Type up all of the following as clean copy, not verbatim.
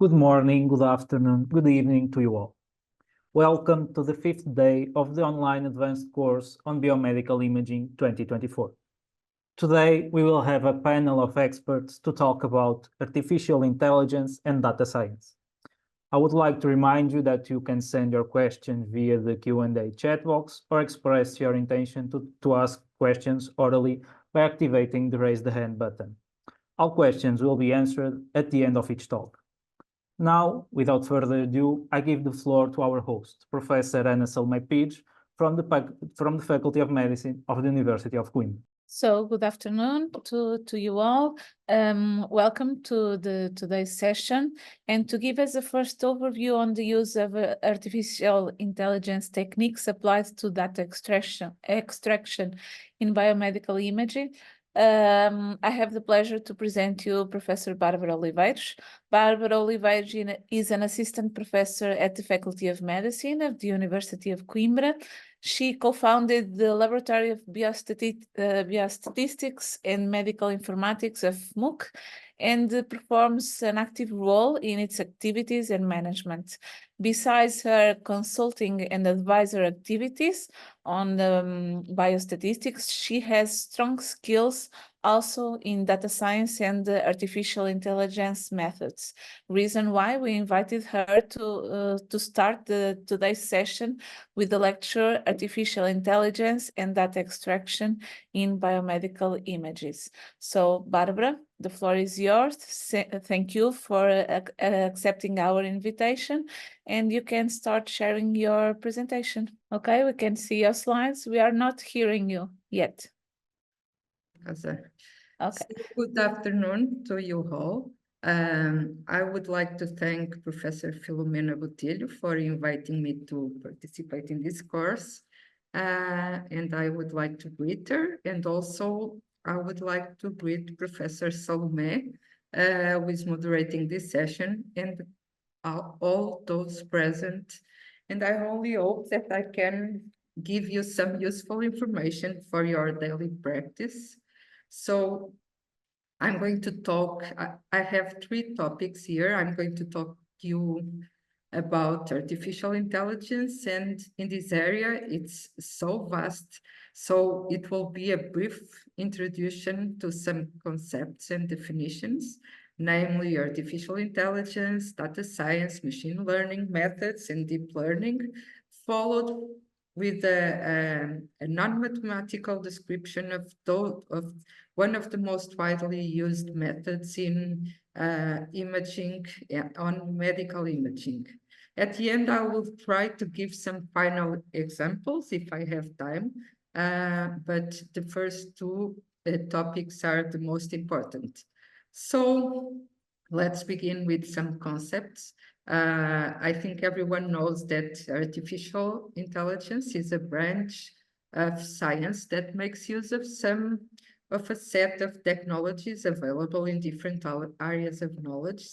Good morning, good afternoon, good evening to you all. Welcome to the fifth day of the online advanced course on Biomedical Imaging 2024. Today, we will have a panel of experts to talk about artificial intelligence and data science. I would like to remind you that you can send your questions via the Q&A chat box or express your intention to ask questions orally by activating the raise the hand button. All questions will be answered at the end of each talk. Now, without further ado, I give the floor to our host, Professor Ana Salomé Pires, from the Faculty of Medicine of the University of Coimbra. So good afternoon to you all. Welcome to today's session. And to give us a first overview on the use of artificial intelligence techniques applied to data extraction in biomedical imaging, I have the pleasure to present you Professor Bárbara Oliveiros. Bárbara Oliveiros is an assistant professor at the Faculty of Medicine of the University of Coimbra. She co-founded the Laboratory of Biostatistics and Medical Informatics of MUC and performs an active role in its activities and management. Besides her consulting and advisor activities on biostatistics, she has strong skills also in data science and artificial intelligence methods. Reason why we invited her to start today's session with the lecture Artificial Intelligence and Data Extraction in Biomedical Images. So, Barbara, the floor is yours. Thank you for accepting our invitation, and you can start sharing your presentation. Okay, we can see your slides. We are not hearing you yet. Okay. Okay. So good afternoon to you all. I would like to thank Professor Filomena Botelho for inviting me to participate in this course. And I would like to greet her, and also I would like to greet Professor Salomé, who is moderating this session, and all those present. And I only hope that I can give you some useful information for your daily practice. So I'm going to talk, I have three topics here. I'm going to talk to you about artificial intelligence, and in this area, it's so vast. So it will be a brief introduction to some concepts and definitions, namely artificial intelligence, data science, machine learning methods, and deep learning, followed with a non-mathematical description of one of the most widely used methods in imaging, on medical imaging. At the end, I will try to give some final examples if I have time, but the first two topics are the most important. So let's begin with some concepts. I think everyone knows that artificial intelligence is a branch of science that makes use of a set of technologies available in different areas of knowledge,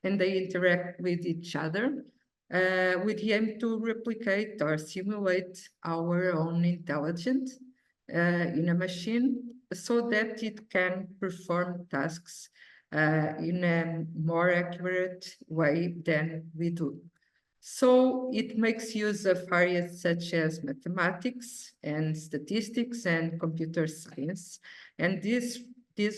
and they interact with each other with the aim to replicate or simulate our own intelligence in a machine so that it can perform tasks in a more accurate way than we do. So it makes use of areas such as mathematics and statistics and computer science. And these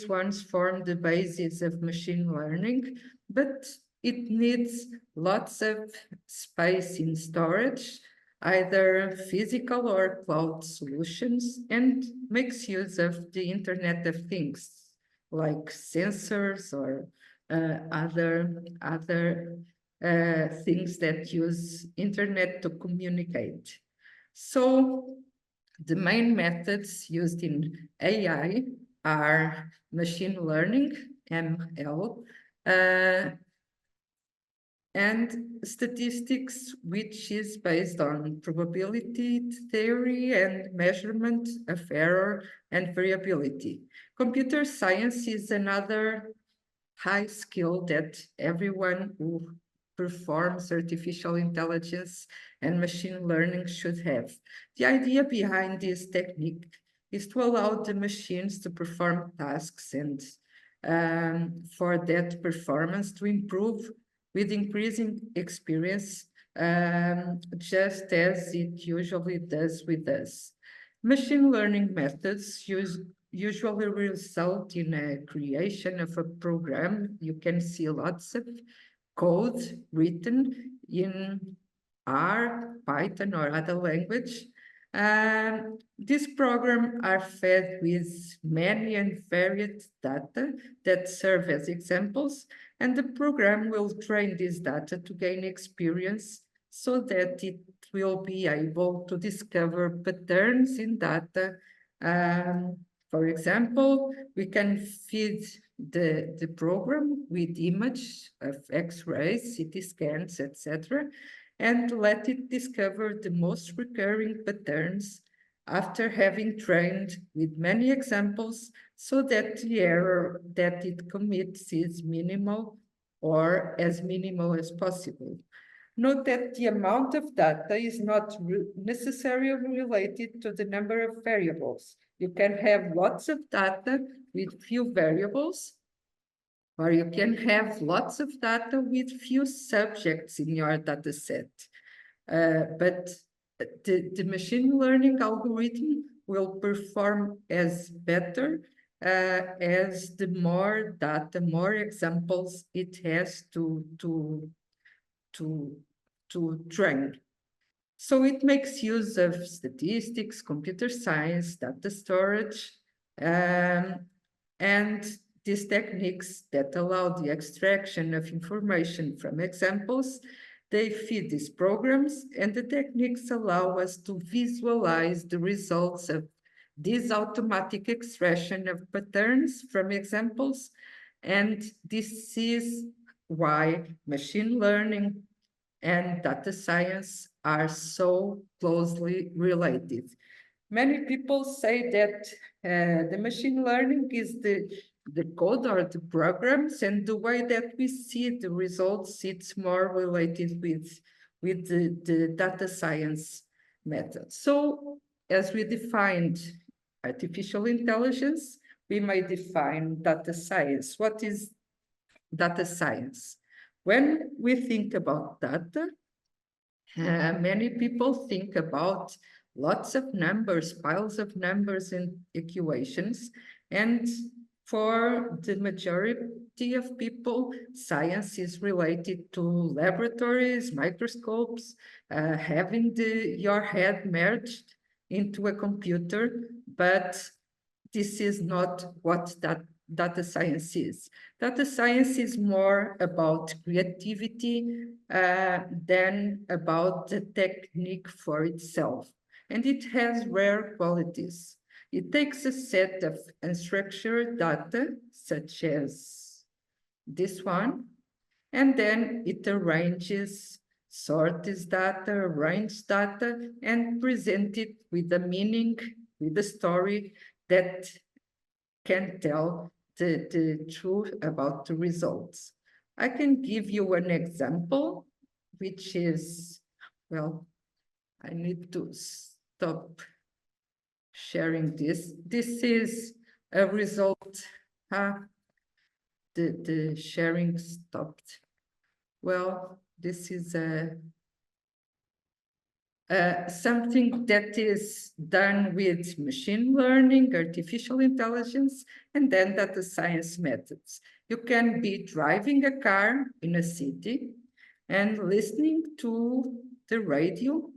ones form the basis of machine learning, but it needs lots of space in storage, either physical or cloud solutions, and makes use of the Internet of Things, like sensors or other things that use internet to communicate. So the main methods used in AI are machine learning, ML, and statistics, which is based on probability theory and measurement of error and variability. Computer science is another high skill that everyone who performs artificial intelligence and machine learning should have. The idea behind this technique is to allow the machines to perform tasks and for that performance to improve with increasing experience, just as it usually does with us. Machine learning methods usually result in a creation of a program. You can see lots of code written in R, Python, or other language. These programs are fed with many and varied data that serve as examples, and the program will train this data to gain experience so that it will be able to discover patterns in data. For example, we can feed the program with image of X-rays, CT scans, etc., and let it discover the most recurring patterns after having trained with many examples so that the error that it commits is minimal or as minimal as possible. Note that the amount of data is not necessarily related to the number of variables. You can have lots of data with few variables, or you can have lots of data with few subjects in your data set. But the machine learning algorithm will perform as better as the more data, more examples it has to train. So it makes use of statistics, computer science, data storage, and these techniques that allow the extraction of information from examples, they feed these programs, and the techniques allow us to visualize the results of this automatic extraction of patterns from examples. And this is why machine learning and data science are so closely related. Many people say that the machine learning is the code or the programs, and the way that we see the results, it's more related with the data science method. So as we defined artificial intelligence, we may define data science. What is data science? When we think about data, many people think about lots of numbers, piles of numbers and equations. And for the majority of people, science is related to laboratories, microscopes, having your head merged into a computer, but this is not what data science is. Data science is more about creativity than about the technique for itself. And it has rare qualities. It takes a set of unstructured data, such as this one, and then it arranges, sort this data, arrange data, and present it with a meaning, with a story that can tell the truth about the results. I can give you an example, which is, well, I need to stop sharing this. This is a result. The sharing stopped. Well, this is something that is done with machine learning, artificial intelligence, and then data science methods. You can be driving a car in a city and listening to the radio,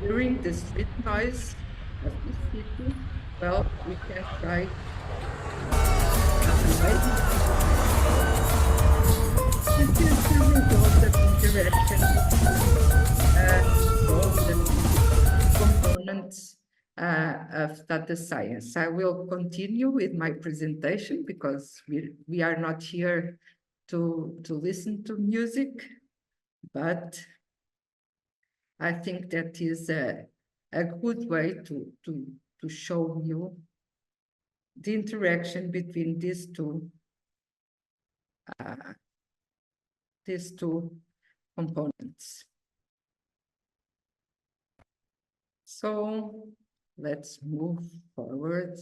hearing the street noise of the city. Well, we can try. This is the result of interaction components of data science. I will continue with my presentation because we are not here to listen to music, but I think that is a good way to show you the interaction between these two components. So let's move forward.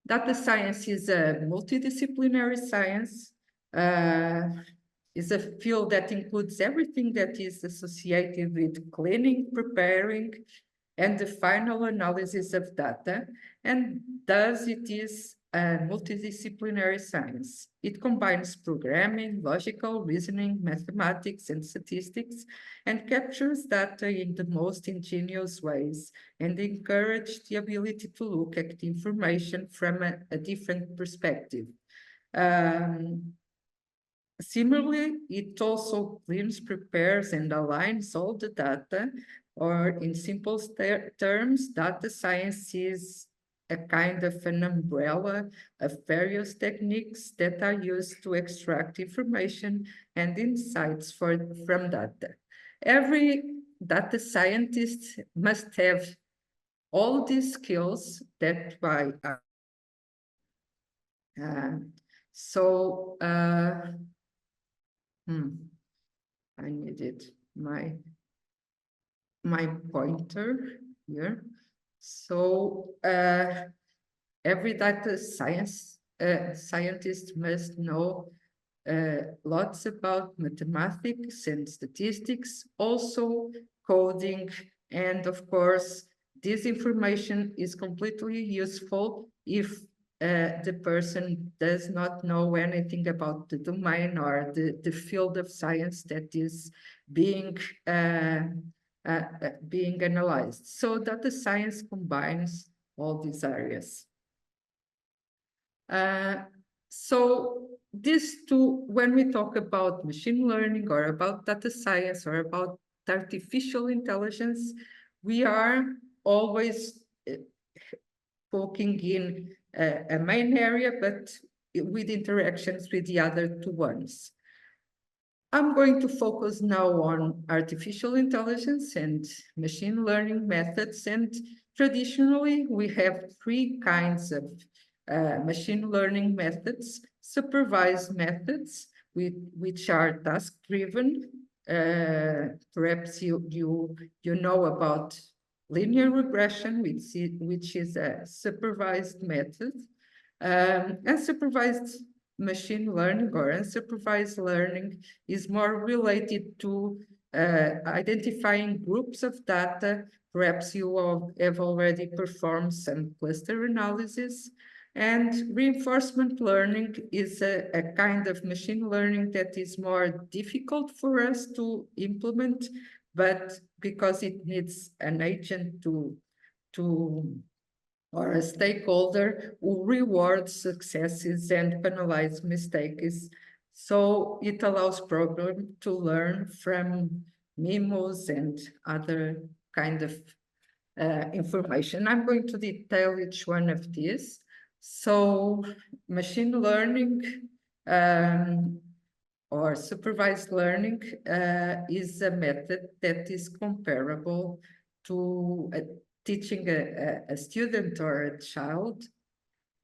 Data science is a multidisciplinary science. Is a field that includes everything that is associated with cleaning, preparing, and the final analysis of data, and thus it is a multidisciplinary science. It combines programming, logical reasoning, mathematics, and statistics, and captures data in the most ingenious ways, and encourages the ability to look at the information from a different perspective. Similarly, it also cleans, prepares, and aligns all the data, or in simple terms, data science is a kind of an umbrella of various techniques that are used to extract information and insights from data. Every data scientist must have all these skills. That's why I needed my pointer here. So every data scientist must know lots about mathematics and statistics, also coding, and of course, this information is completely useful if the person does not know anything about the domain or the field of science that is being analyzed. So data science combines all these areas. So these two, when we talk about machine learning or about data science or about artificial intelligence, we are always focusing in a main area, but with interactions with the other two ones. I'm going to focus now on artificial intelligence and machine learning methods. And traditionally, we have three kinds of machine learning methods: supervised methods, which are task-driven. Perhaps you know about linear regression, which is a supervised method. Unsupervised machine learning or unsupervised learning is more related to identifying groups of data. Perhaps you have already performed some cluster analysis. And reinforcement learning is a kind of machine learning that is more difficult for us to implement, but because it needs an agent or a stakeholder who rewards successes and penalize mistakes. So it allows program to learn from memos and other kind of information. I'm going to detail each one of these. So machine learning or supervised learning is a method that is comparable to teaching a student or a child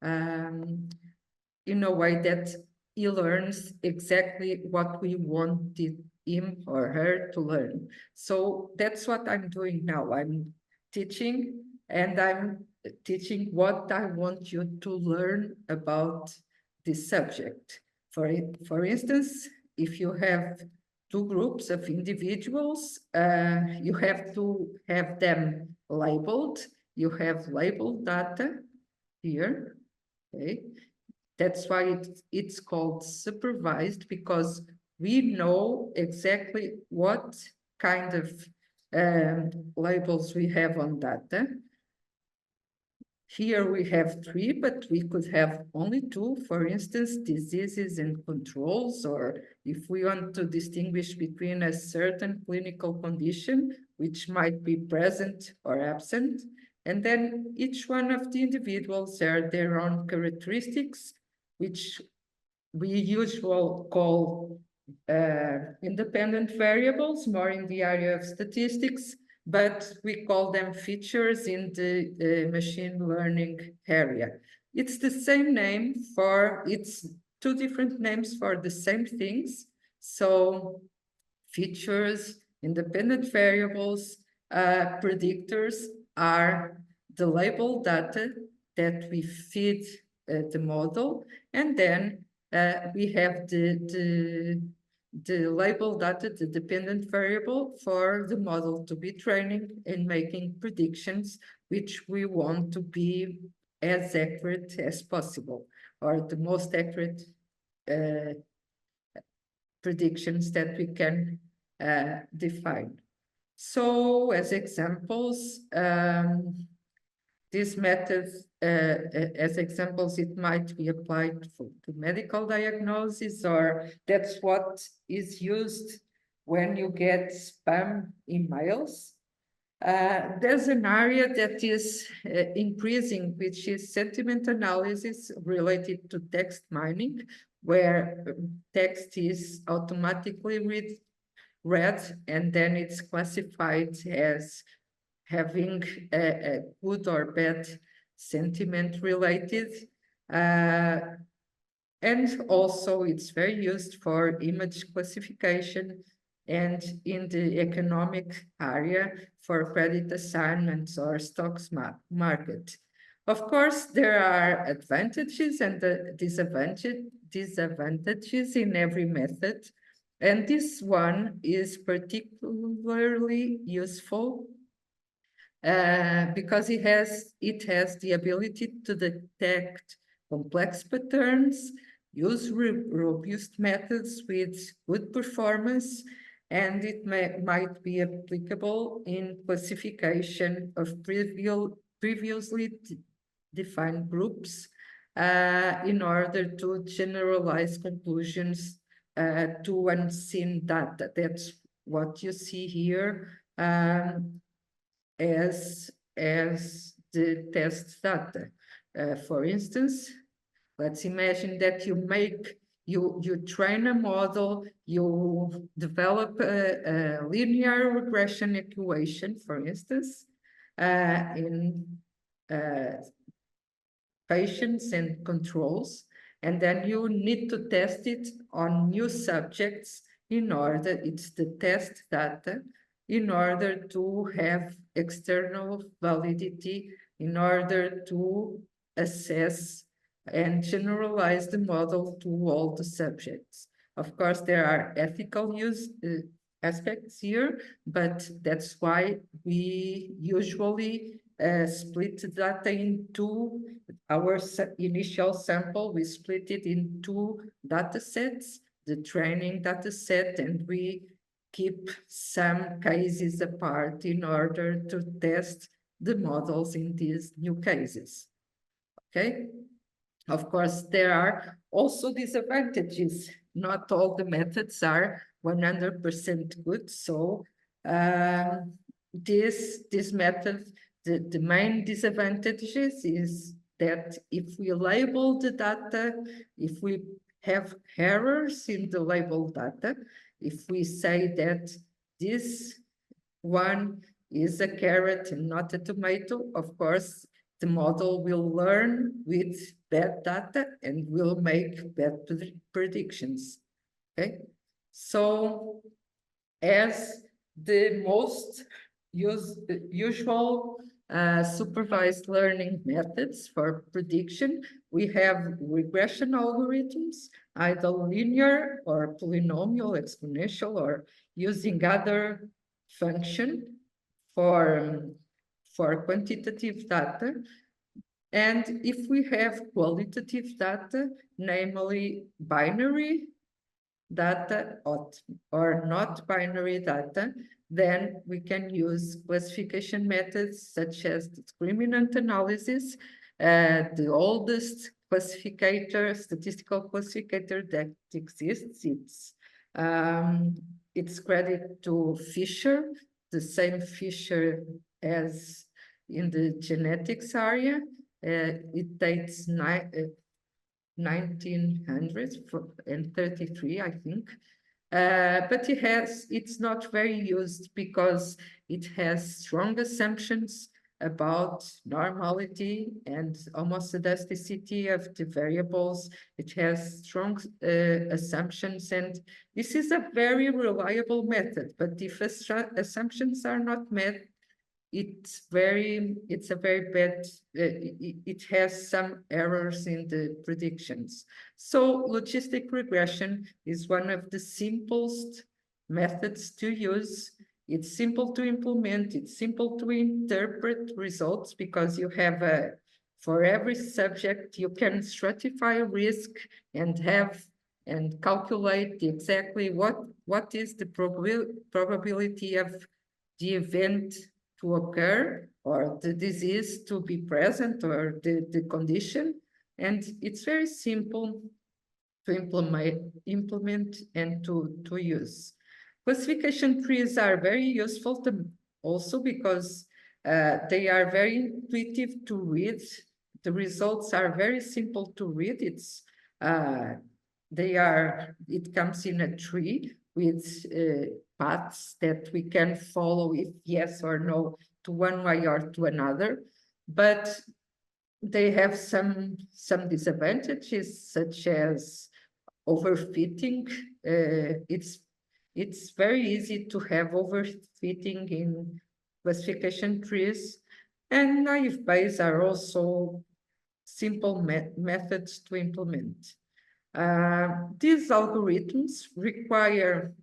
in a way that he learns exactly what we wanted him or her to learn. So that's what I'm doing now. I'm teaching, and I'm teaching what I want you to learn about this subject. For instance, if you have two groups of individuals, you have to have them labeled. You have labeled data here, okay? That's why it's called supervised, because we know exactly what kind of labels we have on data. Here we have three, but we could have only two. For instance, diseases and controls, or if we want to distinguish between a certain clinical condition, which might be present or absent. And then each one of the individuals have their own characteristics, which we usually call independent variables, more in the area of statistics, but we call them features in the machine learning area. It's the same name it's two different names for the same things. So features, independent variables, predictors are the label data that we feed the model, and then we have the label data, the dependent variable for the model to be training and making predictions, which we want to be as accurate as possible, or the most accurate predictions that we can define. So as examples, these methods, as examples, it might be applied to medical diagnosis, or that's what is used when you get spam emails. There's an area that is increasing, which is sentiment analysis related to text mining, where text is automatically read, and then it's classified as having a good or bad sentiment related. And also it's very used for image classification and in the economic area for credit assignments or stocks market. Of course, there are advantages and disadvantages in every method. And this one is particularly useful because it has the ability to detect complex patterns, use robust methods with good performance, and it might be applicable in classification of previously defined groups in order to generalize conclusions to unseen data. That's what you see here as the test data. For instance, let's imagine that you train a model, you develop a linear regression equation, for instance, in patients and controls, and then you need to test it on new subjects in order, it's the test data, in order to have external validity, in order to assess and generalize the model to all the subjects. Of course, there are ethical aspects here, but that's why we usually split the data into our initial sample. We split it in two data sets, the training data set, and we keep some cases apart in order to test the models in these new cases. Okay? Of course, there are also disadvantages. Not all the methods are 100% good. So this method, the main disadvantages is that if we label the data, if we have errors in the label data, if we say that this one is a carrot and not a tomato, of course, the model will learn with bad data and will make bad predictions. Okay, so as the most usual supervised learning methods for prediction, we have regression algorithms, either linear or polynomial, exponential, or using other function for quantitative data. And if we have qualitative data, namely binary data or not binary data, then we can use classification methods such as discriminant analysis, the oldest statistical classificator that exists. It's credited to Fisher, the same Fisher as in the genetics area. It dates 1933, I think. But it's not very used because it has strong assumptions about normality and homoscedasticity of the variables. It has strong assumptions, and this is a very reliable method. But if assumptions are not met, it's a very bad, it has some errors in the predictions. So logistic regression is one of the simplest methods to use. It's simple to implement, it's simple to interpret results because you have for every subject, you can stratify risk and calculate exactly what is the probability of the event to occur or the disease to be present or the condition. And it's very simple to implement and to use. Classification trees are very useful also because they are very intuitive to read. The results are very simple to read. It comes in a tree with paths that we can follow if yes or no to one way or to another, but they have some disadvantages such as overfitting. It's very easy to have overfitting in classification trees, and naive Bayes are also simple methods to implement. These algorithms require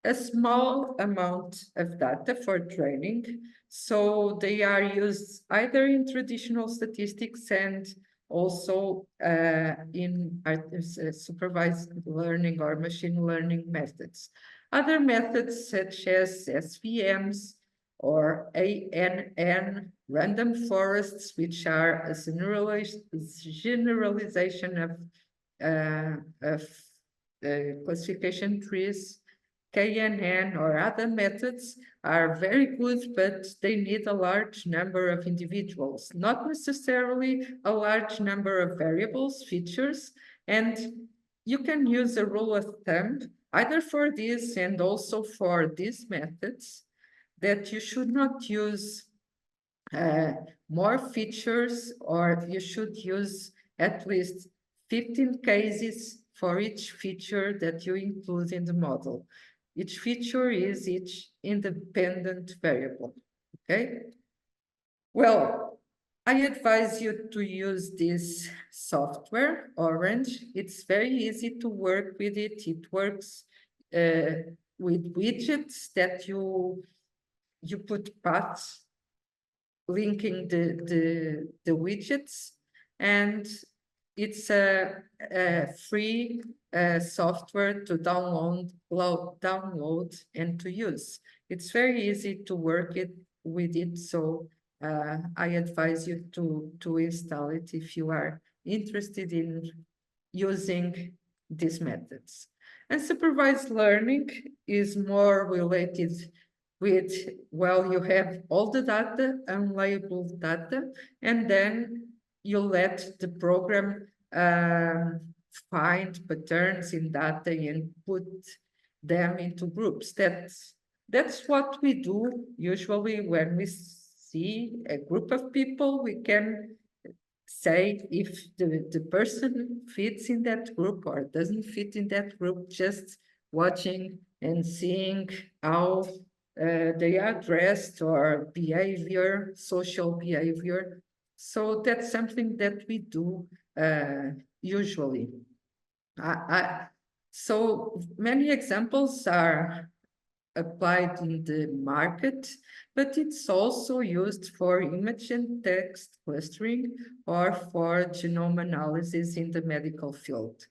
a small amount of data for training, so they are used either in traditional statistics and also in supervised learning or machine learning methods. Other methods such as SVMs or ANN, random forests, which are a generalization of classification trees, KNN or other methods are very good, but they need a large number of individuals, not necessarily a large number of variables, features, and you can use a rule of thumb either for this and also for these methods that you should not use more features, or you should use at least 15 cases for each feature that you include in the model. Each feature is each independent variable, okay? Well, I advise you to use this software, Orange. It's very easy to work with it. It works with widgets that you put paths linking the widgets, and it's a free software to download and to use. It's very easy to work with it, so I advise you to install it if you are interested in using these methods. And supervised learning is more related with, well, you have all the data, unlabeled data, and then you let the program find patterns in data and put them into groups. That's what we do usually when we see a group of people. We can say if the person fits in that group or doesn't fit in that group, just watching and seeing how they are dressed or behavior, social behavior. So that's something that we do usually. So many examples are applied in the market, but it's also used for image and text clustering or for genome analysis in the medical field.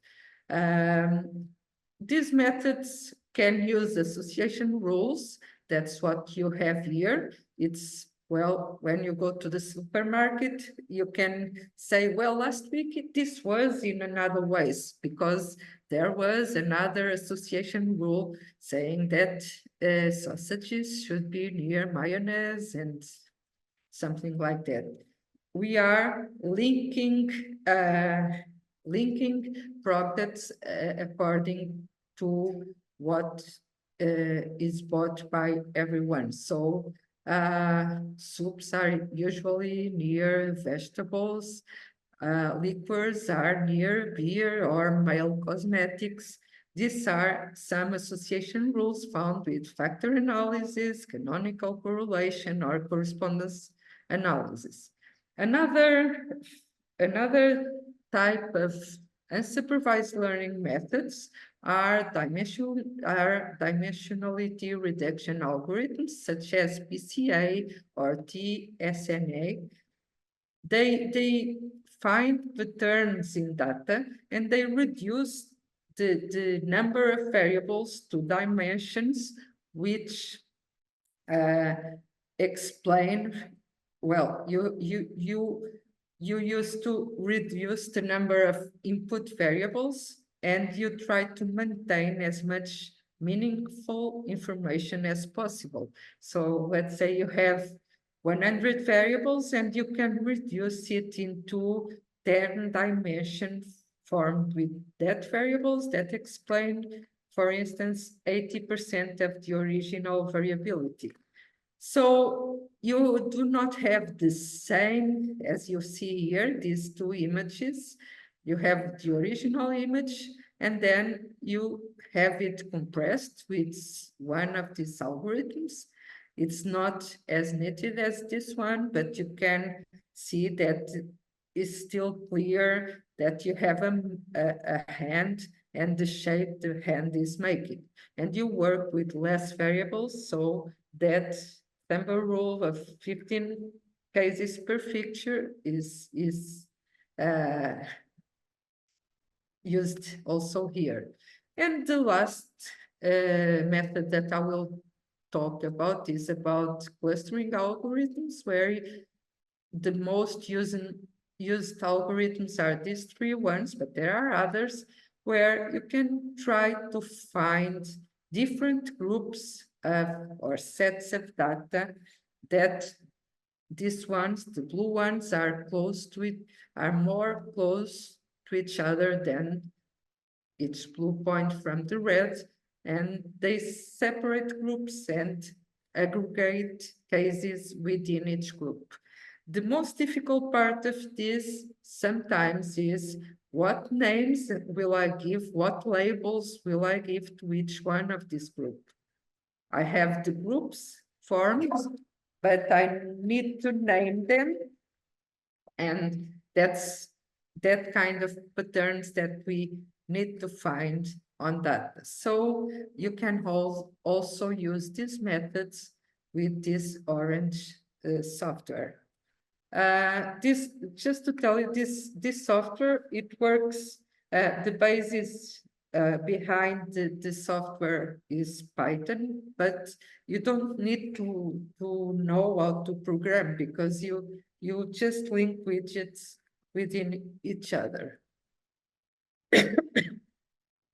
These methods can use association rules. That's what you have here. It's, well, when you go to the supermarket, you can say, well, last week this was in another ways, because there was another association rule saying that sausages should be near mayonnaise and something like that. We are linking products according to what is bought by everyone. So soups are usually near vegetables, liquors are near beer or male cosmetics, These are some association rules found with factor analysis, canonical correlation, or correspondence analysis. Another type of unsupervised learning methods are dimensionality reduction algorithms, such as PCA or TSNA. They find patterns in data and they reduce the number of variables to dimensions which explain, well, you used to reduce the number of input variables and you try to maintain as much meaningful information as possible. So let's say you have 100 variables and you can reduce it into 10 dimensions formed with that variables that explain, for instance, 80% of the original variability. So you do not have the same, as you see here, these two images. You have the original image, and then you have it compressed with one of these algorithms. It's not as neat as this one, but you can see that it's still clear that you have a hand and the shape the hand is making. And you work with less variables, so that sample rule of 15 cases per picture is used also here. And the last method that I will talk about is about clustering algorithms, where the most used algorithms are these three ones, but there are others where you can try to find different groups or sets of data that these ones, the blue ones, are more close to each other than each blue point from the red, and they separate groups and aggregate cases within each group. The most difficult part of this sometimes is what names will I give, what labels will I give to each one of these groups. I have the groups formed, but I need to name them. And that's that kind of patterns that we need to find on data. So you can also use these methods with this orange software. This, just to tell you, this software, it works, the basis behind the software is Python, but you don't need to know how to program, because you just link widgets within each other.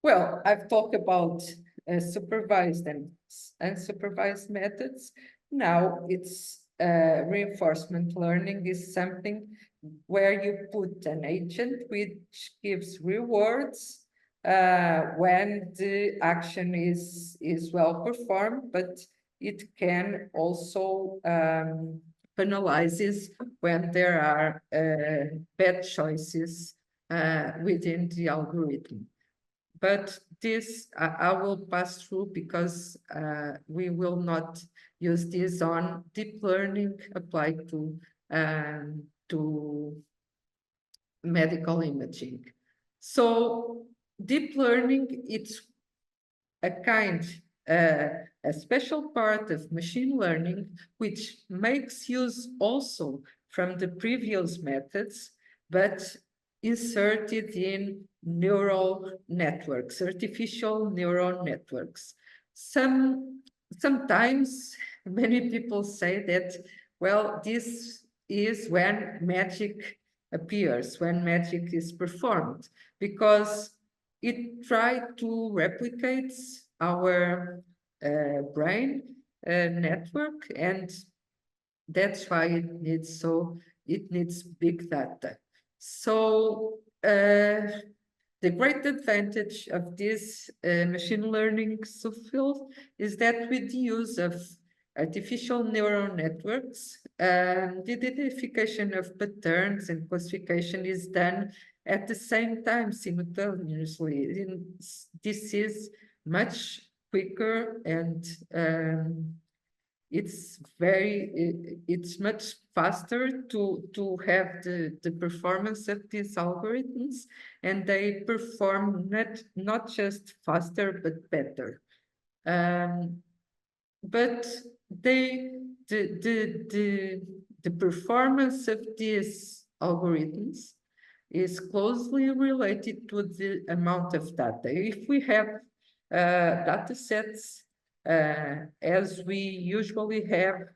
Well, I've talked about supervised and unsupervised methods. Now it's reinforcement learning is something where you put an agent which gives rewards when the action is well performed, but it can also penalizes when there are bad choices within the algorithm. But this I will pass through because we will not use this on deep learning applied to medical imaging. So deep learning, it's a special part of machine learning, which makes use also from the previous methods, but inserted in neural networks, artificial neural networks. Sometimes many people say that, well, this is when magic appears, when magic is performed, because it tried to replicate our brain network, and that's why it needs big data. So the great advantage of this machine learning subfield is that with the use of artificial neural networks, the identification of patterns and classification is done at the same time simultaneously. This is much quicker and it's much faster to have the performance of these algorithms, and they perform not just faster but better. But the performance of these algorithms is closely related to the amount of data. If we have data sets as we usually have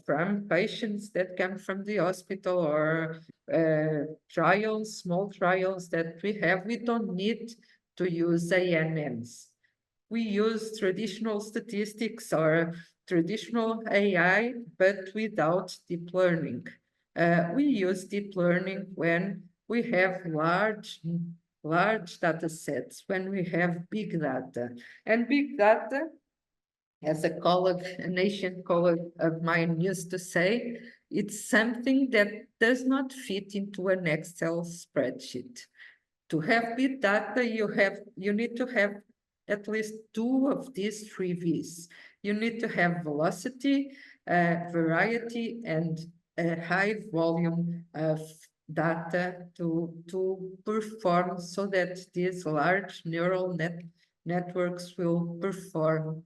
from patients that come from the hospital, or small trials that we have, we don't need to use ANNs. We use traditional statistics or traditional AI, but without deep learning. We use deep learning when we have large data sets, when we have big data. And big data, as a ancient colleague of mine used to say, it's something that does not fit into an Excel spreadsheet. To have big data, you need to have at least 2 of these 3 V's. You need to have velocity, variety, and a high volume of data to perform, so that these large neural networks will perform,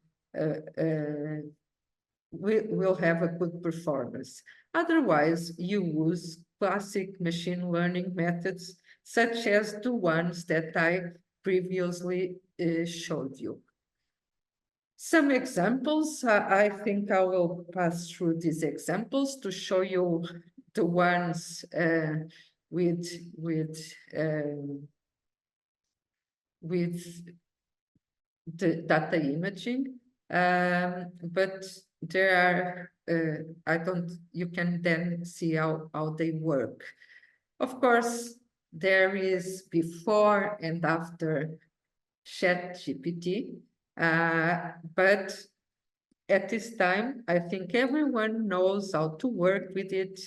will have a good performance. Otherwise, you use classic machine learning methods, such as the ones that I previously showed you. Some examples, I think I will pass through these examples to show you the ones with the data imaging, but there are, you can then see how they work. Of course, there is before and after ChatGPT, but at this time, I think everyone knows how to work with it.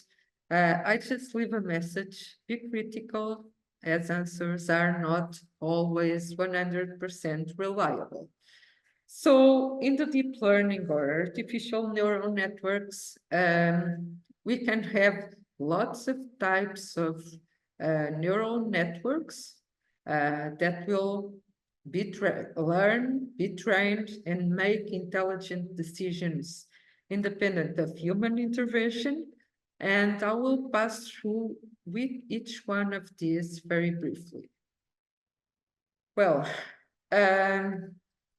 I just leave a message: be critical, as answers are not always 100% reliable. So in the deep learning or artificial neural networks, we can have lots of types of neural networks that will learn, be trained, and make intelligent decisions independent of human intervention. And I will pass through with each one of these very briefly. Well,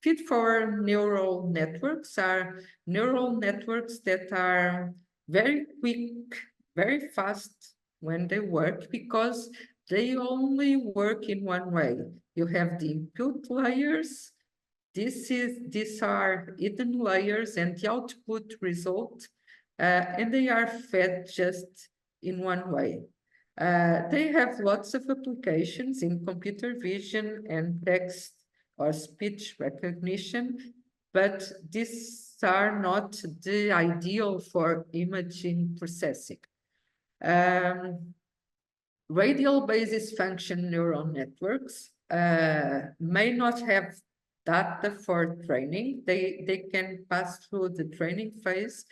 feed-forward neural networks are neural networks that are very quick, very fast when they work, because they only work in one way. You have the input layers. These are hidden layers, and the output result, and they are fed just in one way. They have lots of applications in computer vision and text or speech recognition, but these are not the ideal for imaging processing. Radial basis function neural networks may not have data for training. They can pass through the training phase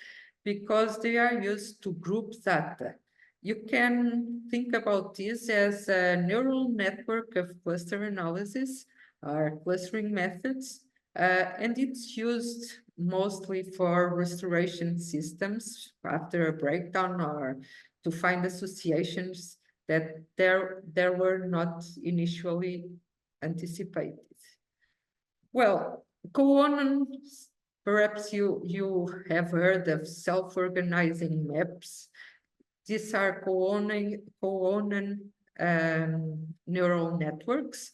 because they are used to group data. You can think about this as a neural network of cluster analysis or clustering methods, and it's used mostly for restoration systems after a breakdown, or to find associations that there were not initially anticipated. Well, co-ordinates, perhaps you have heard of self-organizing maps. These are co-ordinate neural networks,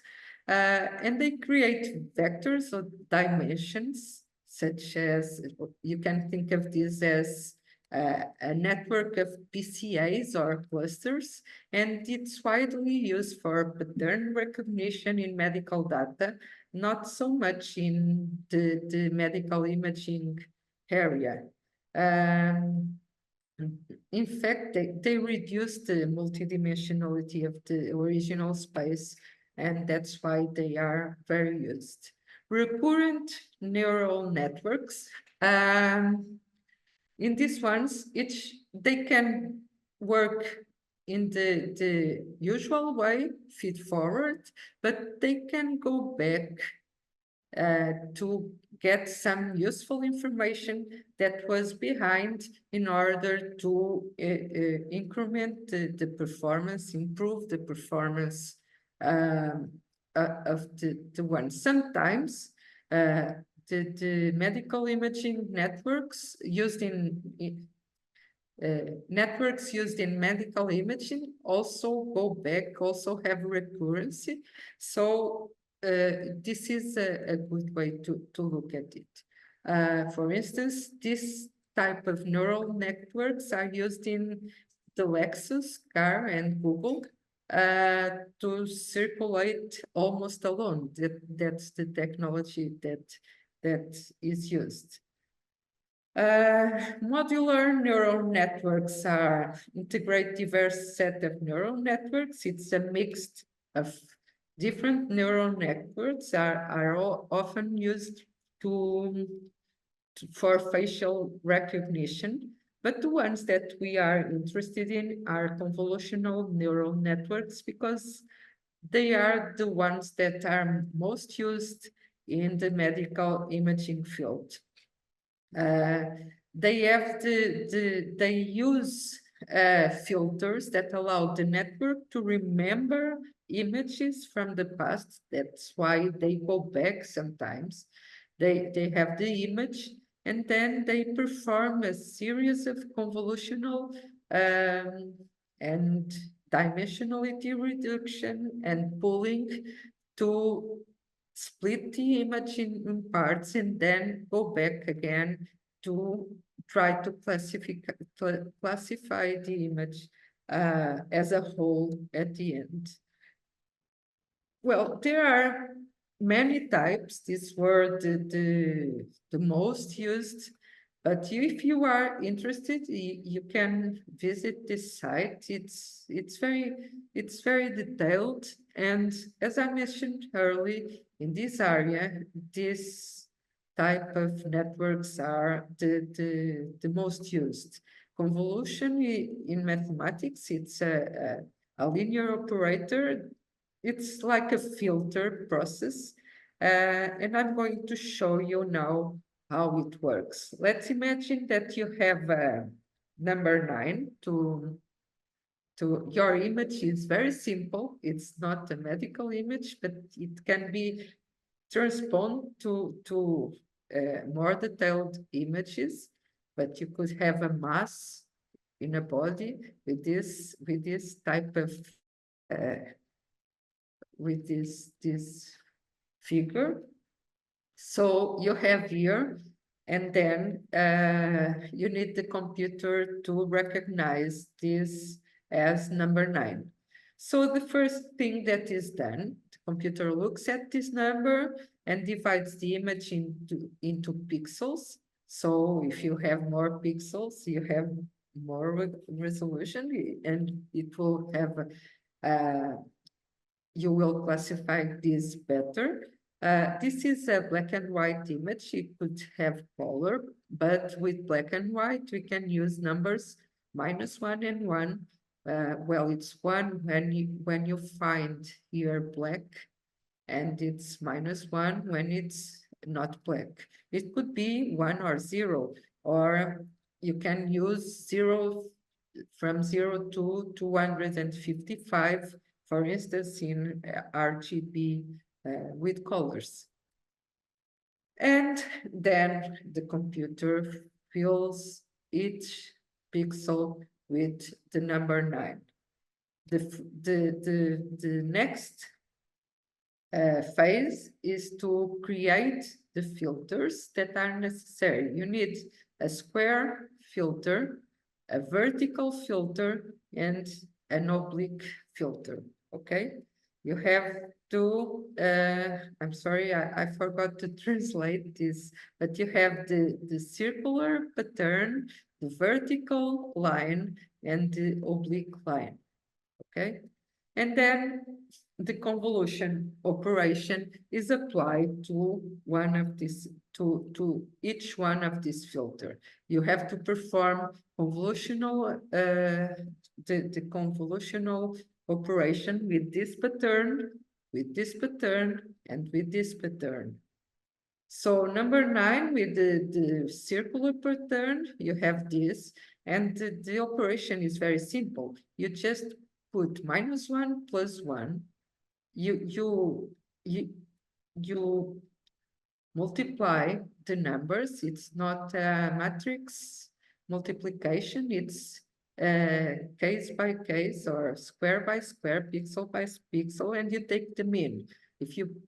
and they create vectors or dimensions, such as, you can think of this as a network of PCAs or clusters, and it's widely used for pattern recognition in medical data, not so much in the medical imaging area. in fact, they reduce the multidimensionality of the original space, and that's why they are very used. Recurrent neural networks. In these ones, they can work in the usual way, feed forward, but they can go back to get some useful information that was behind in order to increment the performance, improve the performance of the one. Sometimes the medical imaging networks used in medical imaging also go back, also have recurrency. So this is a good way to look at it. For instance, this type of neural networks are used in the Lexus car and Google to circulate almost alone. That's the technology that is used. Modular neural networks integrate diverse set of neural networks. It's a mix of different neural networks are often used for facial recognition, but the ones that we are interested in are convolutional neural networks because they are the ones that are most used in the medical imaging field. They use filters that allow the network to remember images from the past. That's why they go back sometimes. They have the image and then they perform a series of convolutional and dimensionality reduction and pooling to split the image in parts and then go back again to try to classify the image as a whole at the end. Well, there are many types. These were the most used. But if you are interested, you can visit this site. It's very detailed, and as I mentioned earlier, in this area, this type of networks are the most used. Convolution in mathematics, it's a linear operator. It's like a filter process, and I'm going to show you now how it works. Let's imagine that you have number 9 to your image is very simple. It's not a medical image, but it can be transposed to more detailed images. But you could have a mass in a body with this type of with this figure. So you have here, and then you need the computer to recognize this as number 9. So the first thing that is done, the computer looks at this number and divides the image into pixels. So if you have more pixels, you have more resolution, and it will have you will classify this better. This is a black and white image. It could have color, but with black and white, we can use numbers -1 and 1. Well, it's 1 when you find here black, and it's -1 when it's not black. It could be 1 or 0, or you can use 0 from 0 to 255, for instance, in RGB with colors. And then the computer fills each pixel with the number 9. The next phase is to create the filters that are necessary. You need a square filter, a vertical filter, and an oblique filter, okay? You have to, I'm sorry, I forgot to translate this, but you have the circular pattern the vertical line and the oblique line, okay? And then the convolution operation is applied to one of these, to each one of these filter. You have to perform convolutional, the convolutional operation with this pattern, and with this pattern. So number 9, with the circular pattern, you have this, and the operation is very simple. You just put -1 + 1. You multiply the numbers. It's not a matrix multiplication. It's case by case or square by square, pixel by pixel, and you take the mean. If you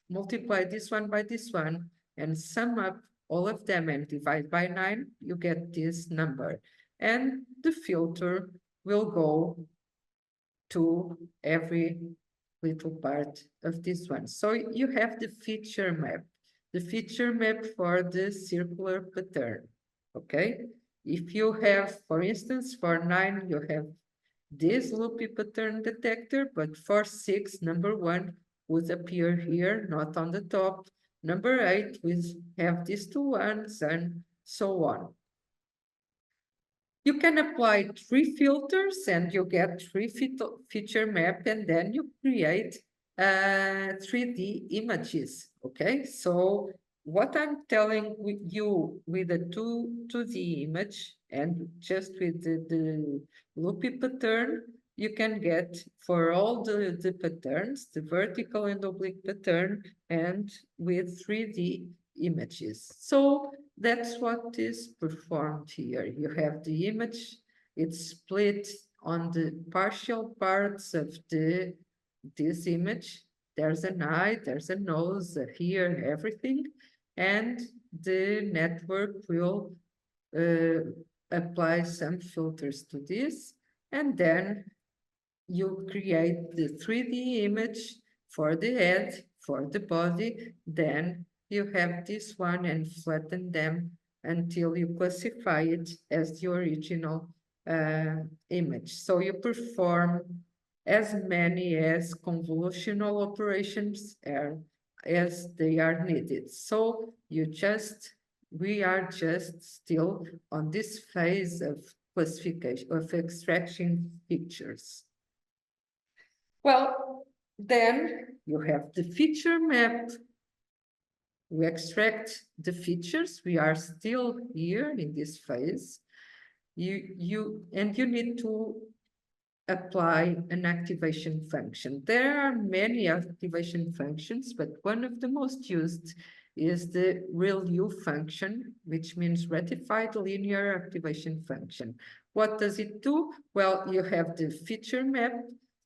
multiply this one by this one and sum up all of them and divide by 9, you get this number. And the filter will go to every little part of this one. So you have the feature map for the circular pattern, okay? If you have, for instance, for 9, you have this loopy pattern detector, but for 6, number 1 would appear here, not on the top. Number 8 will have these 2 ones, and so on. You can apply 3 filters and you get 3 feature map, and then you create 3D images, okay? So what I'm telling you with the 2D image and just with the loopy pattern, you can get for all the patterns, the vertical and oblique pattern, and with 3D images. So that's what is performed here. You have the image, it's split on the partial parts of this image. There's an eye, there's a nose, a ear, everything. And the network will apply some filters to this. And then you create the 3D image for the head, for the body. Then you have this one and flatten them until you classify it as the original image. So you perform as many as convolutional operations as they are needed. So we are just still on this phase of classification, of extraction pictures. Well, then you have the feature map. We extract the features. We are still here in this phase. You need to apply an activation function. There are many activation functions, but one of the most used is the ReLU function, which means Ratified Linear Activation Function. What does it do? Well, you have the feature map,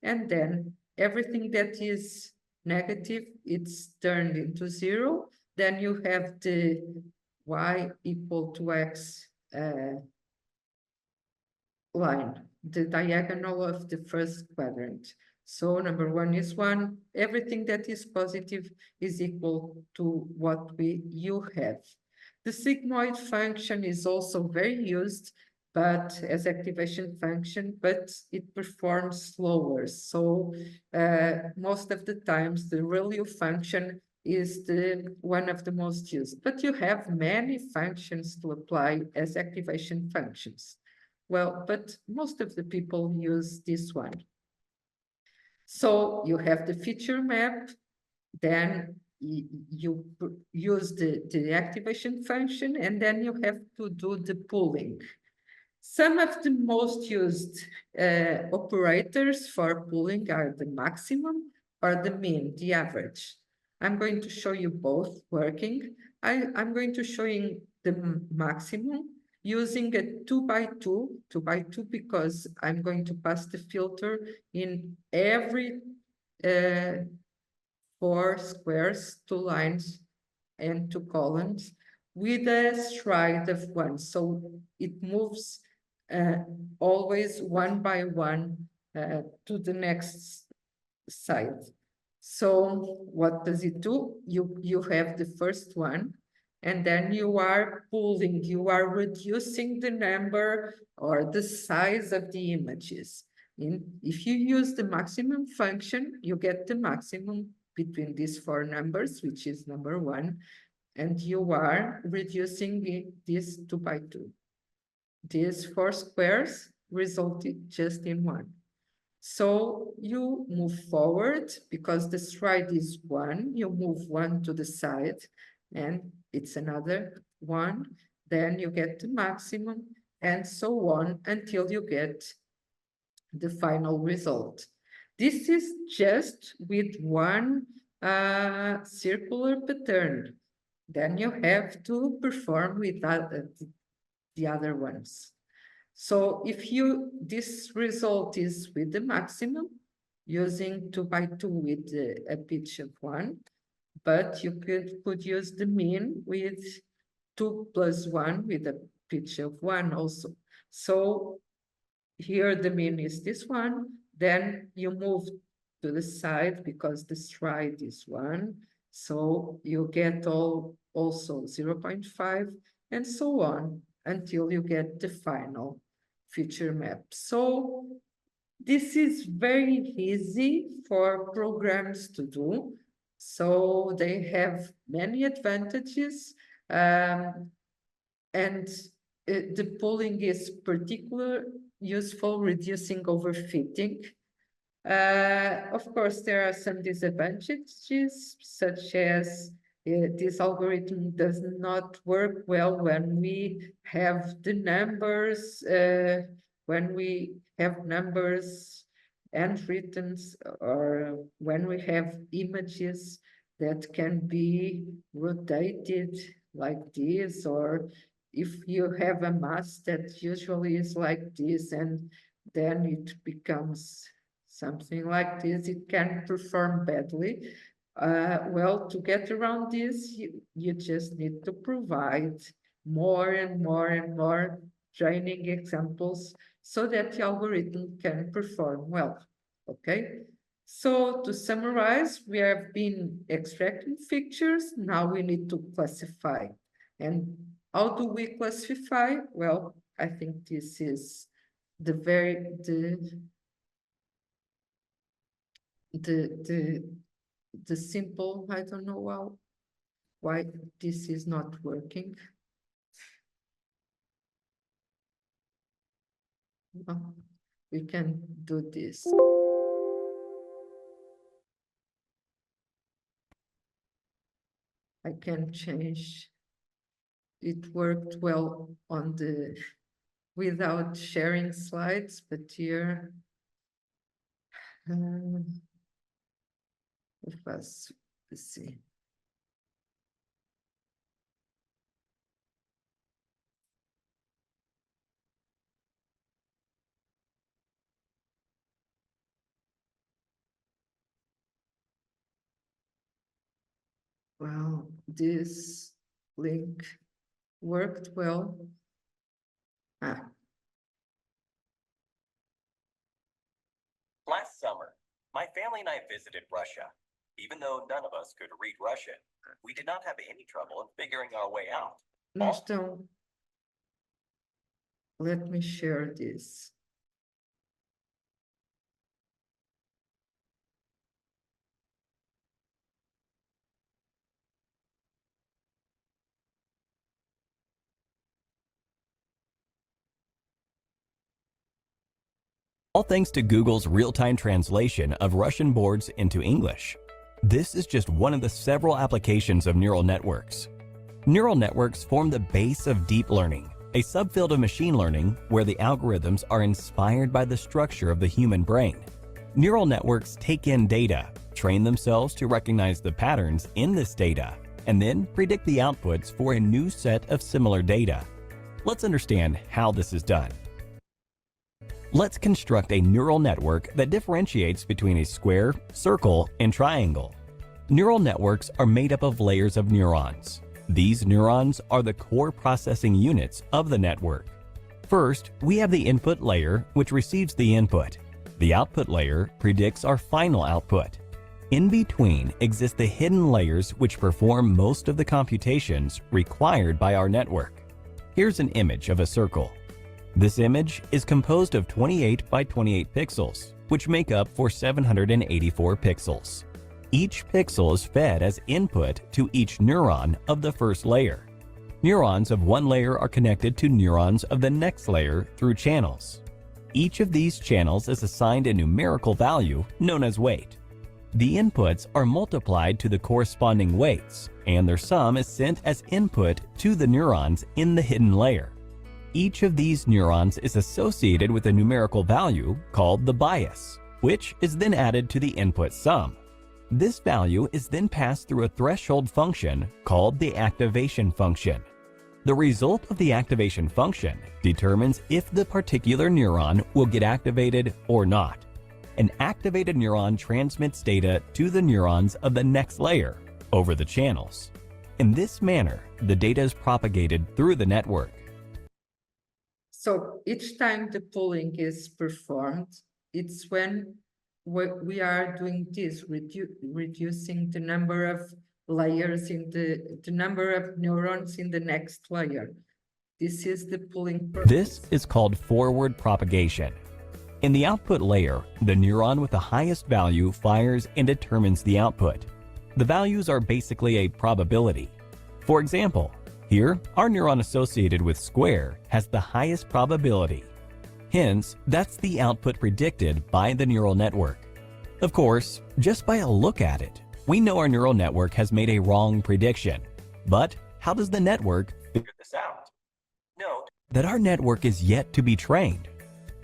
and then everything that is negative, it's turned into 0. Then you have the y equal to x line, the diagonal of the first quadrant. So number 1 is 1. Everything that is positive is equal to what you have. The sigmoid function is also very used, but as activation function, but it performs slower. So most of the times the ReLU function is one of the most used, but you have many functions to apply as activation functions. Well, but most of the people use this one. So you have the feature map, then you use the activation function, and then you have to do the pooling. Some of the most used operators for pooling are the maximum or the mean, the average. I'm going to show you both working. I'm going to show you the maximum using a 2x2 because I'm going to pass the filter in every 4 squares, 2 lines, and 2 columns with a stride of 1. So it moves always 1 by 1 to the next side. So what does it do? You have the first one, and then you are pulling, you are reducing the number or the size of the images. If you use the maximum function, you get the maximum between these four numbers, which is number 1, and you are reducing this 2 by 2. These 4 squares resulted just in 1. So you move forward because the stride is 1, you move 1 to the side and it's another 1, then you get the maximum and so on until you get the final result. This is just with one circular pattern. Then you have to perform with the other ones. So if this result is with the maximum, using 2 by 2 with a pitch of 1, but you could use the mean with 2 plus 1 with a pitch of 1 also. So here the mean is this one, then you move to the side because the stride is 1, so you get also 0.5 and so on until you get the final feature map. So this is very easy for programs to do. So they have many advantages, and the pooling is particularly useful, reducing overfitting. Of course, there are some disadvantages, such as this algorithm does not work well when we have the numbers, when we have numbers and writtens, or when we have images that can be rotated like this, or if you have a mass that usually is like this and then it becomes something like this, it can perform badly. Well, to get around this, you just need to provide more and more and more training examples so that the algorithm can perform well, okay? So to summarize, we have been extracting features, now we need to classify. And how do we classify? Well, I think this is the simple, I don't know why this is not working. Well, we can do this. I can change. It worked well on without sharing slides, but here let's see. Well, this link worked well. Last summer, my family and I visited Russia. Even though none of us could read Russian, we did not have any trouble in figuring our way out. Então, let me share this. All thanks to Google's real-time translation of Russian boards into English. This is just one of the several applications of neural networks. Neural networks form the base of deep learning, a subfield of machine learning where the algorithms are inspired by the structure of the human brain. Neural networks take in data, train themselves to recognize the patterns in this data, and then predict the outputs for a new set of similar data. Let's understand how this is done. Let's construct a neural network that differentiates between a square, circle, and triangle. Neural networks are made up of layers of neurons. These neurons are the core processing units of the network. First, we have the input layer, which receives the input. The output layer predicts our final output. In between exist the hidden layers which perform most of the computations required by our network. Here's an image of a circle. This image is composed of 28 by 28 pixels, which make up for 784 pixels. Each pixel is fed as input to each neuron of the first layer. Neurons of one layer are connected to neurons of the next layer through channels. Each of these channels is assigned a numerical value known as weight. The inputs are multiplied to the corresponding weights, and their sum is sent as input to the neurons in the hidden layer. Each of these neurons is associated with a numerical value called the bias, which is then added to the input sum. This value is then passed through a threshold function called the activation function. The result of the activation function determines if the particular neuron will get activated or not. An activated neuron transmits data to the neurons of the next layer over the channels. In this manner, the data is propagated through the network. So each time the pooling is performed, it's when we are doing this, reducing the number of layers in the number of neurons in the next layer. This is the pooling process. This is called forward propagation. In the output layer, the neuron with the highest value fires and determines the output. The values are basically a probability. For example, here, our neuron associated with square has the highest probability. Hence, that's the output predicted by the neural network. Of course, just by a look at it, we know our neural network has made a wrong prediction. But how does the network Figure this out. Note that our network is yet to be trained?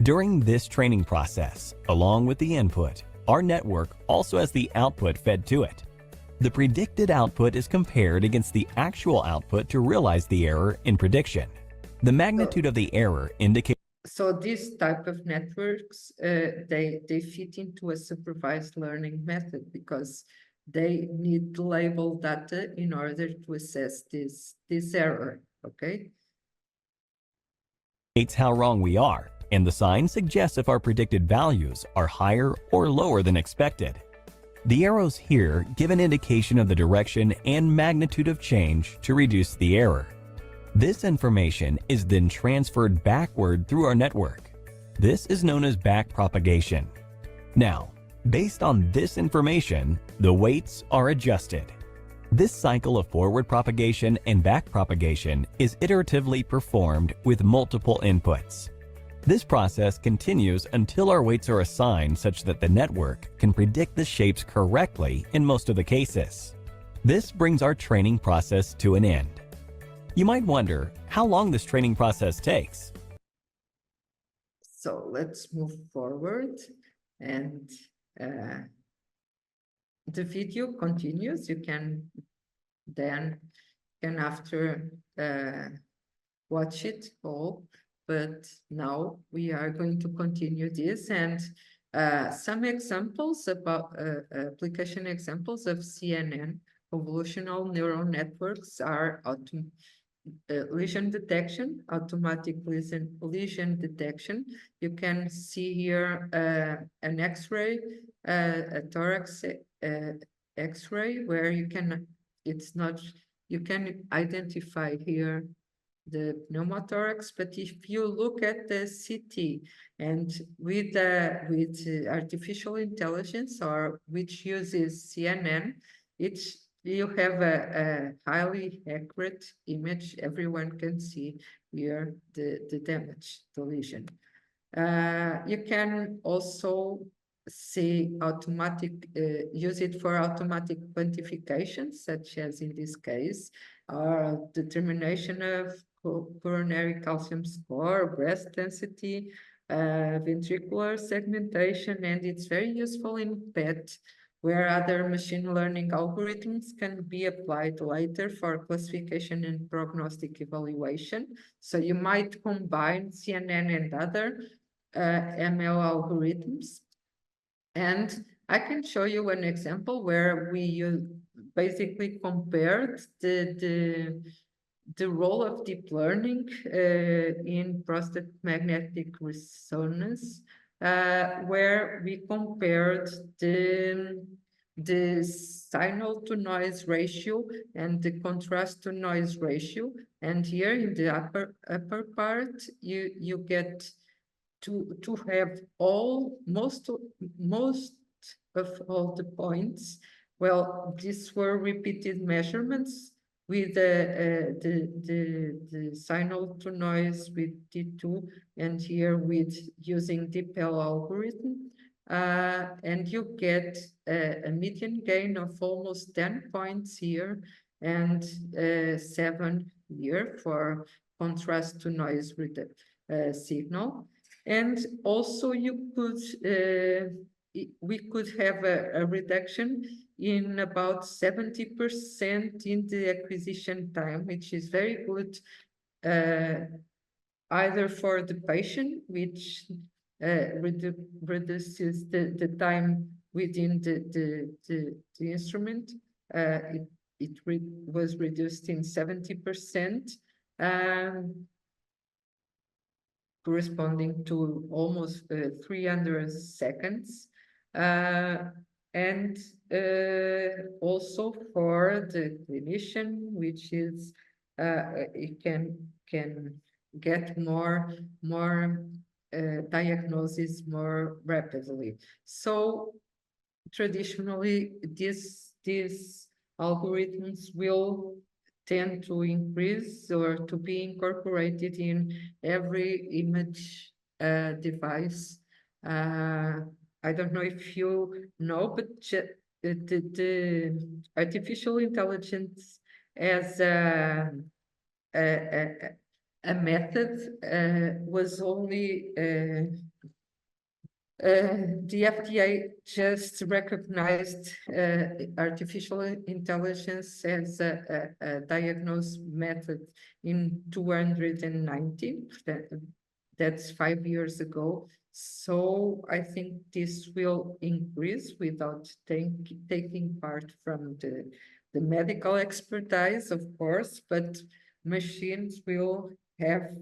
During this training process, along with the input, our network also has the output fed to it. The predicted output is compared against the actual output to realize the error in prediction. The magnitude of the error indicates. So this type of networks, they fit into a supervised learning method because they need to label data in order to assess this error, okay? How wrong we are, and the sign suggests if our predicted values are higher or lower than expected. The arrows here give an indication of the direction and magnitude of change to reduce the error. This information is then transferred backward through our network. This is known as backpropagation. Now, based on this information, the weights are adjusted. This cycle of forward propagation and backpropagation is iteratively performed with multiple inputs. This process continues until our weights are assigned such that the network can predict the shapes correctly in most of the cases. This brings our training process to an end. You might wonder how long this training process takes. So let's move forward, and the video continues. You can then after watch it all. But now we are going to continue this, and some examples about application examples of CNN, convolutional neural networks, are lesion detection, automatic lesion detection. You can see here an X-ray, a thorax X-ray, where you can identify here the pneumothorax, but if you look at the CT and with artificial intelligence, or which uses CNN, you have a highly accurate image. Everyone can see here the damage, the lesion. You can also see use it for automatic quantification, such as in this case, determination of coronary calcium score, breast density, ventricular segmentation, and it's very useful in PET, where other machine learning algorithms can be applied later for classification and prognostic evaluation. So you might combine CNN and other ML algorithms. And I can show you an example where we basically compared the role of deep learning in prostate magnetic resonance, where we compared the the signal to noise ratio and the contrast to noise ratio. And here in the upper part, you get to have most of all the points. Well, these were repeated measurements with the signal to noise with T2, and here with using DeepL algorithm. And you get a median gain of almost 10 points here and 7 here for contrast to noise signal. And also you could, we could have a reduction in about 70% in the acquisition time, which is very good, either for the patient, which reduces the time within the instrument. It was reduced in 70%. Corresponding to almost 300 seconds. And also for the clinician, which is, it can get more diagnosis more rapidly. So traditionally, these algorithms will tend to increase or to be incorporated in every image device. I don't know if you know, but the artificial intelligence as a method was only the FDA just recognized artificial intelligence as a diagnosis method in 2019. That's 5 years ago. So I think this will increase without taking part from the medical expertise, of course, but machines will have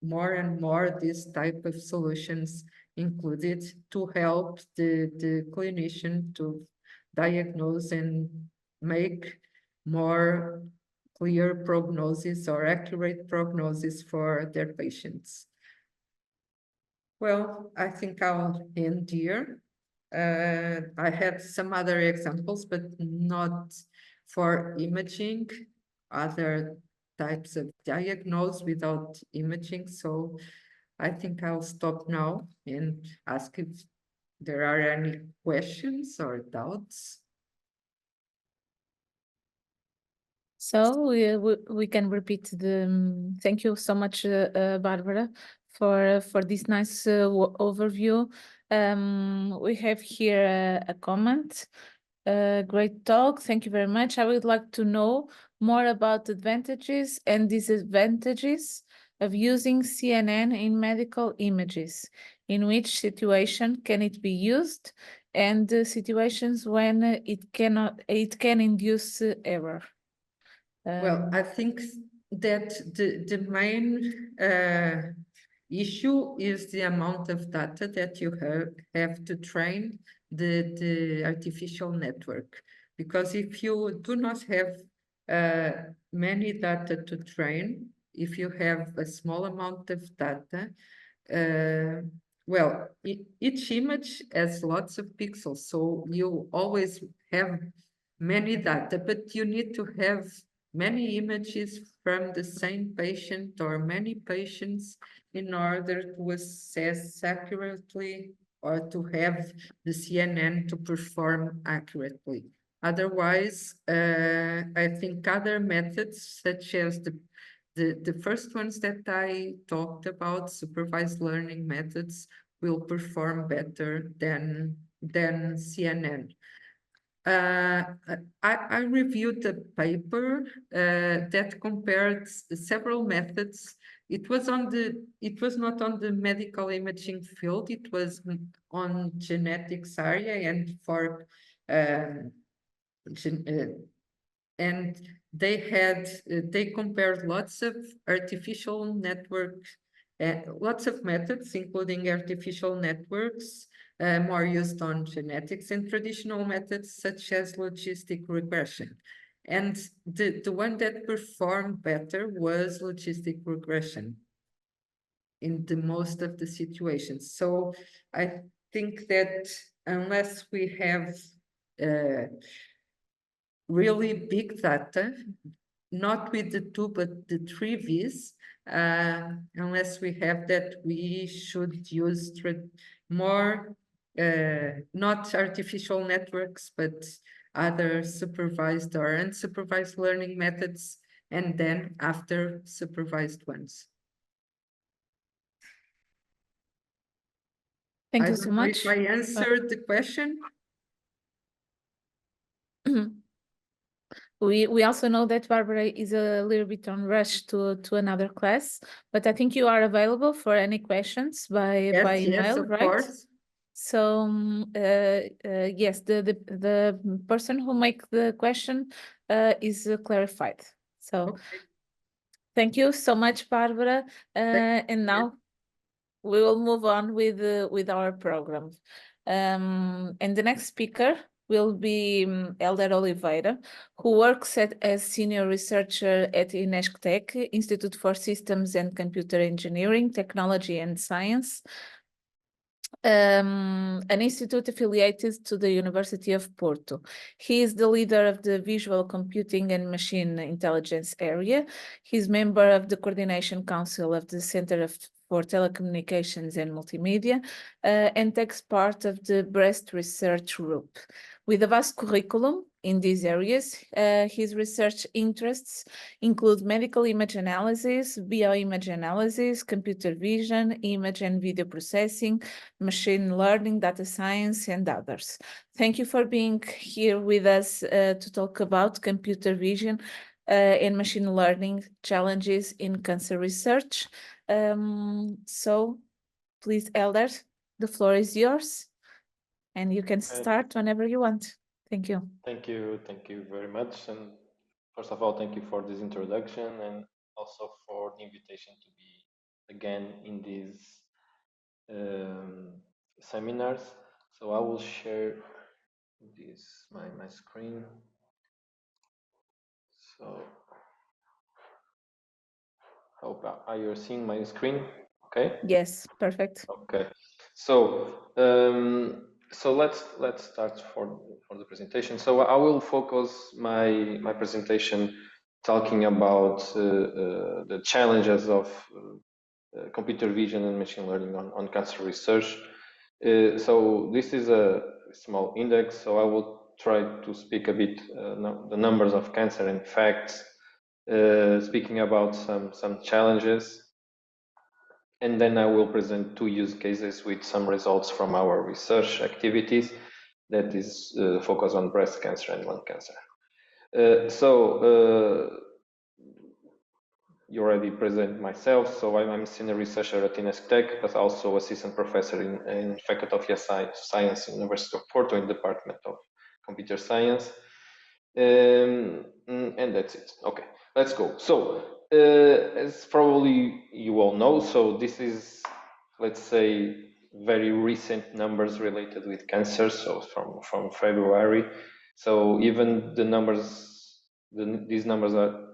more and more this type of solutions included to help the clinician to diagnose and make more clear prognosis or accurate prognosis for their patients. Well, I think I'll end here. I have some other examples, but not for imaging, other types of diagnose without imaging. So I think I'll stop now and ask if there are any questions or doubts. So we can repeat the thank you so much, Barbara, for this nice overview. We have here a comment. Great talk. Thank you very much. I would like to know more about the advantages and disadvantages of using CNN in medical images. In which situation can it be used, and situations when it can induce error. Well, I think that the main issue is the amount of data that you have to train the artificial network. Because if you do not have many data to train, if you have a small amount of data, well, each image has lots of pixels, so you always have many data, but you need to have many images from the same patient or many patients in order to assess accurately or to have the CNN to perform accurately. Otherwise, I think other methods such as the first ones that I talked about, supervised learning methods, will perform better than CNN. I reviewed the paper that compared several methods. It was not on the medical imaging field. It was on genetics area and for and they compared lots of artificial network, lots of methods, including artificial networks, more used on genetics and traditional methods such as logistic regression. And the one that performed better was logistic regression in the most of the situations. So I think that unless we have really big data, not with the 2, but the 3 V's, unless we have that, we should use more, not artificial networks, but other supervised or unsupervised learning methods, and then after supervised ones. Thank I you don't so know much. if I answered the question. We also know that Barbara is a little bit on rush to another class, but I think you are available for any questions by Yes, email, of right? course. So yes, the person who make the question is clarified. So Okay. thank you so much, Barbara. And now we will move on with our program. And the next speaker will be Elder Oliveira, who works as senior researcher at INESC TEC, Institute for Systems and Computer Engineering, Technology and Science, an institute affiliated to the University of Porto. He is the leader of the Visual Computing and Machine Intelligence area. He's member of the Coordination Council of the Center for Telecommunications and Multimedia, and takes part of the Breast Research Group. With a vast curriculum in these areas, his research interests include medical image analysis, bioimage analysis, computer vision, image and video processing, machine learning, data science, and others. Thank you for being here with us to talk about computer vision and machine learning challenges in cancer research. So please, Elder, the floor is yours, and you can start whenever you want. Thank you. Thank you very much. And first of all, thank you for this introduction and also for the invitation to be again in these seminars. So I will share this my screen. So hope are you seeing my screen? Okay. Yes, perfect. Okay. So so let's start for the presentation. So I will focus my presentation talking about the challenges of computer vision and machine learning on cancer research. So this is a small index, so I will try to speak a bit the numbers of cancer and facts, speaking about some challenges, and then I will present 2 use cases with some results from our research activities that is focused on breast cancer and lung cancer. You already present myself. So I'm a senior researcher at INESC TEC, but also assistant professor in Faculty of Science, University of Porto, in the Department of Computer Science. And that's it. Okay, let's go. So as probably you all know, so this is, let's say, very recent numbers related with cancer, so from February. So even the numbers, these numbers are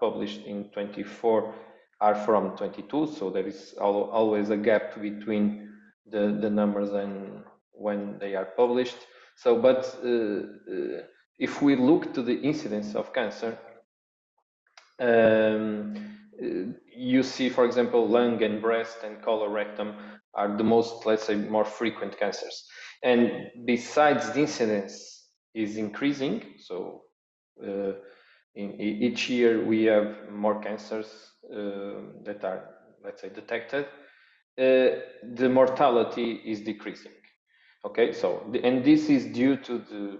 published in 24 are from 22, so there is always a gap between the numbers and when they are published. So but if we look to the incidence of cancer, you see, for example, lung and breast and colorectal are the most, let's say, more frequent cancers. And besides, the incidence is increasing. So in each year we have more cancers that are, let's say, detected. The mortality is decreasing. Okay, so and this is due to the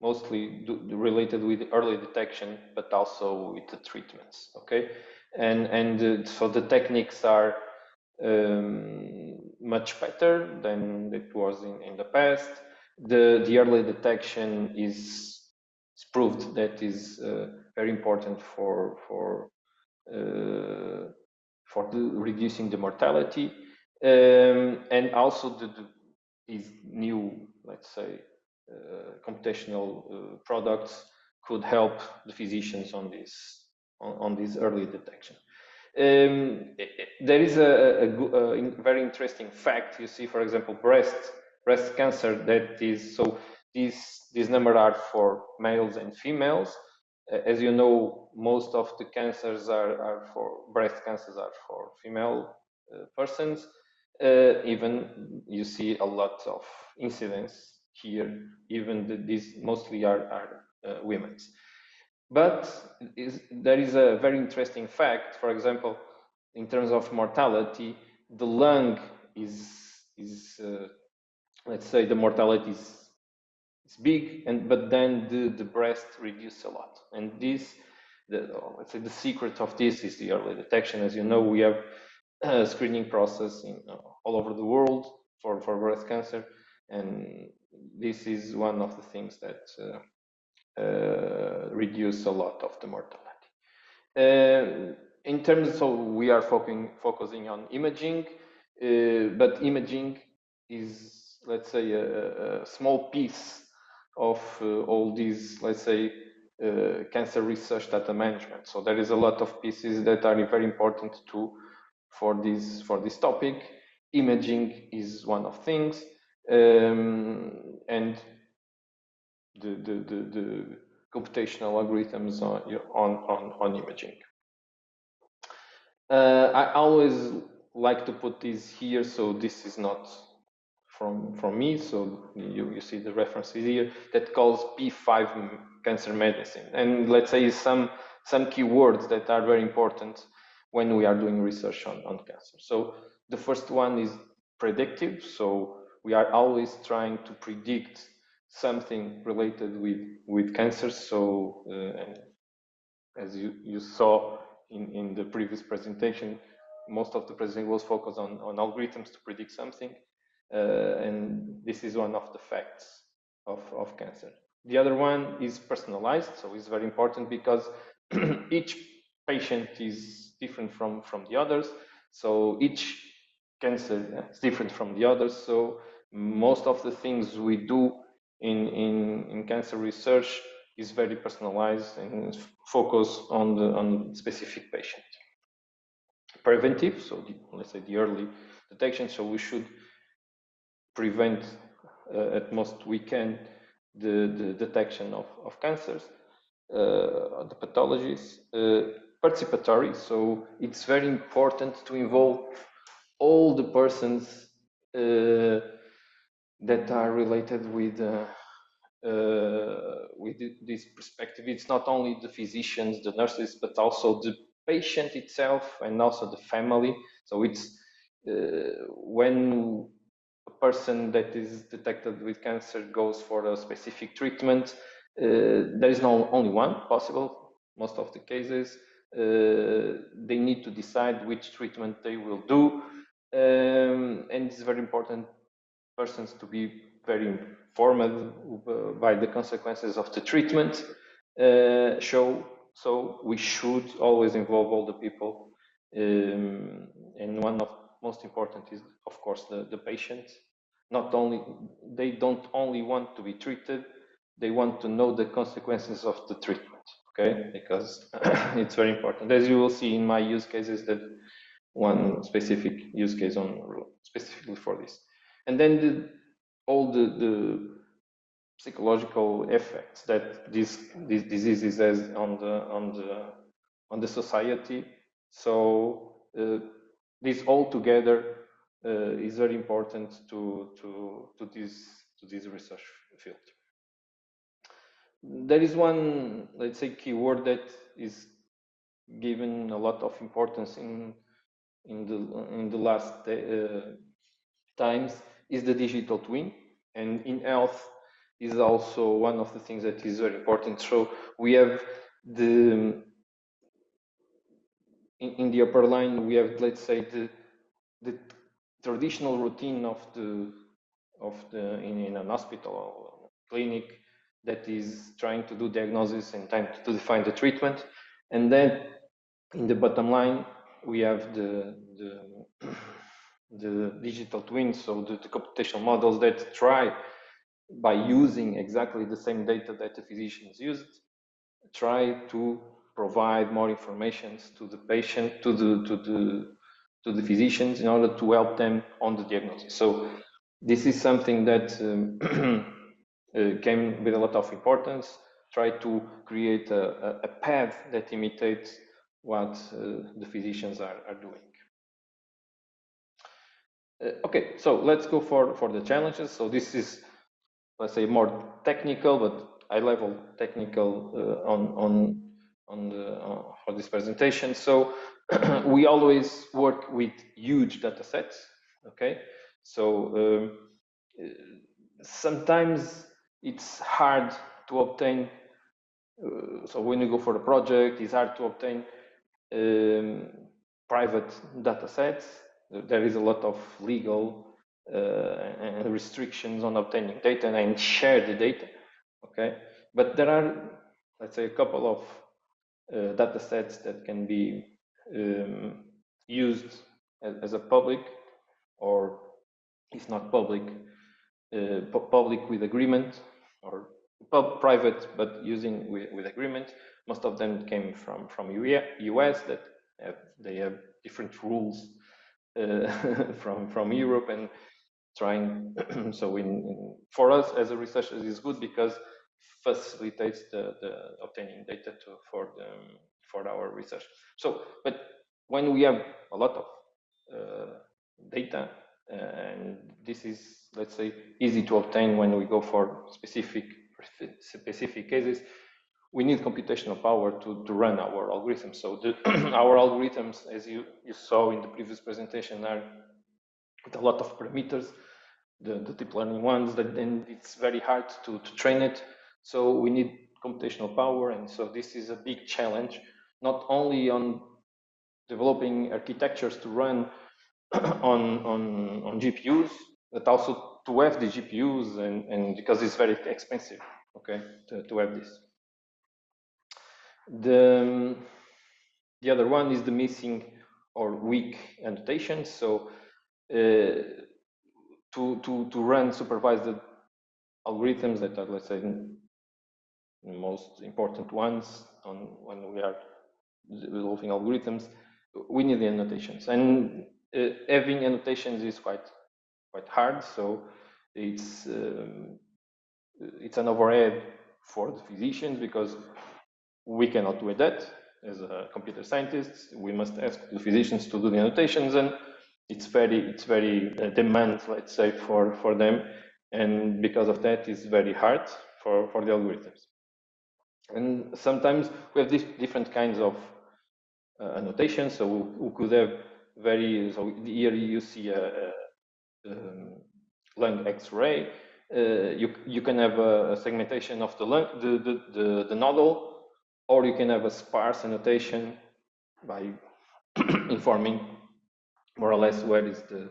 mostly related with early detection, but also with the treatments. Okay, and so the techniques are much better than it was in the past. The early detection is proved that is very important for reducing the mortality, and also these new, let's say, computational products could help the physicians on this early detection. There is a very interesting fact. You see, for example, breast cancer. That is, so these numbers are for males and females. As you know, most of the cancers are for breast cancers are for female persons. Even you see a lot of incidents here. Even these mostly are women's. But there is a very interesting fact. For example, in terms of mortality, the lung is let's say the mortality is big, but then the breast reduces a lot. And this, let's say, the secret of this is the early detection. As you know, we have a screening process all over the world for breast cancer, and this is one of the things that reduce a lot of the mortality. In terms of, we are focusing on imaging, but imaging is, let's say, a small piece of all these, let's say, cancer research data management. So there is a lot of pieces that are very important for this topic. Imaging is one of things, and the computational algorithms on imaging. I always like to put this here, so this is not from me, so you see the references here, that calls P5 cancer medicine. And let's say some keywords that are very important when we are doing research on cancer. So the first one is predictive. So we are always trying to predict something related with cancer. So and as you saw in the previous presentation, most of the presentation was focused on algorithms to predict something, and this is one of the facts of cancer. The other one is personalized, so it's very important because each patient is different from the others, so each cancer is different from the others. So most of the things we do in cancer research is very personalized and focus on the specific patient. Preventive, so let's say the early detection, so we should prevent at most we can the detection of cancers, the pathologies. Participatory, so it's very important to involve all the persons that are related with this perspective. It's not only the physicians, the nurses, but also the patient itself and also the family. So it's when a person that is detected with cancer goes for a specific treatment, there is not only one possible. Most of the cases, they need to decide which treatment they will do, and it's very important persons to be very informed by the consequences of the treatment. So we should always involve all the people, and one of most important is, of course, the patient. Not only they don't only want to be treated, they want to know the consequences of the treatment. Okay, because it's very important. As you will see in my use cases, that one specific use case on specifically for this. And then all the psychological effects that this disease has on the society. So this all together is very important to this research field. There is one, let's say, keyword that is given a lot of importance in the last times, is the digital twin, and in health is also one of the things that is very important. So we have in the upper line, we have, let's say, the traditional routine of in an hospital or clinic that is trying to do diagnosis and time to define the treatment. And then in the bottom line, we have the the digital twins, so the computational models that try, by using exactly the same data that the physicians used, try to provide more information to the patient, to the physicians, in order to help them on the diagnosis. So this is something that came with a lot of importance. Try to create a path that imitates what the physicians are doing. Okay, so let's go for the challenges. So this is, let's say, more technical, but high-level technical for this presentation. So we always work with huge data sets. Okay, so sometimes it's hard to obtain. So when you go for a project, it's hard to obtain private data sets. There is a lot of legal and restrictions on obtaining data and share the data. Okay, but there are, let's say, a couple of data sets that can be used as a public, or if not public, public with agreement, or private but using with agreement. Most of them came from US, that they have different rules from Europe, and trying so for us as a researcher, it is good because facilitates the obtaining data for our research. So, but when we have a lot of data, and this is, let's say, easy to obtain when we go for specific cases, we need computational power to run our algorithms. So our algorithms, as you saw in the previous presentation, are with a lot of parameters, the deep learning ones, that then it's very hard to train it. So we need computational power, and so this is a big challenge, not only on developing architectures to run on GPUs, but also to have the GPUs, and because it's very expensive, okay, to have this. The other one is the missing or weak annotations. So to run supervised algorithms that are, let's say, the most important ones when we are developing algorithms, we need the annotations, and having annotations is quite hard. So it's an overhead for the physicians, because we cannot do that as a computer scientist. We must ask the physicians to do the annotations, and it's very demand, let's say, for them, and because of that, it's very hard for the algorithms. And sometimes we have these different kinds of annotations. So we could have so here you see a lung X-ray. You can have a segmentation of the lung, the nodule, or you can have a sparse annotation by informing more or less where is the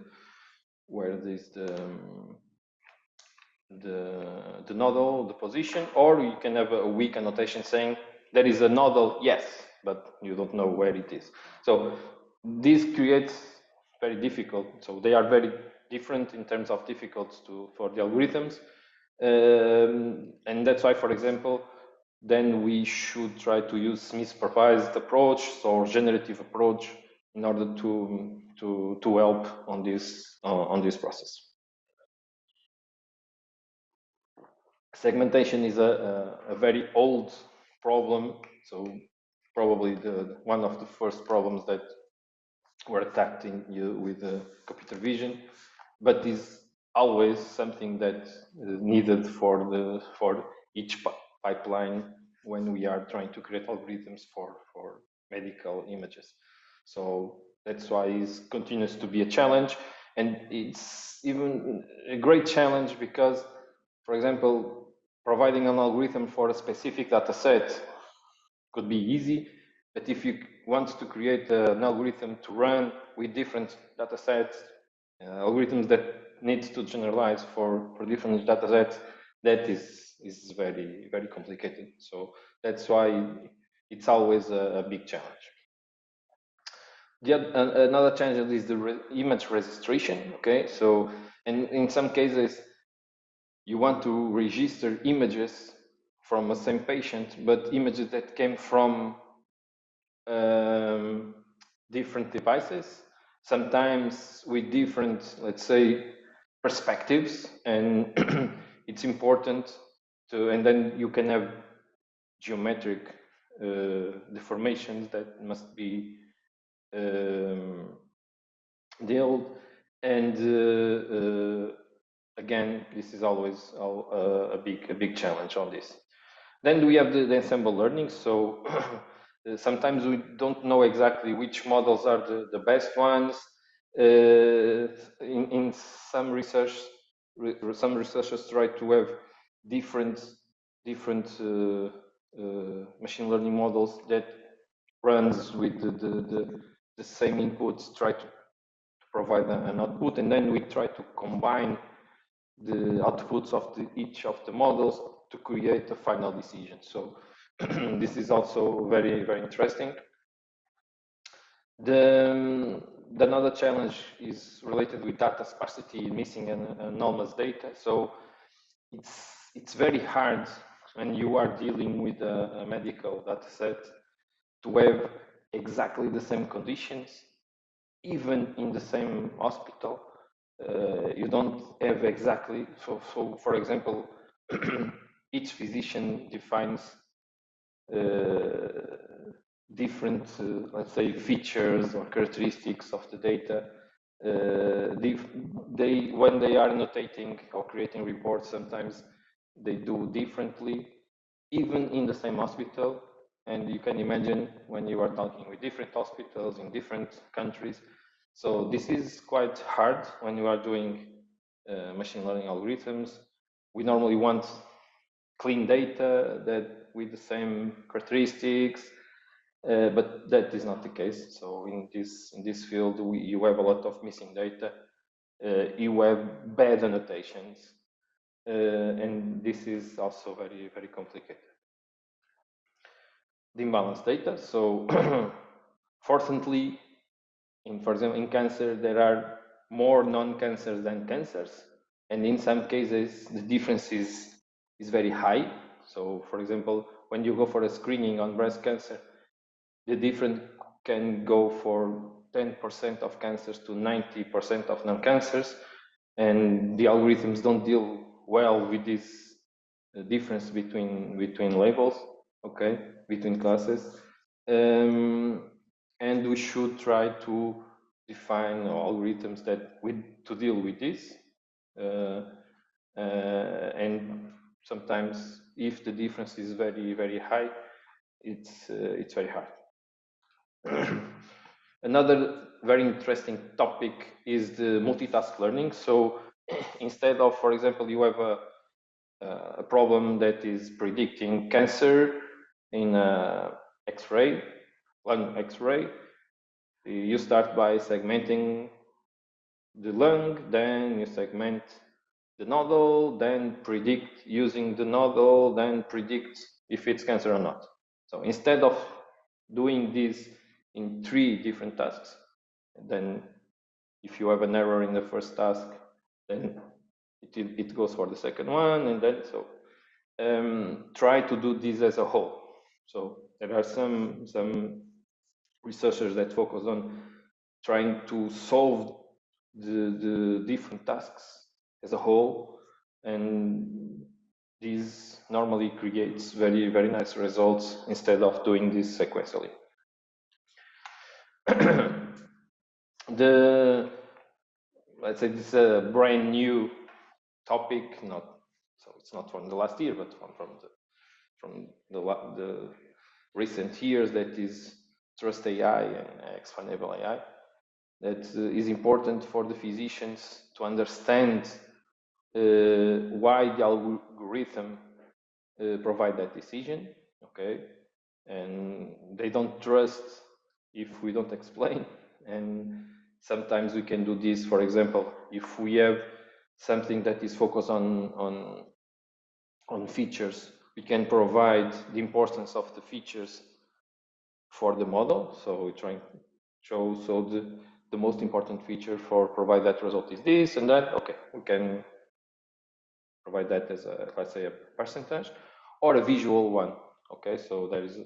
nodule, the position, or you can have a weak annotation saying there is a nodule, yes, but you don't know where it is. So this creates very difficult. So they are very different in terms of difficulties for the algorithms, and that's why, for example, then we should try to use semi-supervised approach or generative approach in order to help on this process. Segmentation is a very old problem, so probably one of the first problems that were attacked with computer vision, but is always something that is needed for each pipeline when we are trying to create algorithms for medical images. So that's why it continues to be a challenge, and it's even a great challenge because, for example, providing an algorithm for a specific data set could be easy, but if you want to create an algorithm to run with different data sets, algorithms that need to generalize for different data sets, that is very, very complicated. So that's why it's always a big challenge. Another challenge is the image registration. Okay, so and in some cases you want to register images from a same patient, but images that came from different devices, sometimes with different, let's say, perspectives, and it's important to, and then you can have geometric deformations that must be dealt, and again, this is always a big challenge on this. Then we have the ensemble learning. So sometimes we don't know exactly which models are the best ones. In some research, some researchers try to have different machine learning models that runs with the same inputs, try to provide an output, and then we try to combine the outputs of each of the models to create a final decision. So this is also very interesting. Another challenge is related with data sparsity, missing and anomalous data. So it's very hard when you are dealing with a medical data set to have exactly the same conditions, even in the same hospital. You don't have exactly, so for example, each physician defines different, let's say, features or characteristics of the data. When they are annotating or creating reports, sometimes they do differently, even in the same hospital. And you can imagine when you are talking with different hospitals in different countries. So this is quite hard when you are doing machine learning algorithms. We normally want clean data that with the same characteristics, but that is not the case. So in this field, you have a lot of missing data. You have bad annotations, and this is also very complicated. The imbalanced data. So fortunately, for example, in cancer, there are more non-cancers than cancers. And in some cases, the difference is very high. So for example, when you go for a screening on breast cancer, the difference can go for 10% of cancers to 90% of non-cancers. And the algorithms don't deal well with this difference between labels, okay, between classes. And we should try to define algorithms that to deal with this. And sometimes, if the difference is very high, it's very hard. Another very interesting topic is the multitask learning. So instead of, for example, you have a problem that is predicting cancer in X-ray, lung X-ray, you start by segmenting the lung, then you segment the nodal, then predict using the nodal, then predict if it's cancer or not. So instead of doing this in 3 different tasks, then if you have an error in the first task, then it goes for the second one, and then so try to do this as a whole. So there are some researchers that focus on trying to solve the different tasks as a whole, and this normally creates very nice results instead of doing this sequentially. Let's say this is a brand new topic, so it's not from the last year, but from the recent years, that is trust AI and explainable AI. That is important for the physicians to understand why the algorithm provide that decision, okay? And they don't trust if we don't explain. And sometimes we can do this, for example, if we have something that is focused on features, we can provide the importance of the features for the model. So we're trying show, so the most important feature for provide that result is this and that. Okay, we can provide that as a, let's say, a percentage or a visual one. Okay, so there is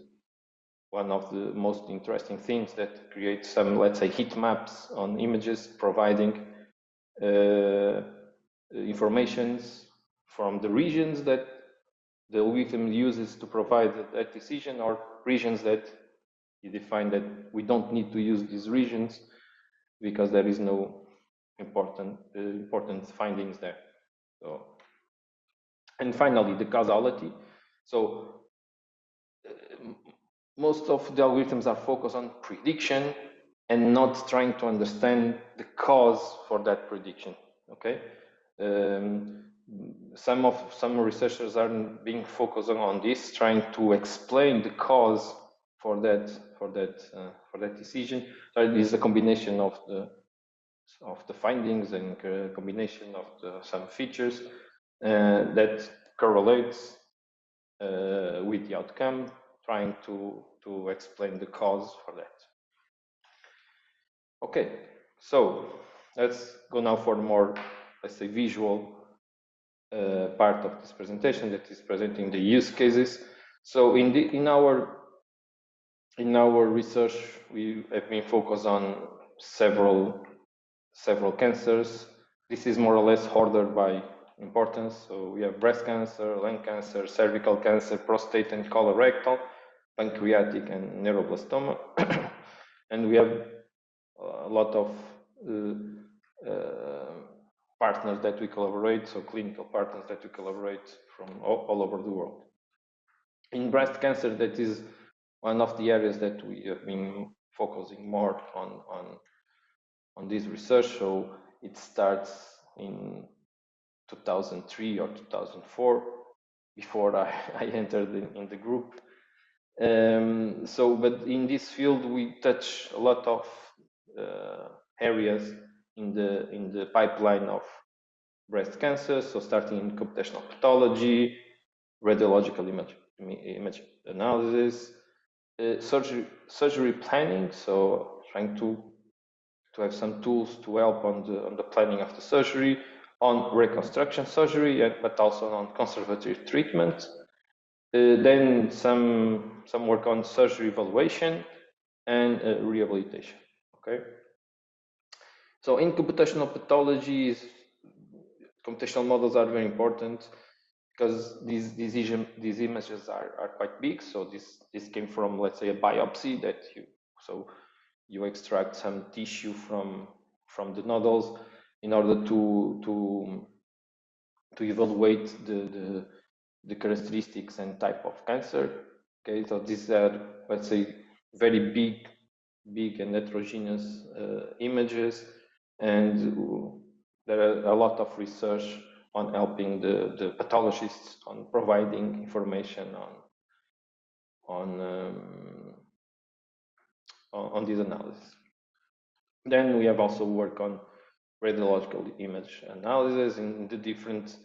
one of the most interesting things that creates some, let's say, heat maps on images, providing informations from the regions that the algorithm uses to provide that decision, or regions that you define that we don't need to use these regions because there is no important findings there. So, and finally, the causality. So most of the algorithms are focused on prediction and not trying to understand the cause for that prediction. Okay, some researchers are being focused on this, trying to explain the cause for that decision. So it is a combination of the findings and a combination of some features that correlates with the outcome, trying to explain the cause for that. Okay, so let's go now for more, let's say, visual part of this presentation, that is presenting the use cases. So in our research, we have been focused on several cancers. This is more or less ordered by importance. So we have breast cancer, lung cancer, cervical cancer, prostate and colorectal, pancreatic and neuroblastoma. And we have a lot of partners that we collaborate, so clinical partners that we collaborate from all over the world. In breast cancer, that is one of the areas that we have been focusing more on this research. So it starts in 2003 or 2004, before I entered in the group. But in this field, we touch a lot of areas in the pipeline of breast cancer. So starting in computational pathology, radiological image analysis, surgery planning. So trying to have some tools to help on the planning of the surgery, on reconstruction surgery, but also on conservative treatment. Then some work on surgery evaluation and rehabilitation. Okay. So in computational pathology, computational models are very important because these images are quite big. So this came from, let's say, a biopsy that you extract some tissue from the nodules in order to evaluate the characteristics and type of cancer. Okay, so these are, let's say, very big and heterogeneous images, and there are a lot of research on helping the pathologists on providing information on this analysis. Then we have also work on radiological image analysis in the different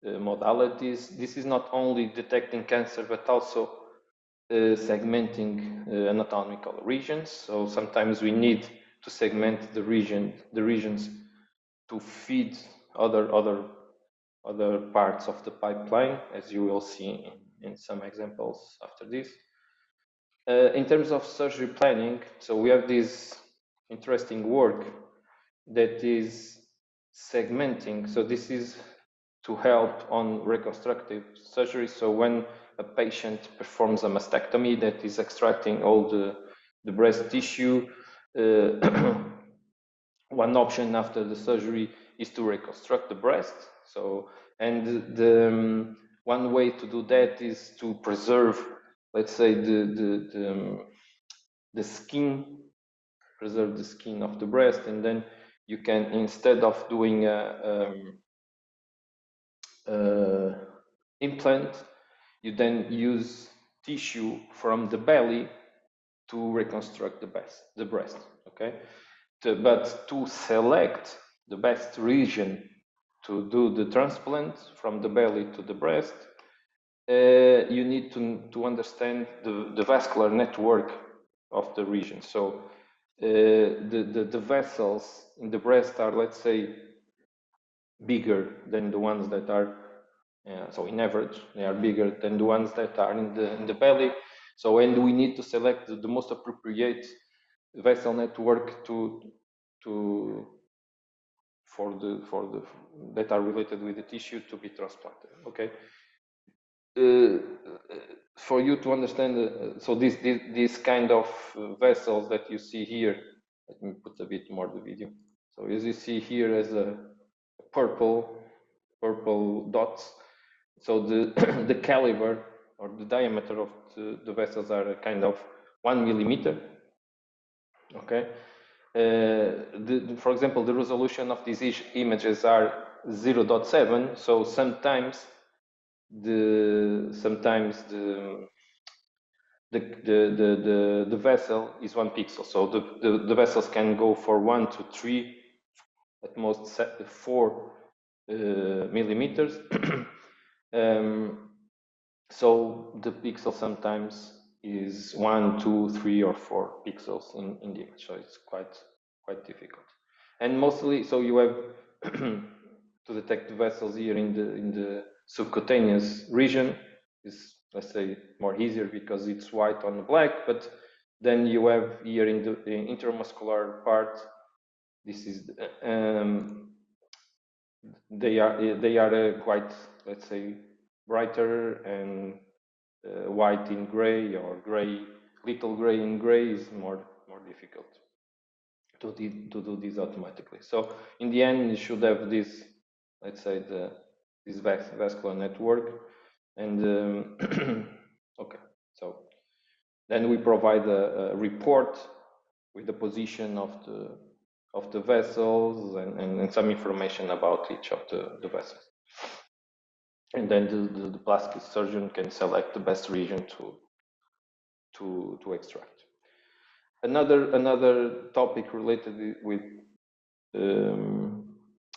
modalities. This is not only detecting cancer, but also segmenting anatomical regions. So sometimes we need to segment the regions to feed other parts of the pipeline, as you will see in some examples after this. In terms of surgery planning, so we have this interesting work that is segmenting. So this is to help on reconstructive surgery. So when a patient performs a mastectomy, that is extracting all the breast tissue, one option after the surgery is to reconstruct the breast. So, and one way to do that is to preserve, let's say, the skin, preserve the skin of the breast, and then you can, instead of doing a implant, you then use tissue from the belly to reconstruct the breast. Okay, but to select the best region to do the transplant from the belly to the breast, you need to understand the vascular network of the region. So the vessels in the breast are, let's say, bigger than the ones that are, so in average, they are bigger than the ones that are in the belly. So, and we need to select the most appropriate vessel network for the that are related with the tissue to be transplanted. Okay. For you to understand, so this kind of vessels that you see here, let me put a bit more the video. So as you see here as a purple dots, so the the caliber or the diameter of the vessels are a kind of 1 millimeter. Okay. For example, the resolution of these images are 0.7. So sometimes the vessel is 1 pixel. So the vessels can go for 1 to 3, at most 4 millimeters. So the pixel sometimes is 1, 2, 3, or 4 pixels in the image. So it's quite difficult. And mostly, so you have to detect the vessels here in the subcutaneous region is, let's say, more easier because it's white on black. But then you have here in the intramuscular part, this is they are quite, let's say, brighter, and white in gray, or gray, little gray in gray is more difficult to do this automatically. So in the end, you should have this, let's say, this vascular network, and okay. So then we provide a report with the position of the vessels and some information about each of the vessels. And then the plastic surgeon can select the best region to extract. Another topic related with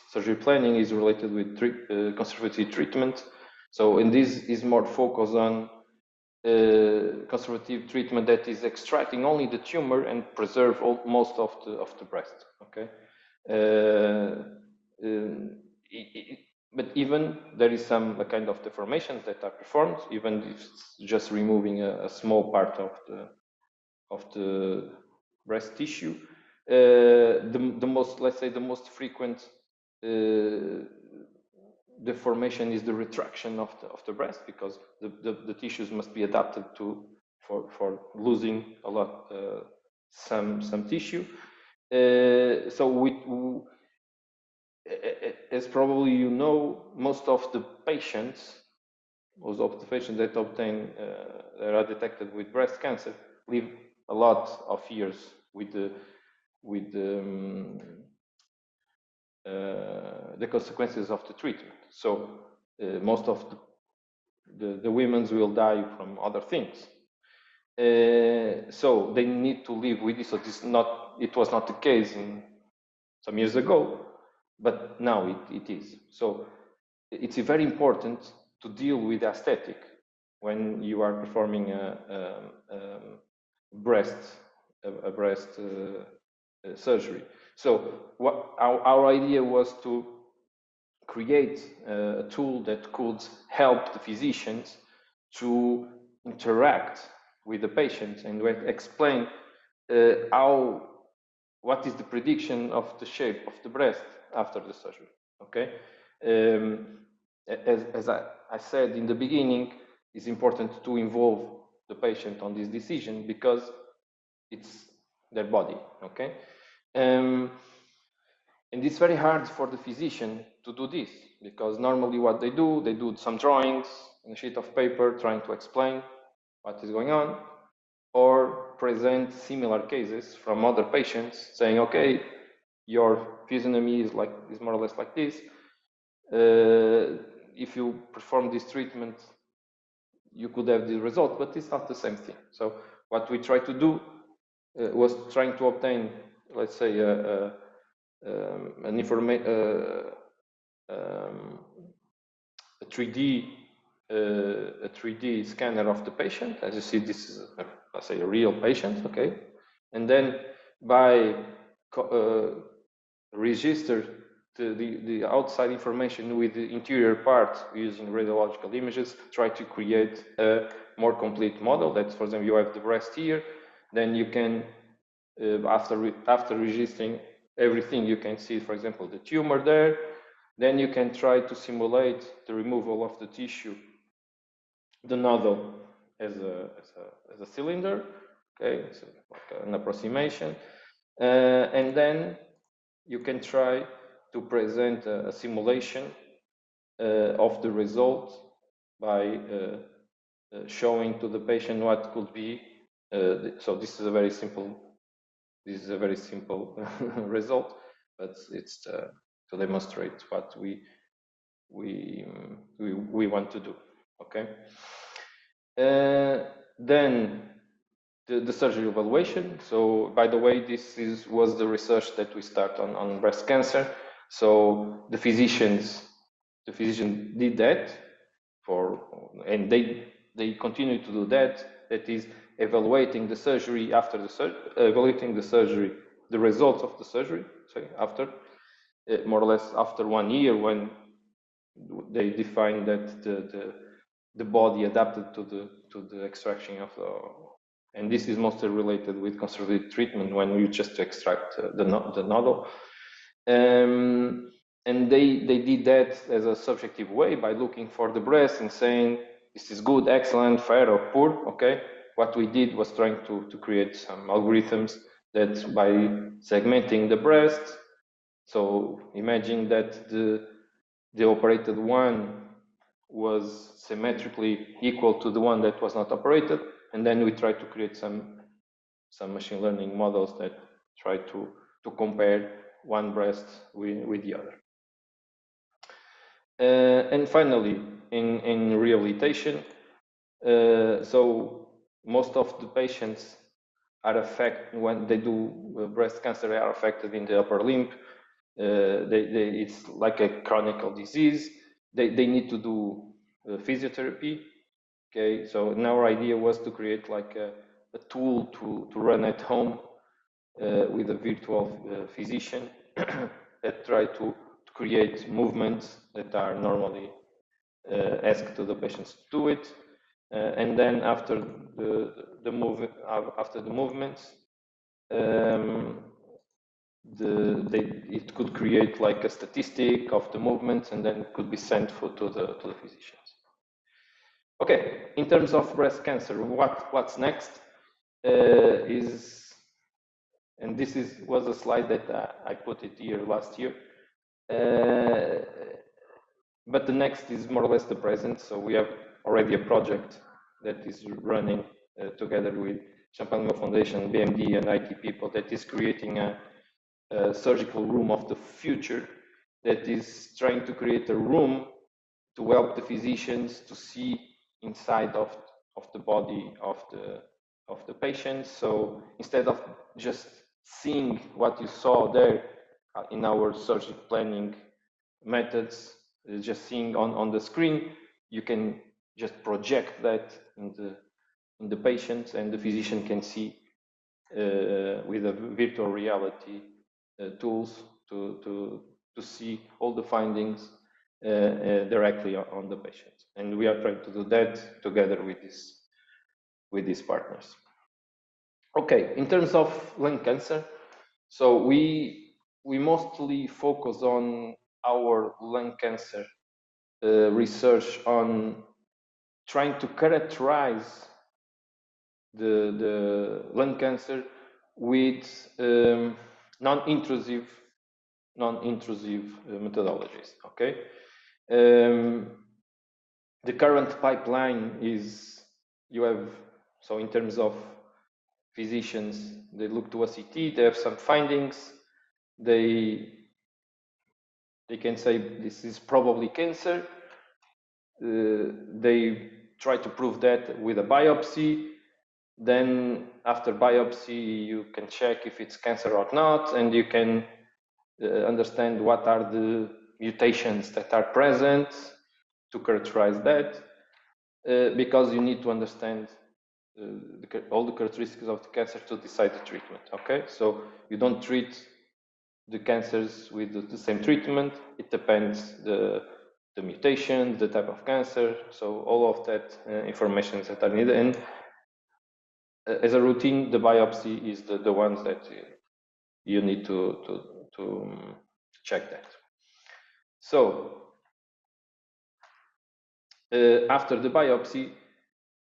surgery planning is related with conservative treatment. So, and this is more focused on conservative treatment that is extracting only the tumor and preserve most of the breast. Okay. But even there is some kind of deformations that are performed, even if it's just removing a small part of the breast tissue. The most, let's say, the most frequent deformation is the retraction of the breast, because the tissues must be adapted for losing a lot some tissue. So as probably you know, most of the patients that obtain that are detected with breast cancer live a lot of years with the consequences of the treatment. So most of the women will die from other things. So they need to live with this. So it was not the case some years ago, but now it is. So it's very important to deal with aesthetic when you are performing a breast surgery. So our idea was to create a tool that could help the physicians to interact with the patients and explain what is the prediction of the shape of the breast after the surgery. Okay. As I said in the beginning, it's important to involve the patient on this decision because it's their body. Okay. And it's very hard for the physician to do this, because normally what they do some drawings on a sheet of paper trying to explain what is going on, or present similar cases from other patients saying, okay, your physiognomy is more or less like this. If you perform this treatment, you could have the result, but it's not the same thing. So what we tried to do was trying to obtain, let's say, a 3D scanner of the patient. As you see, this is let's say a real patient, okay? And then by register the outside information with the interior part using radiological images, try to create a more complete model. That's, for example, you have the breast here, then you can, after registering everything, you can see, for example, the tumor there. Then you can try to simulate the removal of the tissue, the nodule as a cylinder, okay, so like an approximation, and then you can try to present a simulation of the result by showing to the patient what could be. So this is a very simple. This is a very simple result, but it's to demonstrate what we want to do. Okay. Then the surgery evaluation. So, by the way, this was the research that we start on breast cancer. So the physician did that and they continue to do that. That is evaluating the surgery after evaluating the surgery, the results of the surgery. So after more or less after 1 year, when they define that the body adapted to the extraction of the, and this is mostly related with conservative treatment when you just extract the nodule. And they did that as a subjective way by looking for the breast and saying, this is good, excellent, fair, or poor, okay? What we did was trying to create some algorithms that by segmenting the breast, so imagine that the operated one was symmetrically equal to the one that was not operated, and then we try to create some machine learning models that try to compare one breast with the other. And finally, in rehabilitation, so most of the patients are affected when they do breast cancer. They are affected in the upper limb. It's like a chronic disease. They need to do physiotherapy. Okay, so our idea was to create like a tool to run at home with a virtual physician that try to create movements that are normally asked to the patients to do it, and then after the movements, it could create like a statistic of the movements, and then it could be sent to the physicians. Okay, in terms of breast cancer, what's next is, and this was a slide that I put it here last year, but the next is more or less the present. So we have already a project that is running together with Champagne Foundation, BMD, and IT people that is creating a surgical room of the future that is trying to create a room to help the physicians to see inside of the body of the patient. So instead of just seeing what you saw there in our surgical planning methods, just seeing on the screen, you can just project that in the patient, and the physician can see with a virtual reality tools to see all the findings directly on the patient. And we are trying to do that together with these partners. Okay, in terms of lung cancer, so we mostly focus on our lung cancer research on trying to characterize the lung cancer with non-intrusive methodologies. Okay, the current pipeline is, you have, so in terms of physicians, they look to a CT, they have some findings, they can say this is probably cancer. They try to prove that with a biopsy. Then after biopsy, you can check if it's cancer or not, and you can understand what are the mutations that are present to characterize that, because you need to understand all the characteristics of the cancer to decide the treatment. Okay, so you don't treat the cancers with the same treatment. It depends the mutation, the type of cancer. So all of that information that are needed. And as a routine, the biopsy is the ones that you need to check that. So after the biopsy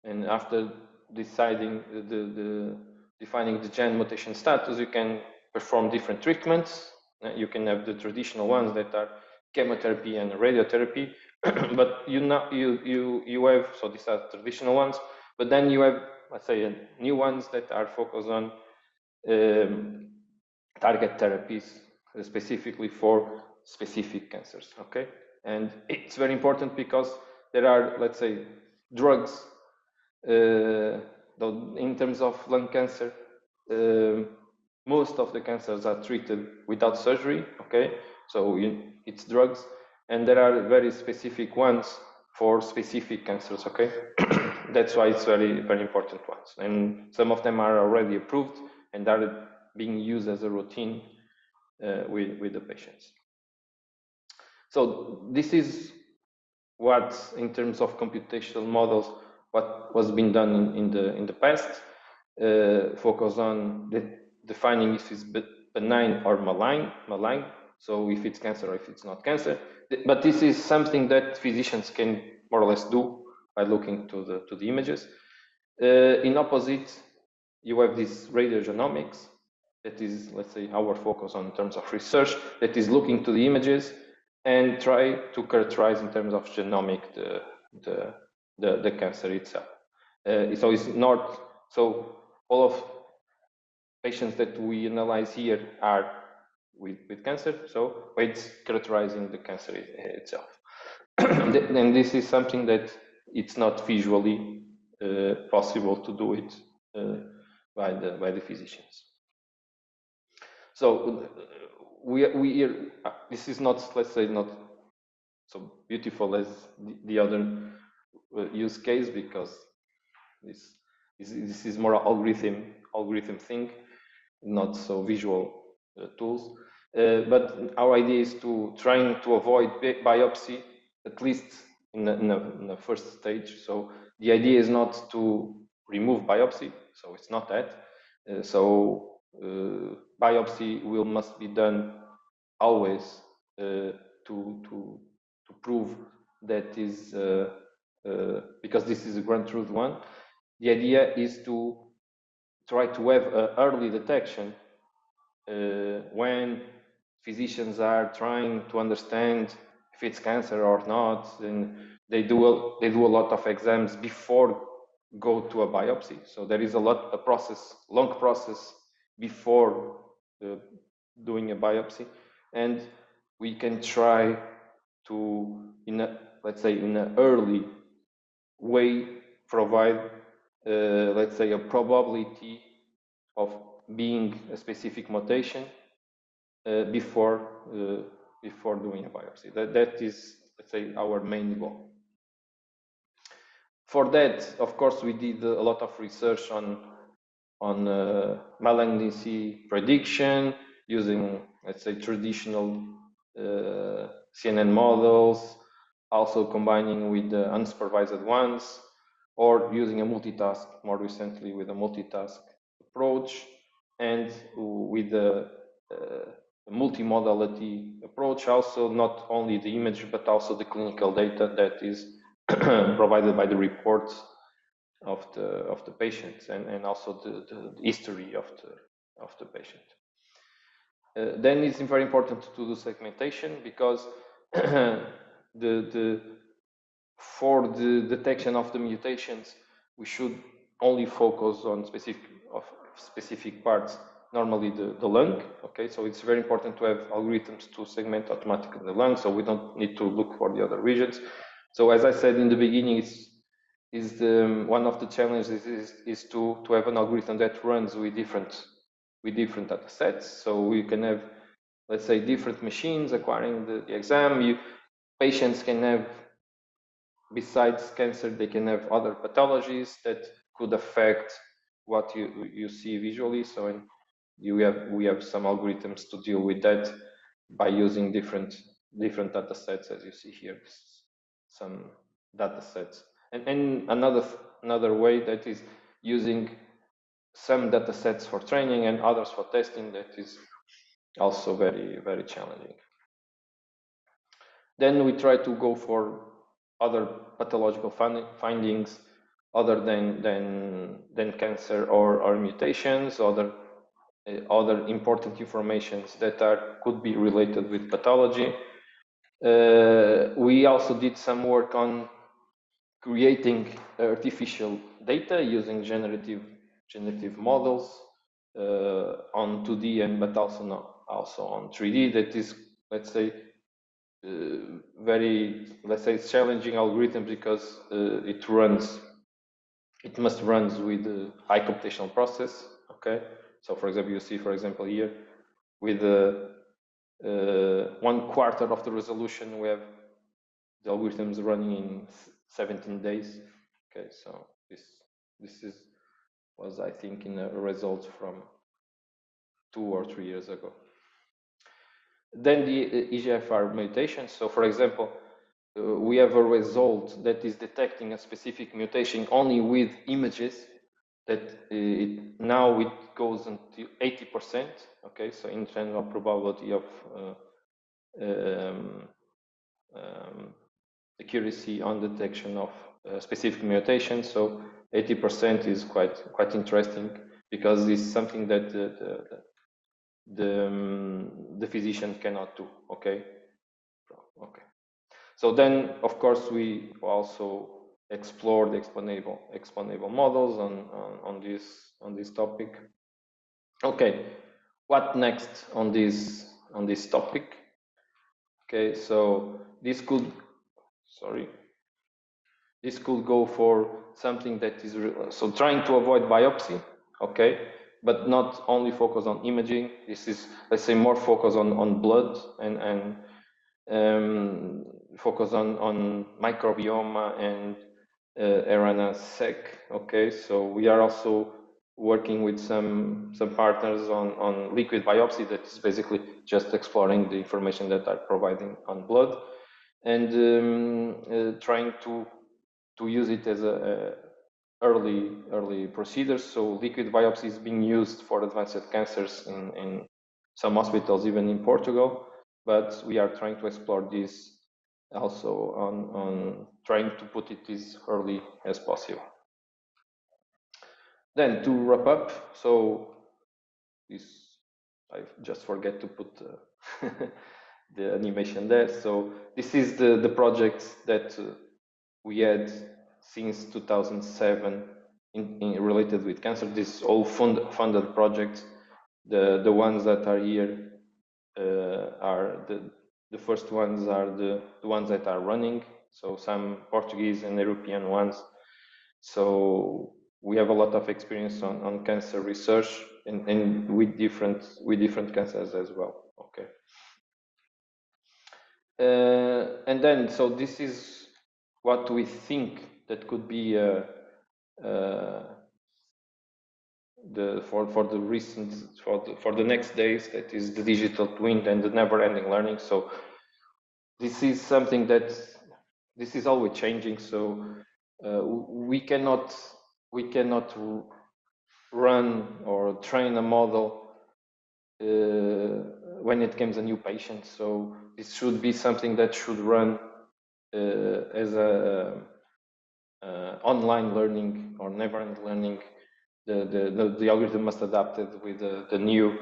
and after deciding defining the gene mutation status, you can perform different treatments. You can have the traditional ones that are chemotherapy and radiotherapy, but you have, so these are traditional ones, but then you have, let's say, new ones that are focused on target therapies specifically for specific cancers. Okay, and it's very important because there are, let's say, drugs in terms of lung cancer. Most of the cancers are treated without surgery. Okay, so it's drugs, and there are very specific ones for specific cancers. Okay, that's why it's very, very important ones, and some of them are already approved and are being used as a routine with the patients. So this is what, in terms of computational models, what was being done in the past, focus on defining if it's benign or malign. So if it's cancer or if it's not cancer. But this is something that physicians can more or less do by looking to the images. In opposite, you have this radiogenomics. That is, let's say, our focus on terms of research, that is looking to the images and try to characterize in terms of genomic the cancer itself. So it's not, so all of patients that we analyze here are with cancer, so it's characterizing the cancer itself. And this is something that it's not visually possible to do it by the physicians. So this is not, let's say, not so beautiful as the other use case, because this is more algorithm thing, not so visual tools. But our idea is trying to avoid biopsy, at least in the first stage. So the idea is not to remove biopsy, so it's not that. Biopsy must be done always to prove that is because this is a ground truth one. The idea is to try to have early detection when physicians are trying to understand if it's cancer or not, and they do a lot of exams before go to a biopsy. So there is a long process before doing a biopsy, and we can try to, let's say, in an early way, provide, let's say, a probability of being a specific mutation before doing a biopsy. That is, let's say, our main goal. For that, of course, we did a lot of research on malignancy prediction using, let's say, traditional CNN models, also combining with the unsupervised ones, or using a multitask, more recently with a multitask approach, and with the multimodality approach, also not only the image, but also the clinical data that is provided by the reports of the patients, and also the history of the patient. Then it's very important to do segmentation, because for the detection of the mutations, we should only focus on specific parts, normally the lung. Okay, so it's very important to have algorithms to segment automatically the lung, so we don't need to look for the other regions. So as I said in the beginning, one of the challenges is to have an algorithm that runs with different data sets. So we can have, let's say, different machines acquiring the exam. Patients can have, besides cancer, they can have other pathologies that could affect what you see visually. So we have some algorithms to deal with that by using different data sets, as you see here, some data sets. And another way that is using some data sets for training and others for testing, that is also very, very challenging. Then we try to go for other pathological findings other than cancer or mutations, other important informations that could be related with pathology. We also did some work on creating artificial data using generative models on 2D but also on 3D. That is, let's say, very challenging algorithm because it must run with a high computational process. Okay, so for example, you see, for example, here with 1/4 of the resolution, we have the algorithms running in 17 days. Okay, so this was, I think, in a result from 2 or 3 years ago. Then the EGFR mutation. So, for example, we have a result that is detecting a specific mutation only with images. That now it goes until 80%. Okay, so in terms of probability of accuracy on detection of specific mutations. So 80% is quite interesting because it's something that the physician cannot do. Okay. So then, of course, we also explored explainable models on this topic. Okay, what next on this topic? Okay, so this could go for something that is so trying to avoid biopsy. Okay, but not only focus on imaging. This is, let's say, more focus on blood and focus on microbiome and INESC. Okay, so we are also working with some partners on liquid biopsy, that is basically just exploring the information that are providing on blood and trying to use it as a early procedure. So liquid biopsy is being used for advanced cancers in some hospitals, even in Portugal. But we are trying to explore this also on trying to put it as early as possible. Then to wrap up, so I just forget to put the animation there. So this is the project that we had since 2007 in related with cancer. This all funded projects. The ones that are here are the first ones are the ones that are running. So some Portuguese and European ones. So we have a lot of experience on cancer research and with different cancers as well. Okay. And then, so this is what we think that could be for the next days. That is the digital twin and the never-ending learning. So this is something that this is always changing. So we cannot run or train a model when it comes a new patient. So this should be something that should run as a online learning or never-ending learning. The algorithm must adapt it with the new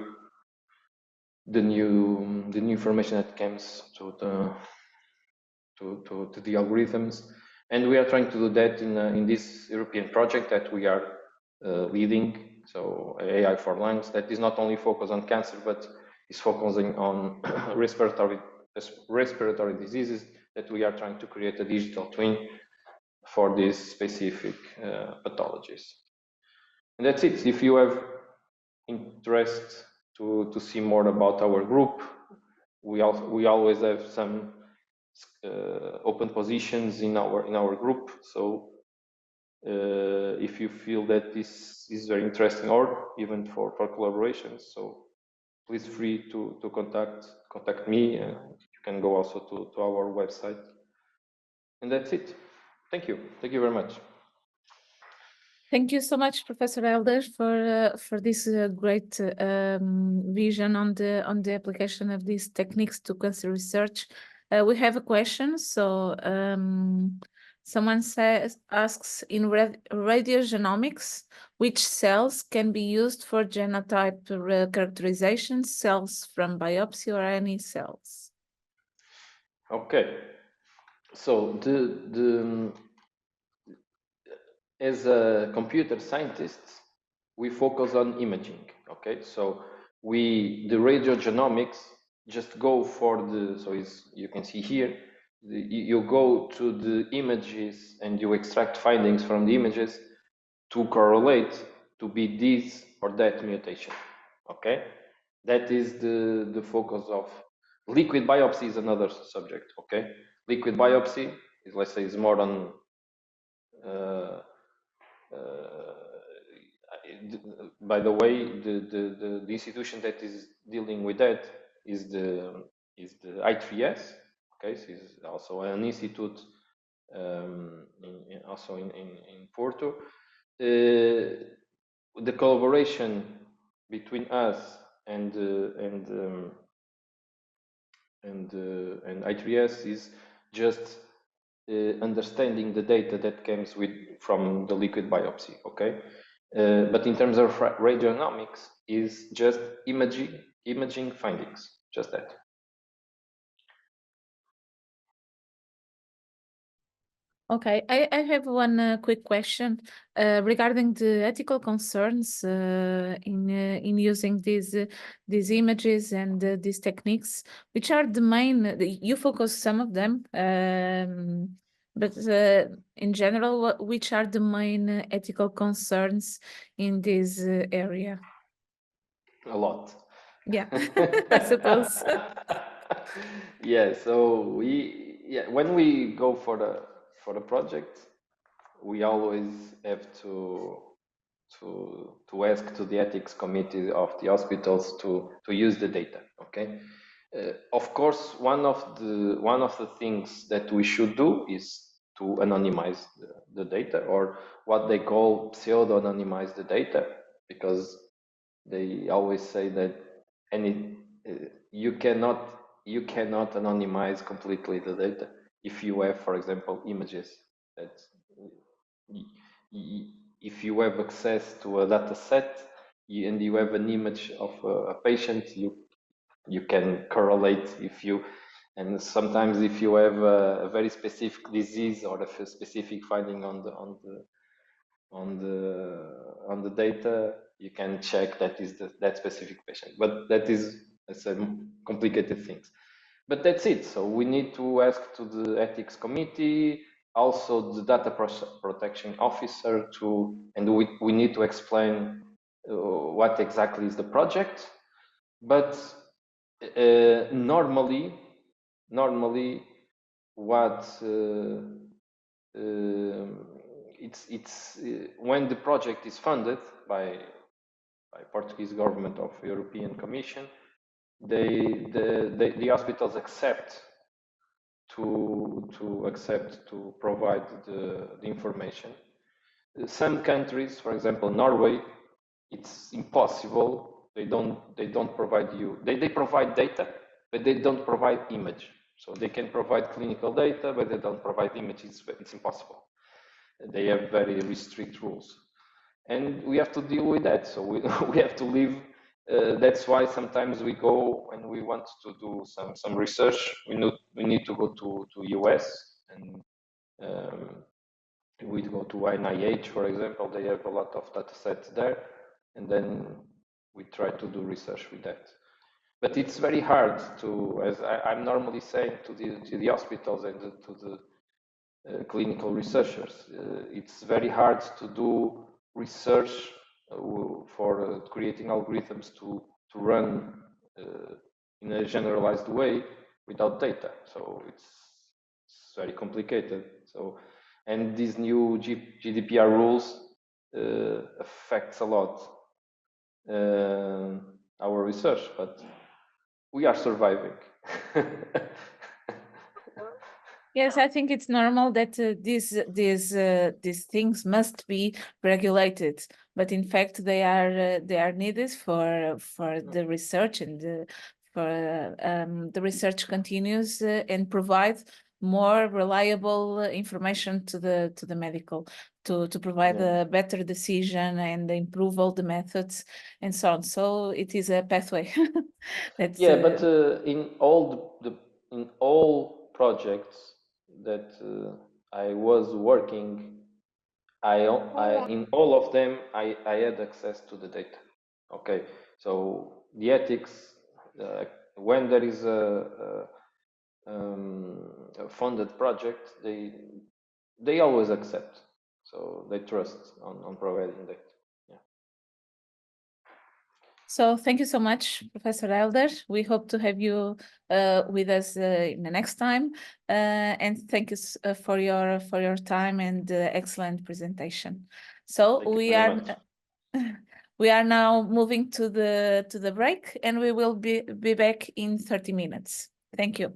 information that comes to the algorithms, and we are trying to do that in this European project that we are leading. So AI for lungs, that is not only focused on cancer, but is focusing on respiratory diseases, that we are trying to create a digital twin for these specific pathologies. And that's it. If you have interest to see more about our group, we always have some open positions in our group. So if you feel that this is very interesting, or even for collaborations. So please free to contact me, and you can go also to our website. And that's it. Thank you very much. Thank you so much, Professor Elder, for this great vision on the application of these techniques to cancer research. We have a question. So someone asks, in radiogenomics, which cells can be used for genotype characterization? Cells from biopsy or any cells? Okay. So as a computer scientist, we focus on imaging. Okay, so the radiogenomics just go for so you can see here, you go to the images and you extract findings from the images to correlate to be this or that mutation. Okay, that is the focus of liquid biopsy. Is another subject. Okay, liquid biopsy is, let's say, is more on by the way, the institution that is dealing with that is the I3S. Okay, so it's also an institute also in Porto. The collaboration between us and I3S is just understanding the data that comes from the liquid biopsy. Okay, but in terms of radiogenomics, is just imaging findings, just that. Okay, I have one quick question regarding the ethical concerns in using these images and these techniques, which are the main. You focus some of them, but in general, which are the main ethical concerns in this area? A lot. Yeah, I suppose. Yeah. So when we go for the project, we always have to ask to the ethics committee of the hospitals to use the data. Okay. Of course, one of the things that we should do is to anonymize the data, or what they call pseudo-anonymize the data, because they always say that you cannot anonymize completely the data if you have, for example, images that if you have access to a data set and you have an image of a patient, you can correlate and sometimes if you have a very specific disease or a specific finding on the data, you can check that is that specific patient. But that is, let's say, complicated things. But that's it. So we need to ask to the ethics committee, also the data protection officer, and we need to explain what exactly is the project. But normally what it's when the project is funded by Portuguese government of European Commission, the hospitals accept to provide the information. Some countries, for example, Norway, it's impossible. They don't provide you. They provide data, but they don't provide image. So they can provide clinical data, but they don't provide images. It's impossible. They have very strict rules, and we have to deal with that. So we have to live. That's why sometimes we go and we want to do some research. We need to go to US, and we go to NIH, for example. They have a lot of data sets there, and then we try to do research with that. But it's very hard to, as I'm normally saying to the hospitals and to the clinical researchers, it's very hard to do research for creating algorithms to run in a generalized way without data. So it's very complicated. So And these new GDPR rules affects a lot our research, but we are surviving. Yes, I think it's normal that these things must be regulated, but in fact they are needed for the research, and the research continues and provide more reliable information to the medical, to provide a better decision and improve all the methods and so on. So it is a pathway. That's, yeah, but in all projects that I was working, in all of them I had access to the data. Okay, so the ethics, when there is a funded project, they always accept. So they trust on providing data. Yeah. So thank you so much, Professor Elder. We hope to have you with us in the next time. And thank you for your time and excellent presentation. So we are now moving to the break, and we will be back in 30 minutes. Thank you.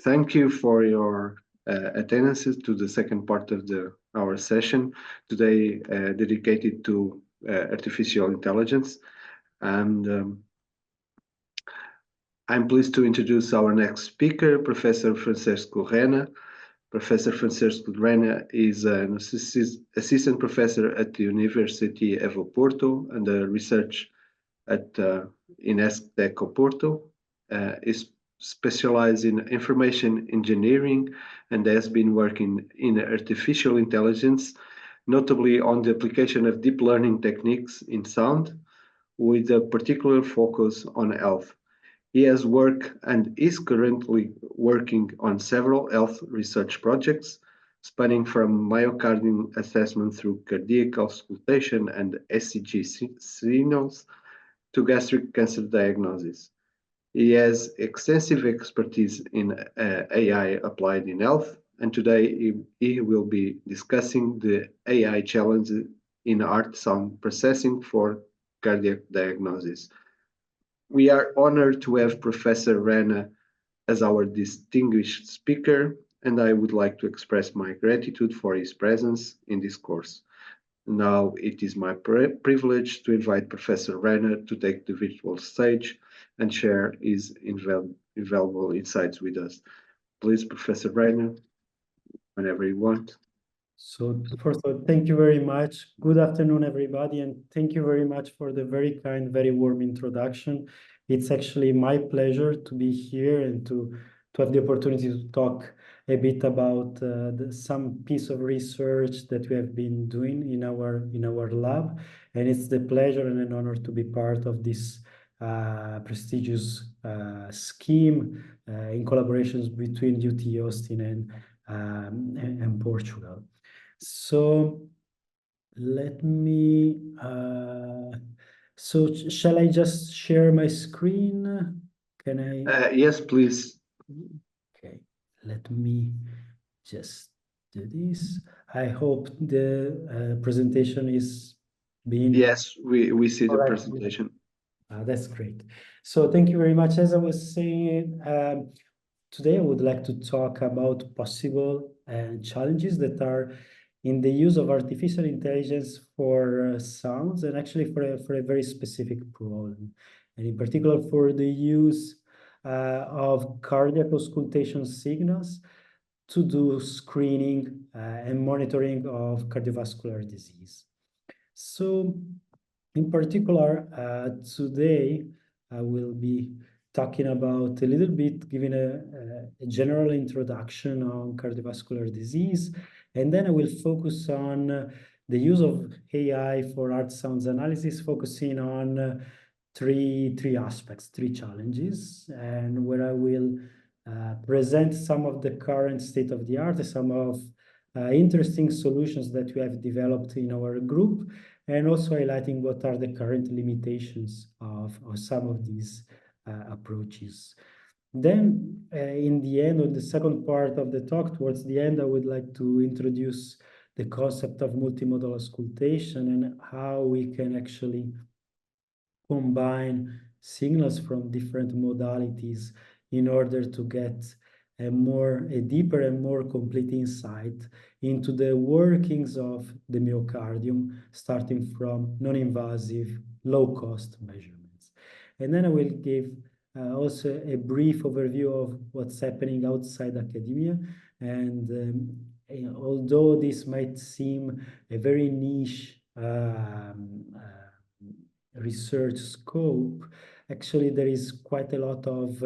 Thank you for your attendance to the second part of our session today, dedicated to artificial intelligence. And I'm pleased to introduce our next speaker, Professor Francesco Rena. Professor Francesco Rena is an assistant professor at the University of Oporto and a research at INESC TEC Oporto. Is specialized in information engineering and has been working in artificial intelligence, notably on the application of deep learning techniques in sound, with a particular focus on health. He has worked and is currently working on several health research projects, spanning from myocardial assessment through cardiac auscultation and ECG signals to gastric cancer diagnosis. He has extensive expertise in AI applied in health, and today he will be discussing the AI challenges in heart sound processing for cardiac diagnosis. We are honored to have Professor Rena as our distinguished speaker, and I would like to express my gratitude for his presence in this course. Now it is my privilege to invite Professor Rena to take the virtual stage and share his invaluable insights with us. Please, Professor Rena, whenever you want. So first of all, thank you very much. Good afternoon, everybody, and thank you very much for the very kind, very warm introduction. It's actually my pleasure to be here and to have the opportunity to talk a bit about some piece of research that we have been doing in our lab, and it's the pleasure and an honor to be part of this prestigious scheme in collaborations between UT Austin and Portugal. So let me. So shall I just share my screen? Can I? Yes, please. Okay, let me just do this. I hope the presentation is being. Yes, we see the presentation. That's great. So thank you very much. As I was saying, today I would like to talk about possible challenges that are in the use of artificial intelligence for sounds, and actually for a very specific problem, and in particular for the use of cardiac auscultation signals to do screening and monitoring of cardiovascular disease. So in particular, today I will be talking about a little bit, giving a general introduction on cardiovascular disease, and then I will focus on the use of AI for heart sounds analysis, focusing on three aspects, three challenges, and where I will present some of the current state of the art, some of interesting solutions that we have developed in our group, and also highlighting what are the current limitations of some of these approaches. Then in the end, on the second part of the talk, towards the end, I would like to introduce the concept of multimodal auscultation and how we can actually combine signals from different modalities in order to get a deeper and more complete insight into the workings of the myocardium, starting from non-invasive, low-cost measurements. And then I will give also a brief overview of what's happening outside academia. And although this might seem a very niche research scope, actually there is quite a lot of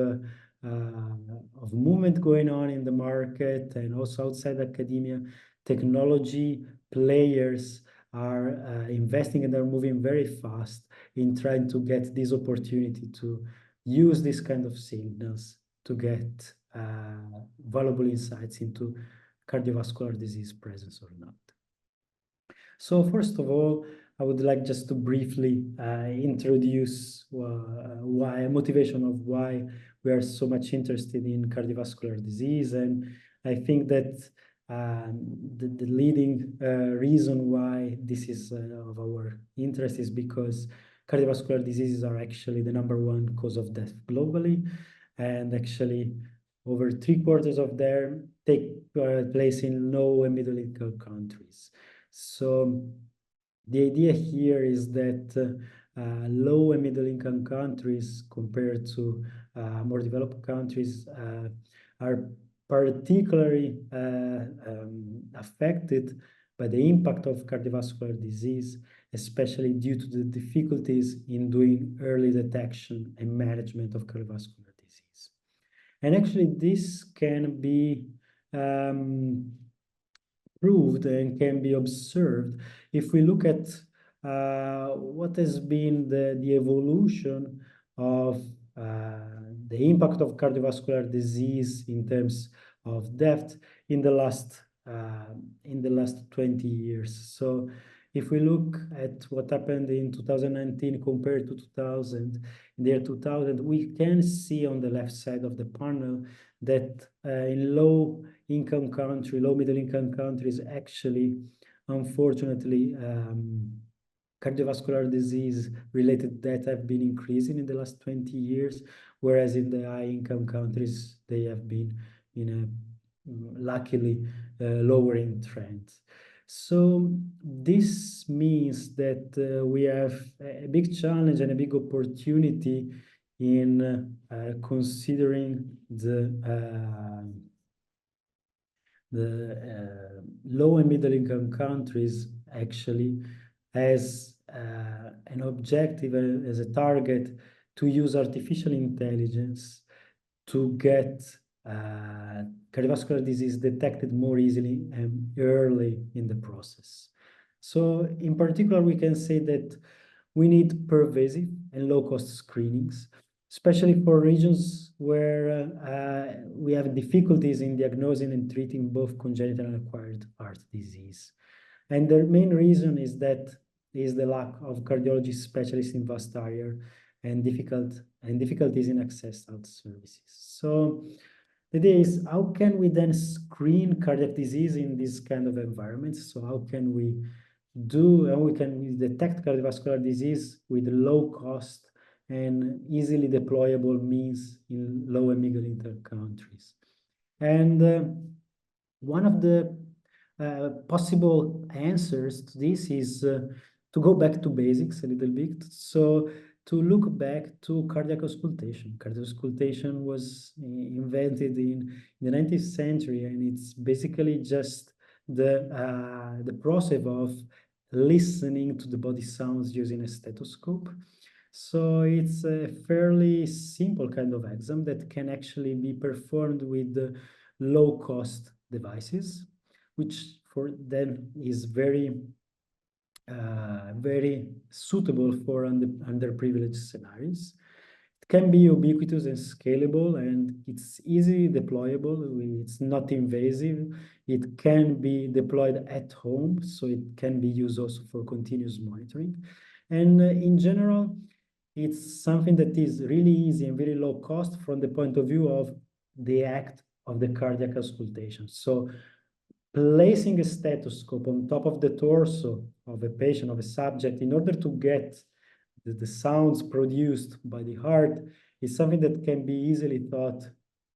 movement going on in the market and also outside academia. Technology players are investing and they're moving very fast in trying to get this opportunity to use this kind of signals to get valuable insights into cardiovascular disease presence or not. So first of all, I would like just to briefly introduce why motivation of why we are so much interested in cardiovascular disease. And I think that the leading reason why this is of our interest is because cardiovascular diseases are actually the #1 cause of death globally. And actually over 3/4 of them take place in low and middle income countries. So the idea here is that low and middle income countries compared to more developed countries are particularly affected by the impact of cardiovascular disease, especially due to the difficulties in doing early detection and management of cardiovascular disease. And actually this can be proved and can be observed if we look at what has been the evolution of the impact of cardiovascular disease in terms of death in the last 20 years. So if we look at what happened in 2019 compared to 2000, in the year 2000, we can see on the left side of the panel that in low middle income countries, actually, unfortunately, cardiovascular disease related death have been increasing in the last 20 years, whereas in the high income countries, they have been in a luckily lowering trend. So this means that we have a big challenge and a big opportunity in considering the low and middle income countries actually as an objective, as a target to use artificial intelligence to get cardiovascular disease detected more easily and early in the process. So in particular, we can say that we need pervasive and low-cost screenings, especially for regions where we have difficulties in diagnosing and treating both congenital and acquired heart disease. And the main reason is the lack of cardiology specialists in vast area and difficulties in access to health services. So the idea is, how can we then screen cardiac disease in this kind of environments? So how can we detect cardiovascular disease with low cost and easily deployable means in low and middle income countries? And one of the possible answers to this is to go back to basics a little bit. So to look back to cardiac auscultation. Cardiac auscultation was invented in the 19th century, and it's basically just the process of listening to the body sounds using a stethoscope. So it's a fairly simple kind of exam that can actually be performed with low-cost devices, which for them is very suitable for underprivileged scenarios. It can be ubiquitous and scalable, and it's easily deployable. It's not invasive. It can be deployed at home, so it can be used also for continuous monitoring. And in general, it's something that is really easy and very low cost from the point of view of the act of the cardiac auscultation. So placing a stethoscope on top of the torso of a patient, of a subject, in order to get the sounds produced by the heart is something that can be easily taught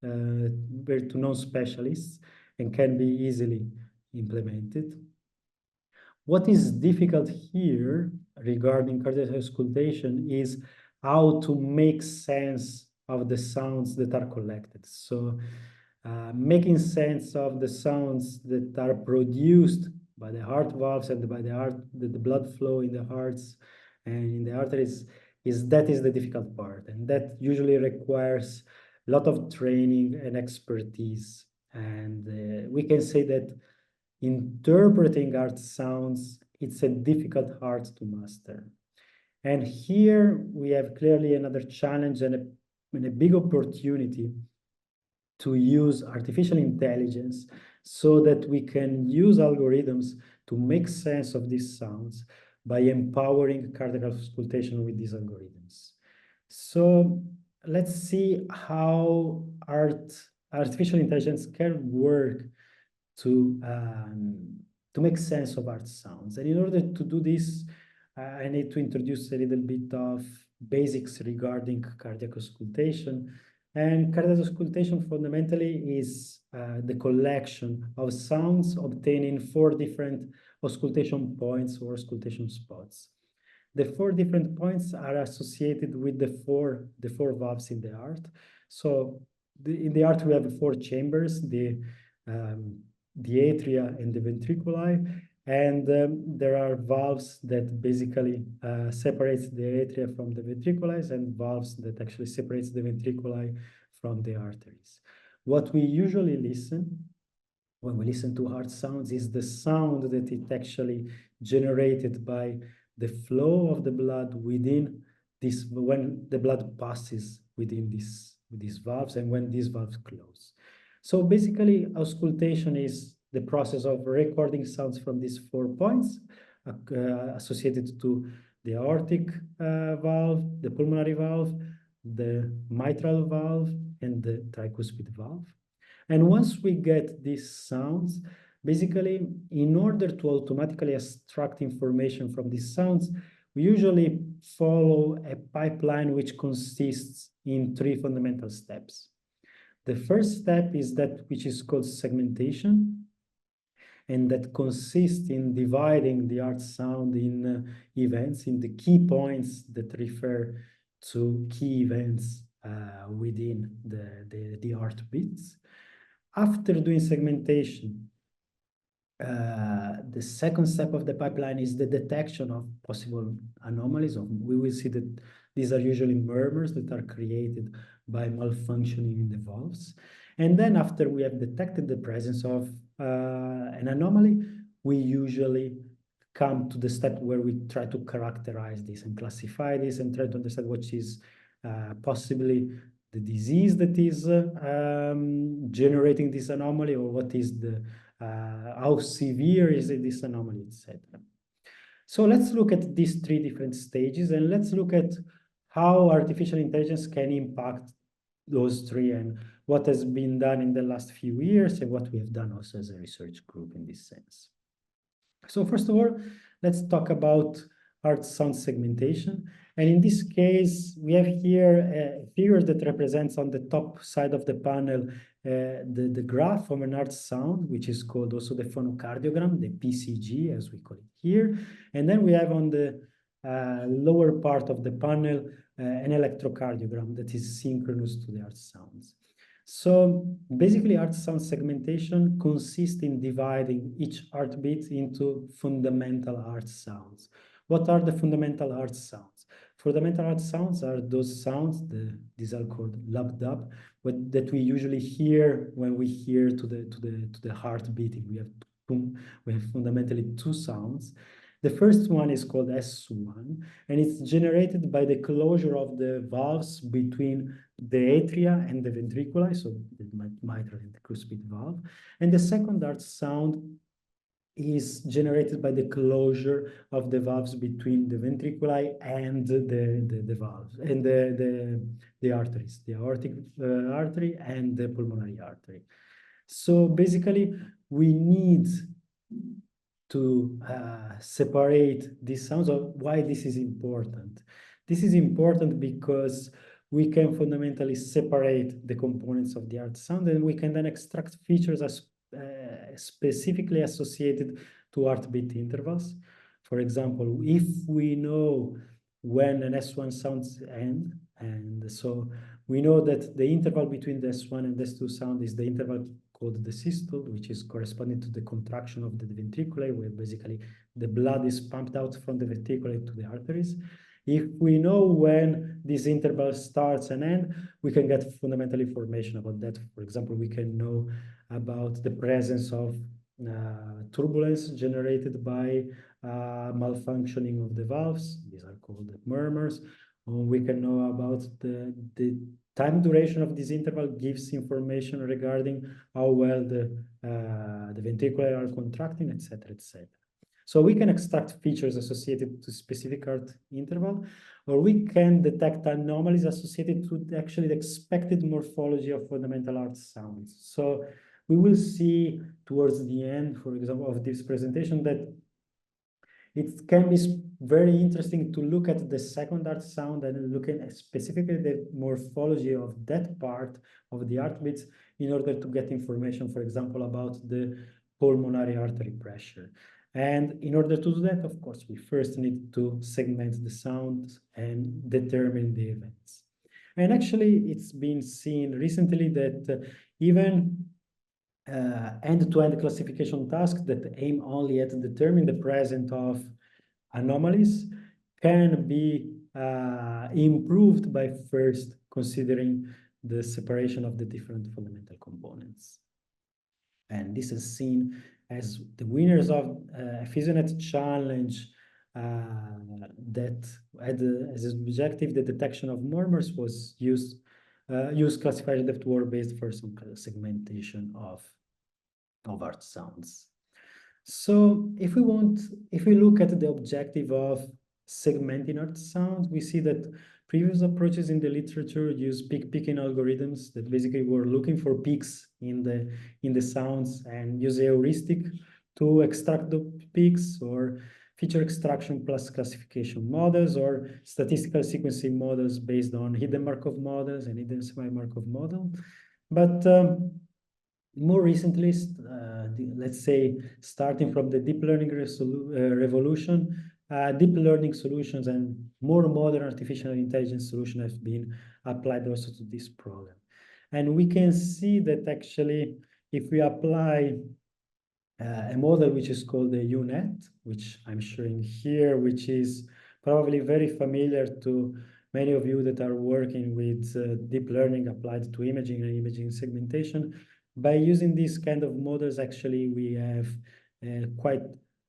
to non-specialists and can be easily implemented. What is difficult here regarding cardiac auscultation is how to make sense of the sounds that are collected. So making sense of the sounds that are produced by the heart valves and by the blood flow in the hearts and in the arteries is the difficult part, and that usually requires a lot of training and expertise. And we can say that interpreting art sounds, it's a difficult art to master. And here we have clearly another challenge and a big opportunity to use artificial intelligence so that we can use algorithms to make sense of these sounds by empowering cardiac auscultation with these algorithms. So let's see how artificial intelligence can work to make sense of art sounds. And in order to do this, I need to introduce a little bit of basics regarding cardiac auscultation. And cardiac auscultation fundamentally is the collection of sounds obtained in 4 different auscultation points or auscultation spots. The 4 different points are associated with the four valves in the heart. So in the heart we have 4 chambers, the atria and the ventriculi, and there are valves that basically separates the atria from the ventriculi, and valves that actually separates the ventriculi from the arteries. What we usually listen when we listen to heart sounds is the sound that it actually generated by the flow of the blood within this, when the blood passes within these valves and when these valves close. So basically, auscultation is the process of recording sounds from these 4 points associated to the aortic valve, the pulmonary valve, the mitral valve, and the tricuspid valve. And once we get these sounds, basically, in order to automatically extract information from these sounds, we usually follow a pipeline which consists in 3 fundamental steps. The first step is that which is called segmentation, and that consists in dividing the art sound in events, in the key points that refer to key events within the heartbeats. After doing segmentation, the second step of the pipeline is the detection of possible anomalies. We will see that these are usually murmurs that are created by malfunctioning in the valves. And then after we have detected the presence of an anomaly, we usually come to the step where we try to characterize this and classify this and try to understand what is possibly the disease that is generating this anomaly, or what is the how severe is this anomaly, etc. So let's look at these 3 different stages, and let's look at how artificial intelligence can impact those 3 and what has been done in the last few years and what we have done also as a research group in this sense. So first of all, let's talk about art sound segmentation. And in this case, we have here a figure that represents on the top side of the panel the graph of an art sound, which is called also the phonocardiogram, the PCG, as we call it here. And then we have on the lower part of the panel an electrocardiogram that is synchronous to the art sounds. So basically, art sound segmentation consists in dividing each heartbeat into fundamental art sounds. What are the fundamental art sounds? Fundamental art sounds are those sounds, these are called lub-dub, that we usually hear when we hear to the heart beating. We have fundamentally 2 sounds. The first one is called S1, and it's generated by the closure of the valves between the atria and the ventriculi, so the mitral and the tricuspid valve. And the second art sound is generated by the closure of the valves between the ventriculi and the valves and the arteries, the aortic artery and the pulmonary artery. So basically, we need to separate these sounds. Or why this is important? This is important because we can fundamentally separate the components of the heart sound, and we can then extract features as specifically associated to heartbeat intervals. For example, if we know when an S1 sounds end, and so we know that the interval between the S1 and S2 sound is the interval called the systole, which is corresponding to the contraction of the ventriculi, where basically the blood is pumped out from the ventriculi to the arteries. If we know when this interval starts and ends, we can get fundamental information about that. For example, we can know about the presence of turbulence generated by malfunctioning of the valves. These are called murmurs. We can know about the time duration of this interval gives information regarding how well the ventriculi are contracting, etc., etc. So we can extract features associated to specific heart interval, or we can detect anomalies associated to actually the expected morphology of fundamental heart sounds. So we will see towards the end, for example, of this presentation, that it can be very interesting to look at the second heart sound and look at specifically the morphology of that part of the heartbeats in order to get information, for example, about the pulmonary artery pressure. And in order to do that, of course, we first need to segment the sounds and determine the events. And actually, it's been seen recently that even end-to-end classification tasks that aim only at determining the presence of anomalies can be improved by first considering the separation of the different fundamental components. And this is seen as the winners of a PhysioNet challenge that had as an objective the detection of murmurs was used classifiers that were based first on segmentation of heart sounds. So if we look at the objective of segmenting heart sounds, we see that previous approaches in the literature use peak-picking algorithms that basically were looking for peaks in the sounds and use a heuristic to extract the peaks, or feature extraction plus classification models, or statistical sequencing models based on hidden Markov models and hidden semi-Markov model. But more recently, let's say, starting from the deep learning revolution, deep learning solutions and more modern artificial intelligence solutions have been applied also to this problem. And we can see that actually, if we apply a model which is called the UNet, which I'm showing here, which is probably very familiar to many of you that are working with deep learning applied to imaging and imaging segmentation. By using these kind of models, actually, we have quite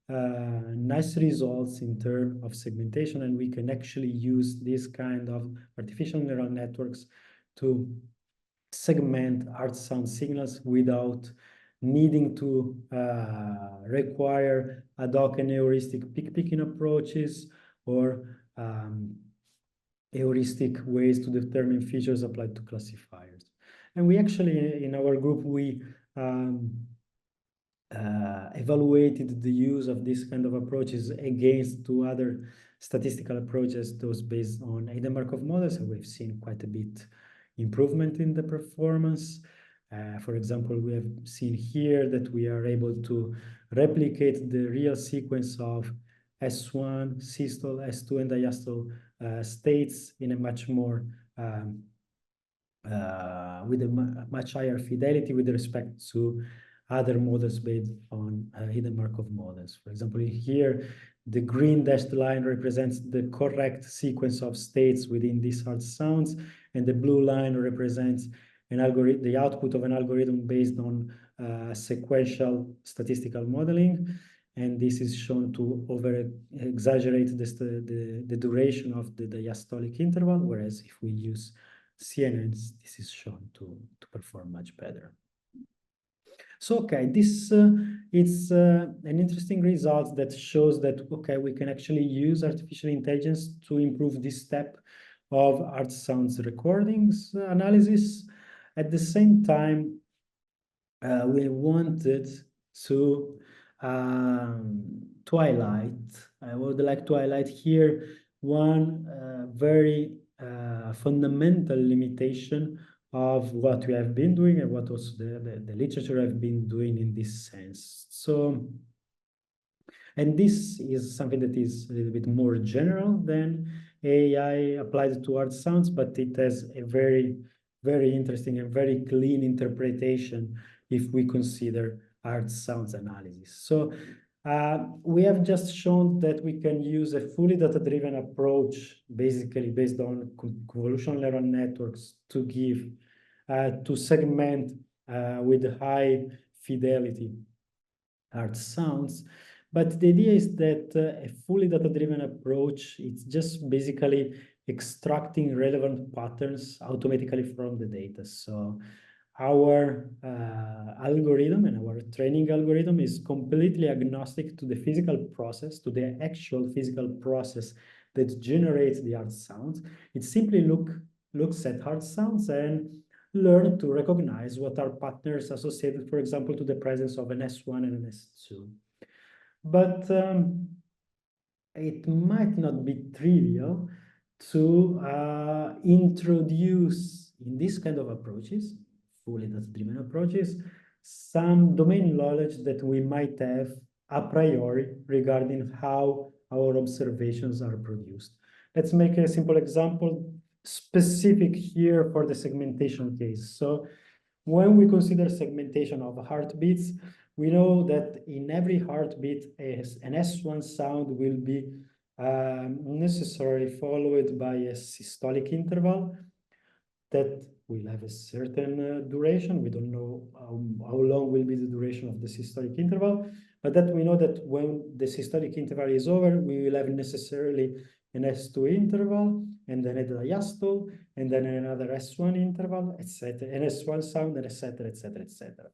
nice results in terms of segmentation, and we can actually use this kind of artificial neural networks to segment heart sound signals without needing to require ad hoc and heuristic peak-picking approaches or heuristic ways to determine features applied to classifiers. And we actually, in our group, we evaluated the use of this kind of approaches against two other statistical approaches, those based on hidden Markov models, and we've seen quite a bit improvement in the performance. For example, we have seen here that we are able to replicate the real sequence of S1, systole, S2, and diastole states in a much more with a much higher fidelity with respect to other models based on hidden Markov models. For example, here, the green dashed line represents the correct sequence of states within these heart sounds, and the blue line represents an algorithm, the output of an algorithm based on sequential statistical modeling. And this is shown to over-exaggerate the duration of the diastolic interval, whereas if we use CNNs, this is shown to perform much better. So, okay, this it's an interesting result that shows that, okay, we can actually use artificial intelligence to improve this step of art sounds recordings analysis. At the same time, we wanted to I would like to highlight here one very fundamental limitation of what we have been doing and what also the literature have been doing in this sense. So, and this is something that is a little bit more general than AI applied to art sounds, but it has a very, very interesting and very clean interpretation if we consider art sounds analysis. So we have just shown that we can use a fully data-driven approach, basically based on convolutional neural networks, to give, to segment with high fidelity art sounds. But the idea is that a fully data-driven approach, it's just basically extracting relevant patterns automatically from the data. So our algorithm and our training algorithm is completely agnostic to the physical process, to the actual physical process that generates the art sounds. It simply looks at art sounds and learn to recognize what are patterns associated, for example, to the presence of an S1 and an S2. But it might not be trivial to introduce in this kind of approaches, fully data-driven approaches, some domain knowledge that we might have a priori regarding how our observations are produced. Let's make a simple example specific here for the segmentation case. So when we consider segmentation of heartbeats, we know that in every heartbeat, an S1 sound will be necessarily followed by a systolic interval that will have a certain duration. We don't know how long will be the duration of the systolic interval, but that we know that when the systolic interval is over, we will have necessarily an S2 interval, and then a diastole, and then another S1 interval, etc., an S1 sound, and etc., etc., etc.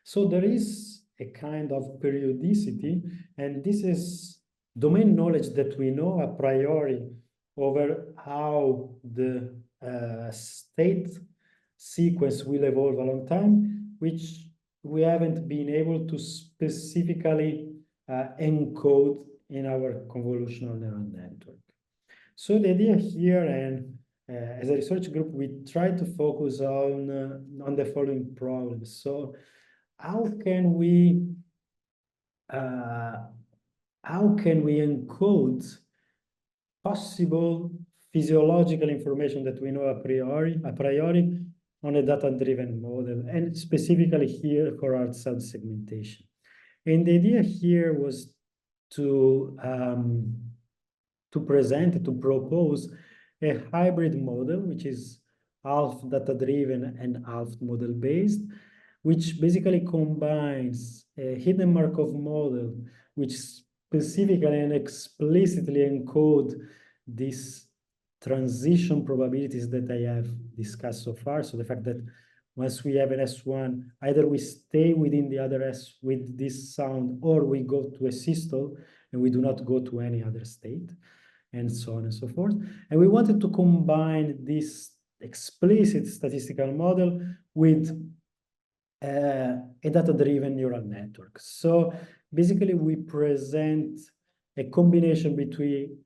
So there is a kind of periodicity, and this is domain knowledge that we know a priori over how the state sequence will evolve along time, which we haven't been able to specifically encode in our convolutional neural network. So the idea here, and as a research group, we try to focus on the following problems. So how can we encode possible physiological information that we know a priori on a data-driven model, and specifically here for art sound segmentation. And the idea here was to propose a hybrid model, which is half data-driven and half model-based, which basically combines a hidden Markov model, which specifically and explicitly encode these transition probabilities that I have discussed so far. So the fact that once we have an S1, either we stay within the other S with this sound, or we go to a systole and we do not go to any other state, and so on and so forth. And we wanted to combine this explicit statistical model with a data-driven neural network. So basically, we present a combination between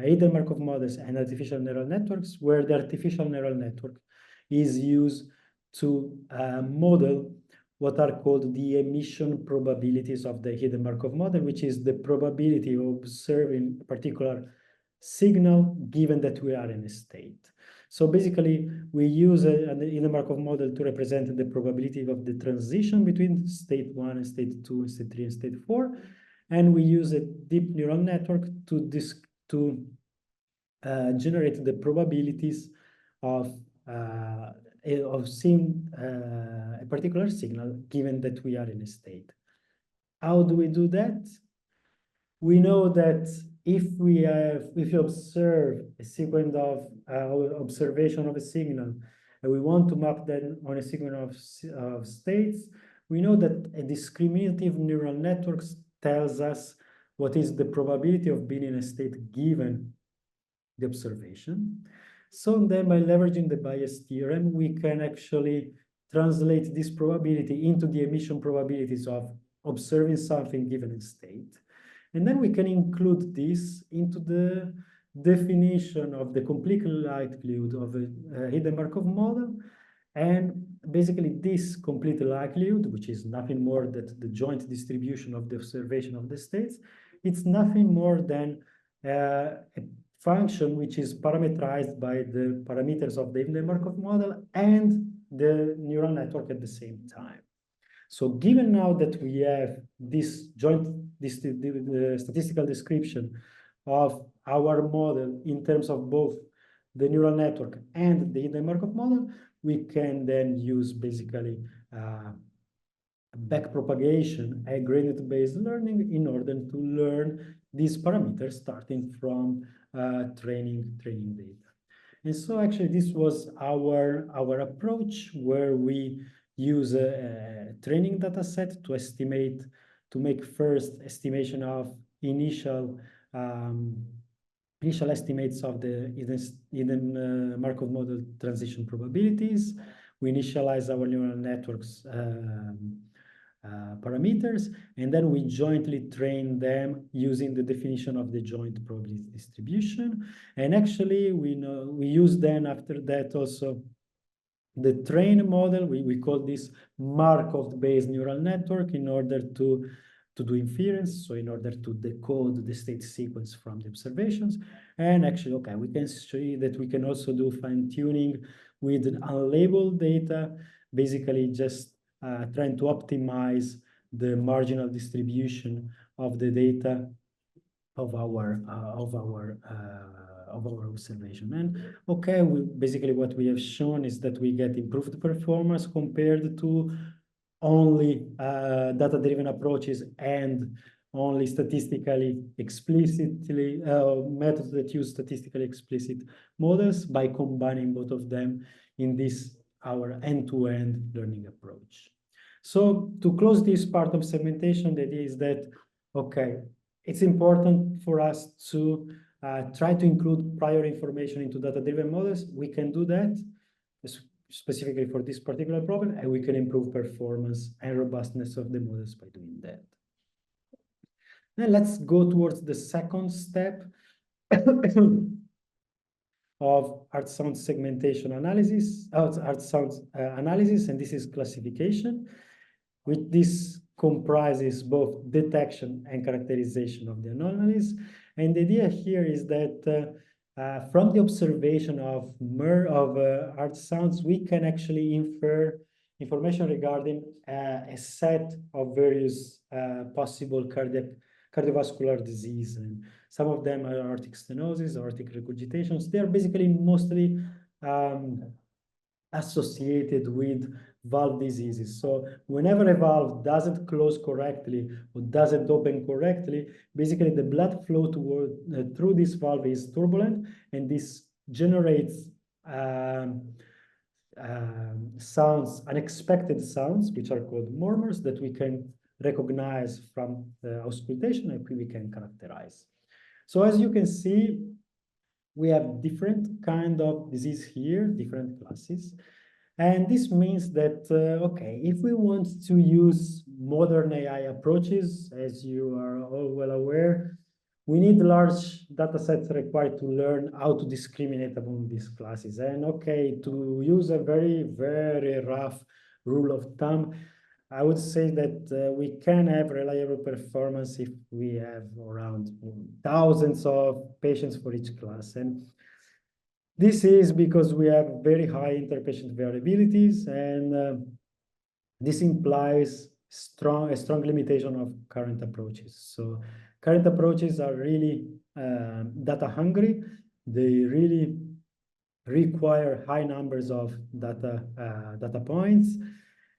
hidden Markov models and artificial neural networks, where the artificial neural network is used to model what are called the emission probabilities of the hidden Markov model, which is the probability of observing a particular signal given that we are in a state. So basically, we use an hidden Markov model to represent the probability of the transition between state 1 and state 2 and state 3 and state 4. And we use a deep neural network to generate the probabilities of seeing a particular signal given that we are in a state. How do we do that? We know that if we observe a sequence of observation of a signal and we want to map them on a sequence of states, we know that a discriminative neural network tells us what is the probability of being in a state given the observation. So then by leveraging the Bayes theorem, we can actually translate this probability into the emission probabilities of observing something given a state. And then we can include this into the definition of the complete likelihood of a hidden Markov model. And basically this complete likelihood, which is nothing more than the joint distribution of the observation of the states, it's nothing more than a function which is parameterized by the parameters of the hidden Markov model and the neural network at the same time. So given now that we have this joint statistical description of our model in terms of both the neural network and the hidden Markov model, we can then use basically backpropagation and gradient-based learning in order to learn these parameters starting from training data. And so actually this was our approach, where we use a training data set to estimate, to make first estimation of initial estimates of the hidden Markov model transition probabilities. We initialize our neural networks parameters, and then we jointly train them using the definition of the joint probability distribution. And actually, we use then after that also the train model. We call this Markov-based neural network in order to do inference, so in order to decode the state sequence from the observations. And actually, okay, we can see that we can also do fine-tuning with unlabeled data, basically just trying to optimize the marginal distribution of the data of our observation. And okay, basically what we have shown is that we get improved performance compared to only data-driven approaches and only statistically explicitly methods that use statistically explicit models by combining both of them in this our end-to-end learning approach. So to close this part of segmentation, the idea is that, okay, it's important for us to try to include prior information into data-driven models. We can do that specifically for this particular problem, and we can improve performance and robustness of the models by doing that. Then let's go towards the second step of art sound segmentation analysis, art sound analysis, and this is classification, which this comprises both detection and characterization of the anomalies. And the idea here is that from the observation of art sounds, we can actually infer information regarding a set of various possible cardiovascular disease, and some of them are aortic stenosis, aortic regurgitations. They are basically mostly associated with valve diseases. So whenever a valve doesn't close correctly or doesn't open correctly, basically the blood flow through this valve is turbulent, and this generates sounds, unexpected sounds, which are called murmurs, that we can recognize from the auscultation and we can characterize. So as you can see, we have different kind of disease here, different classes. And this means that, okay, if we want to use modern AI approaches, as you are all well aware, we need large data sets required to learn how to discriminate among these classes. And okay, to use a very, very rough rule of thumb, I would say that we can have reliable performance if we have around thousands of patients for each class. And this is because we have very high interpatient variabilities, and this implies a strong limitation of current approaches. So current approaches are really data hungry. They really require high numbers of data points.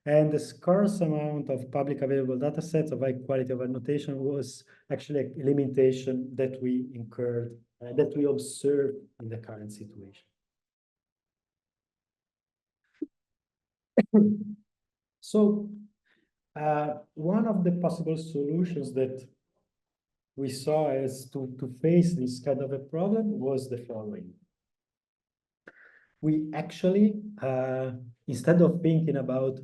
And the scarce amount of public available data sets of high quality of annotation was actually a limitation that we incurred, that we observed in the current situation. So one of the possible solutions that we saw as to face this kind of a problem was the following. We actually, instead of thinking about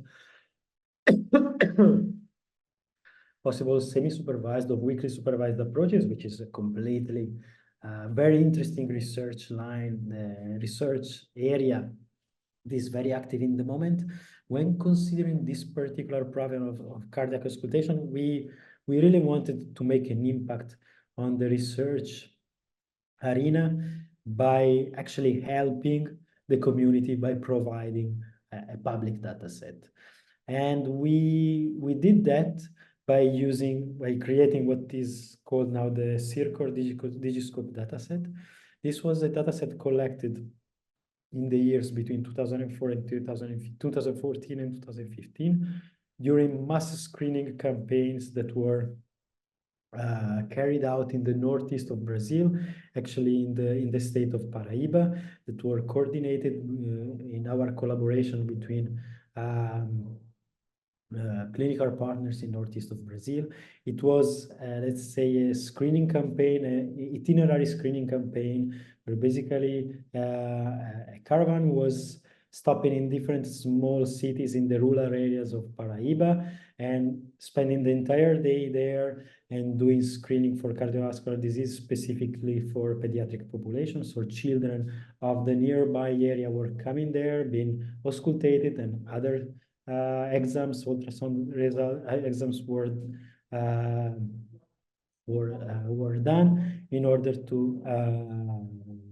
possible semi-supervised or weakly supervised approaches, which is a completely very interesting research line, research area that is very active in the moment. When considering this particular problem of cardiac auscultation, we really wanted to make an impact on the research arena by actually helping the community by providing a public data set. And we did that by creating what is called now the CIRCOR Digiscope dataset. This was a dataset collected in the years between 2004 and 2014 and 2015 during mass screening campaigns that were carried out in the northeast of Brazil, actually in the state of Paraíba, that were coordinated in our collaboration between clinical partners in northeast of Brazil. It was, let's say, a screening campaign, an itinerary screening campaign, where basically a caravan was stopping in different small cities in the rural areas of Paraíba and spending the entire day there and doing screening for cardiovascular disease, specifically for pediatric populations. So children of the nearby area were coming there, being auscultated, and other exams, ultrasound exams were done in order to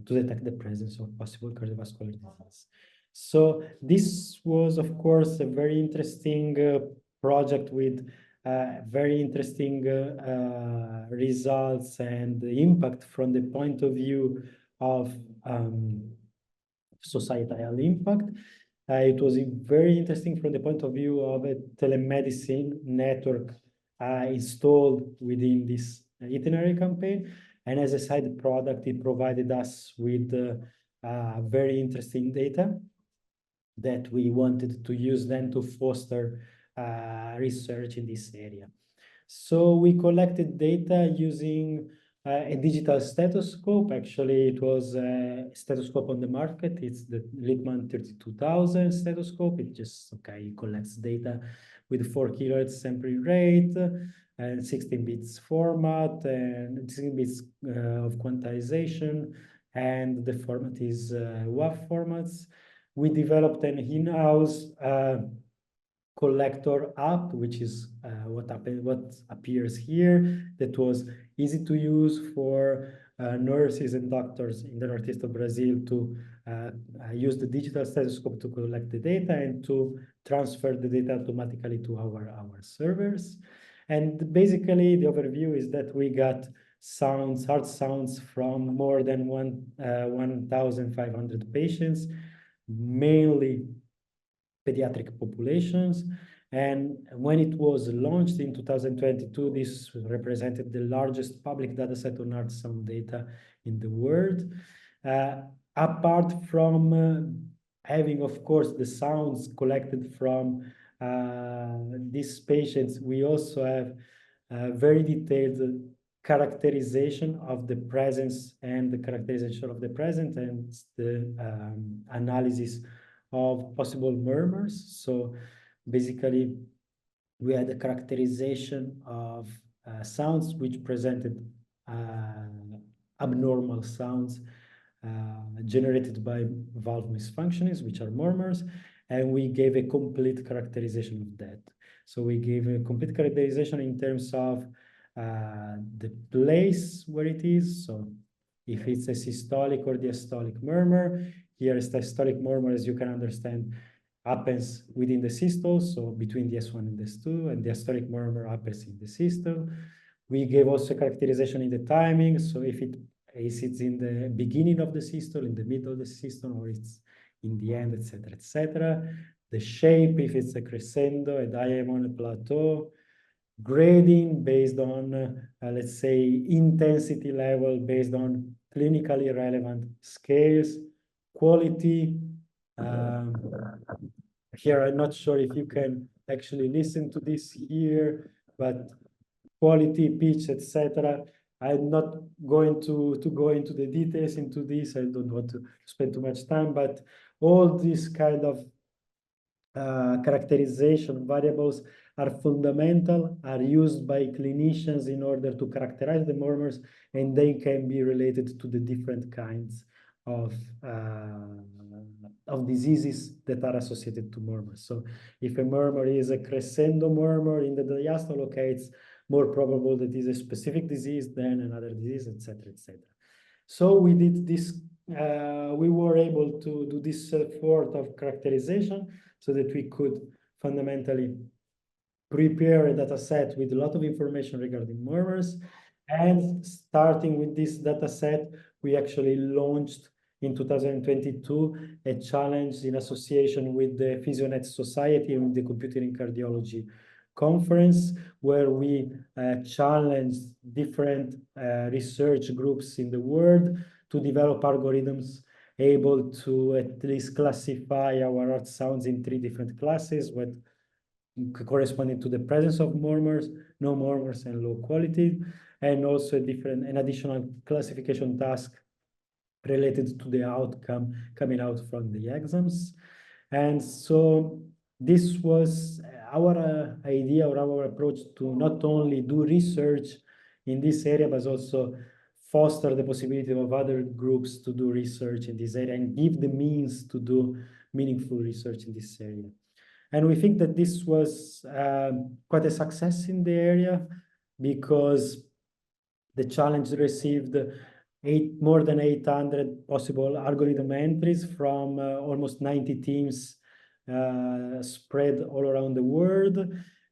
detect the presence of possible cardiovascular disease. So this was, of course, a very interesting project with very interesting results and impact from the point of view of societal impact. It was very interesting from the point of view of a telemedicine network installed within this itinerary campaign. And as a side product, it provided us with very interesting data that we wanted to use then to foster research in this area. So we collected data using a digital stethoscope. Actually, it was a stethoscope on the market. It's the Littmann 32000 stethoscope. It just, collects data with 4 kHz sampling rate and 16 bits format and 16 bits of quantization. And the format is WAV formats. We developed an in-house collector app, which is what appears here, that was easy to use for nurses and doctors in the northeast of Brazil to use the digital stethoscope to collect the data and to transfer the data automatically to our servers. And basically, the overview is that we got sounds, heart sounds from more than 1,500 patients, mainly pediatric populations. And when it was launched in 2022, this represented the largest public data set on heart sound data in the world. Apart from having, of course, the sounds collected from these patients, we also have very detailed characterization of the presence and the characterization of the present and the analysis of possible murmurs. So basically, we had a characterization of sounds which presented abnormal sounds generated by valve misfunctionings, which are murmurs, and we gave a complete characterization of that. So we gave a complete characterization in terms of the place where it is. So if it's a systolic or diastolic murmur, here is the systolic murmur, as you can understand, happens within the systole, so between the S1 and S2, and the diastolic murmur happens in the systole. We gave also characterization in the timing, so if it's in the beginning of the systole, in the middle of the systole, or it's in the end, etc., etc. The shape, if it's a crescendo, a diamond, a plateau. Grading based on, let's say, intensity level based on clinically relevant scales. Quality, here I'm not sure if you can actually listen to this here, but quality, pitch, etc. I'm not going to go into the details into this. I don't want to spend too much time, but all these kind of characterization variables are fundamental, are used by clinicians in order to characterize the murmurs, and they can be related to the different kinds of diseases that are associated to murmurs. So if a murmur is a crescendo murmur in the diastole, okay, it's more probable that it's a specific disease than another disease, etc., etc. So we did this, we were able to do this sort of characterization so that we could fundamentally prepare a data set with a lot of information regarding murmurs. And starting with this data set, we actually launched in 2022 a challenge in association with the PhysioNet Society and the Computing in Cardiology conference, where we challenged different research groups in the world to develop algorithms able to at least classify our heart sounds in 3 different classes, with corresponding to the presence of murmurs, no murmurs, and low quality, and also an additional classification task related to the outcome coming out from the exams. And so this was our idea or our approach to not only do research in this area, but also foster the possibility of other groups to do research in this area and give the means to do meaningful research in this area. And we think that this was quite a success in the area, because the challenge received more than 800 possible algorithm entries from almost 90 teams spread all around the world.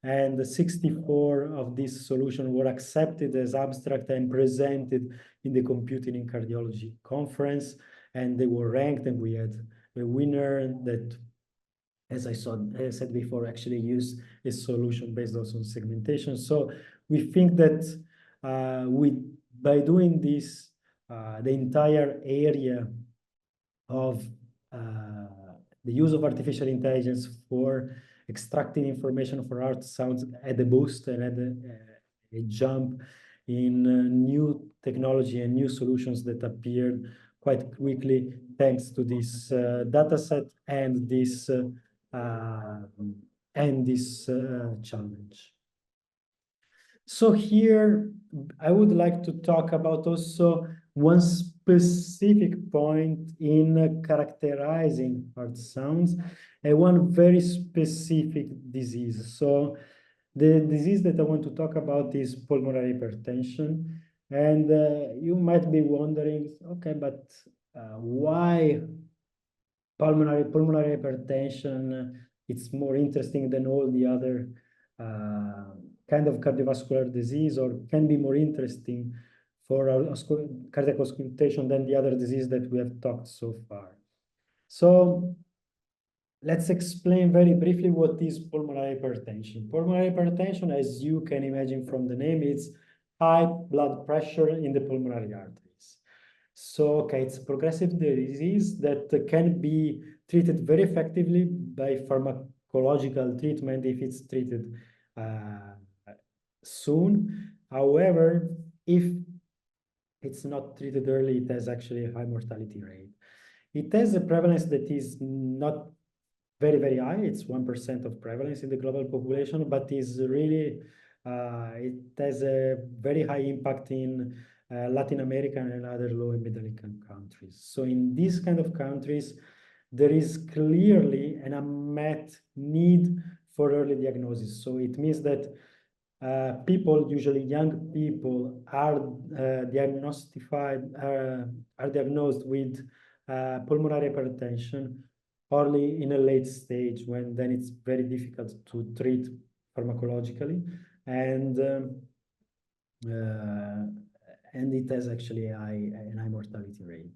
And 64 of these solutions were accepted as abstract and presented in the Computing in Cardiology conference. And they were ranked, and we had a winner that, as I said before, actually used a solution based also on segmentation. So we think that by doing this, the entire area of the use of artificial intelligence for extracting information for heart sounds had a boost and had a jump in new technology and new solutions that appeared quite quickly thanks to this data set and this challenge. So here I would like to talk about also one specific point in characterizing heart sounds and one very specific disease. So the disease that I want to talk about is pulmonary hypertension. And you might be wondering, okay, but why pulmonary hypertension? It's more interesting than all the other kind of cardiovascular disease, or can be more interesting for cardiac auscultation than the other disease that we have talked so far. So let's explain very briefly what is pulmonary hypertension. Pulmonary hypertension, as you can imagine from the name, is high blood pressure in the pulmonary arteries. So, okay, it's a progressive disease that can be treated very effectively by pharmacological treatment if it's treated soon. However, if it's not treated early, it has actually a high mortality rate. It has a prevalence that is not very, very high. It's 1% of prevalence in the global population, but is really, it has a very high impact in Latin America and other low and middle income countries. So in these kind of countries, there is clearly an unmet need for early diagnosis. So it means that people, usually young people, are diagnosed with pulmonary hypertension only in a late stage, when then it's very difficult to treat pharmacologically, and it has actually a high mortality rate.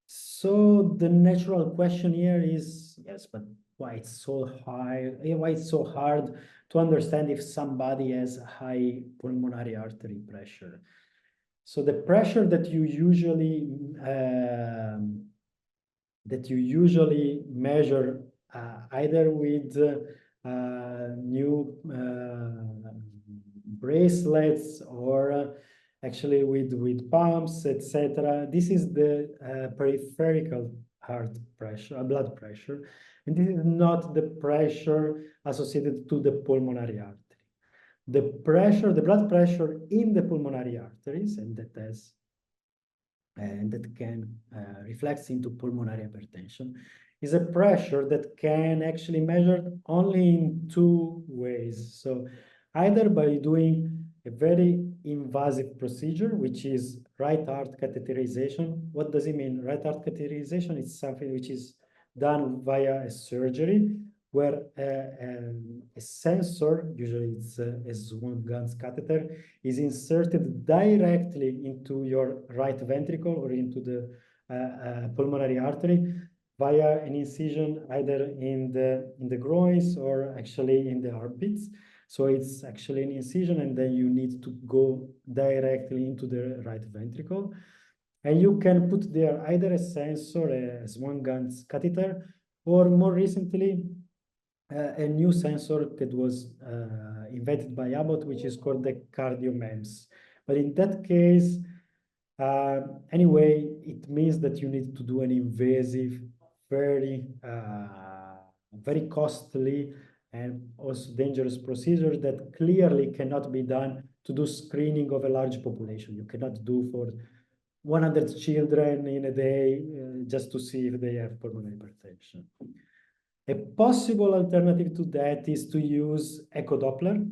So the natural question here is, yes, but why it's so high? Why it's so hard to understand if somebody has high pulmonary artery pressure? So the pressure that you usually measure either with new bracelets or actually with pumps, etc. This is the peripheral heart pressure, blood pressure, and this is not the pressure associated to the pulmonary artery. The pressure, the blood pressure in the pulmonary arteries, and that can reflect into pulmonary hypertension, is a pressure that can actually measure only in two ways. So either by doing a very invasive procedure, which is right heart catheterization. What does it mean? Right heart catheterization is something which is done via a surgery where a sensor, usually it's a Swan-Ganz catheter, is inserted directly into your right ventricle or into the pulmonary artery via an incision either in the groins or actually in the armpits. So it's actually an incision, and then you need to go directly into the right ventricle. And you can put there either a sensor, a Swan-Ganz catheter, or more recently, a new sensor that was invented by Abbott, which is called the CardioMEMS. But in that case, anyway, it means that you need to do an invasive, very costly and also dangerous procedure that clearly cannot be done to do screening of a large population. You cannot do for 100 children in a day just to see if they have pulmonary hypertension. A possible alternative to that is to use echo Doppler.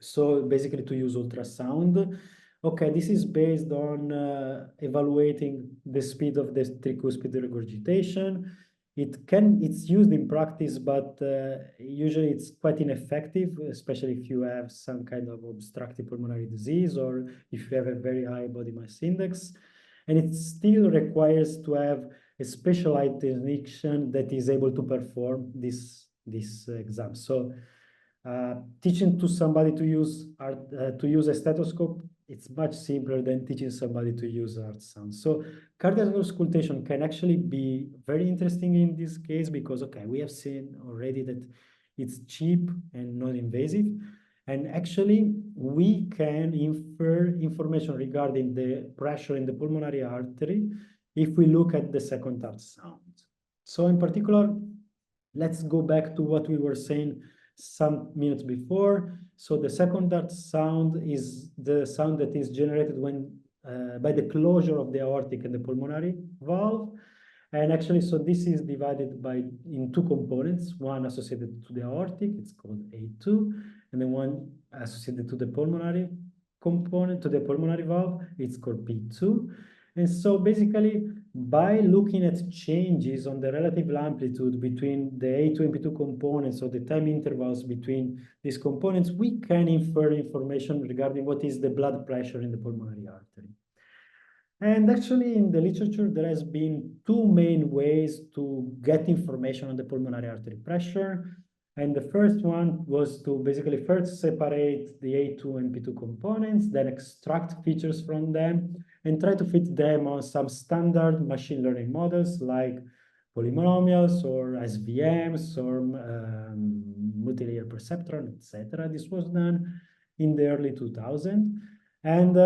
So basically to use ultrasound. Okay, this is based on evaluating the speed of the tricuspid regurgitation. It's used in practice, but usually it's quite ineffective, especially if you have some kind of obstructive pulmonary disease or if you have a very high body mass index. And it still requires to have a specialized technician that is able to perform this exam. So teaching to somebody to use a stethoscope, it's much simpler than teaching somebody to use ultrasound. So cardiac auscultation can actually be very interesting in this case because, okay, we have seen already that it's cheap and non-invasive. And actually, we can infer information regarding the pressure in the pulmonary artery if we look at the second ultrasound. So in particular, let's go back to what we were saying some minutes before. So the second ultrasound is the sound that is generated when by the closure of the aortic and the pulmonary valve. And actually, so this is divided in two components, one associated to the aortic, it's called A2, and then one associated to the pulmonary component, to the pulmonary valve, it's called P2. And so basically, by looking at changes on the relative amplitude between the A2 and P2 components, or the time intervals between these components, we can infer information regarding what is the blood pressure in the pulmonary artery. And actually, in the literature, there has been two main ways to get information on the pulmonary artery pressure. And the first one was to basically first separate the A2 and P2 components, then extract features from them, and try to fit them on some standard machine learning models like polynomials or SVMs or multilayer perceptron, etc. This was done in the early 2000s. And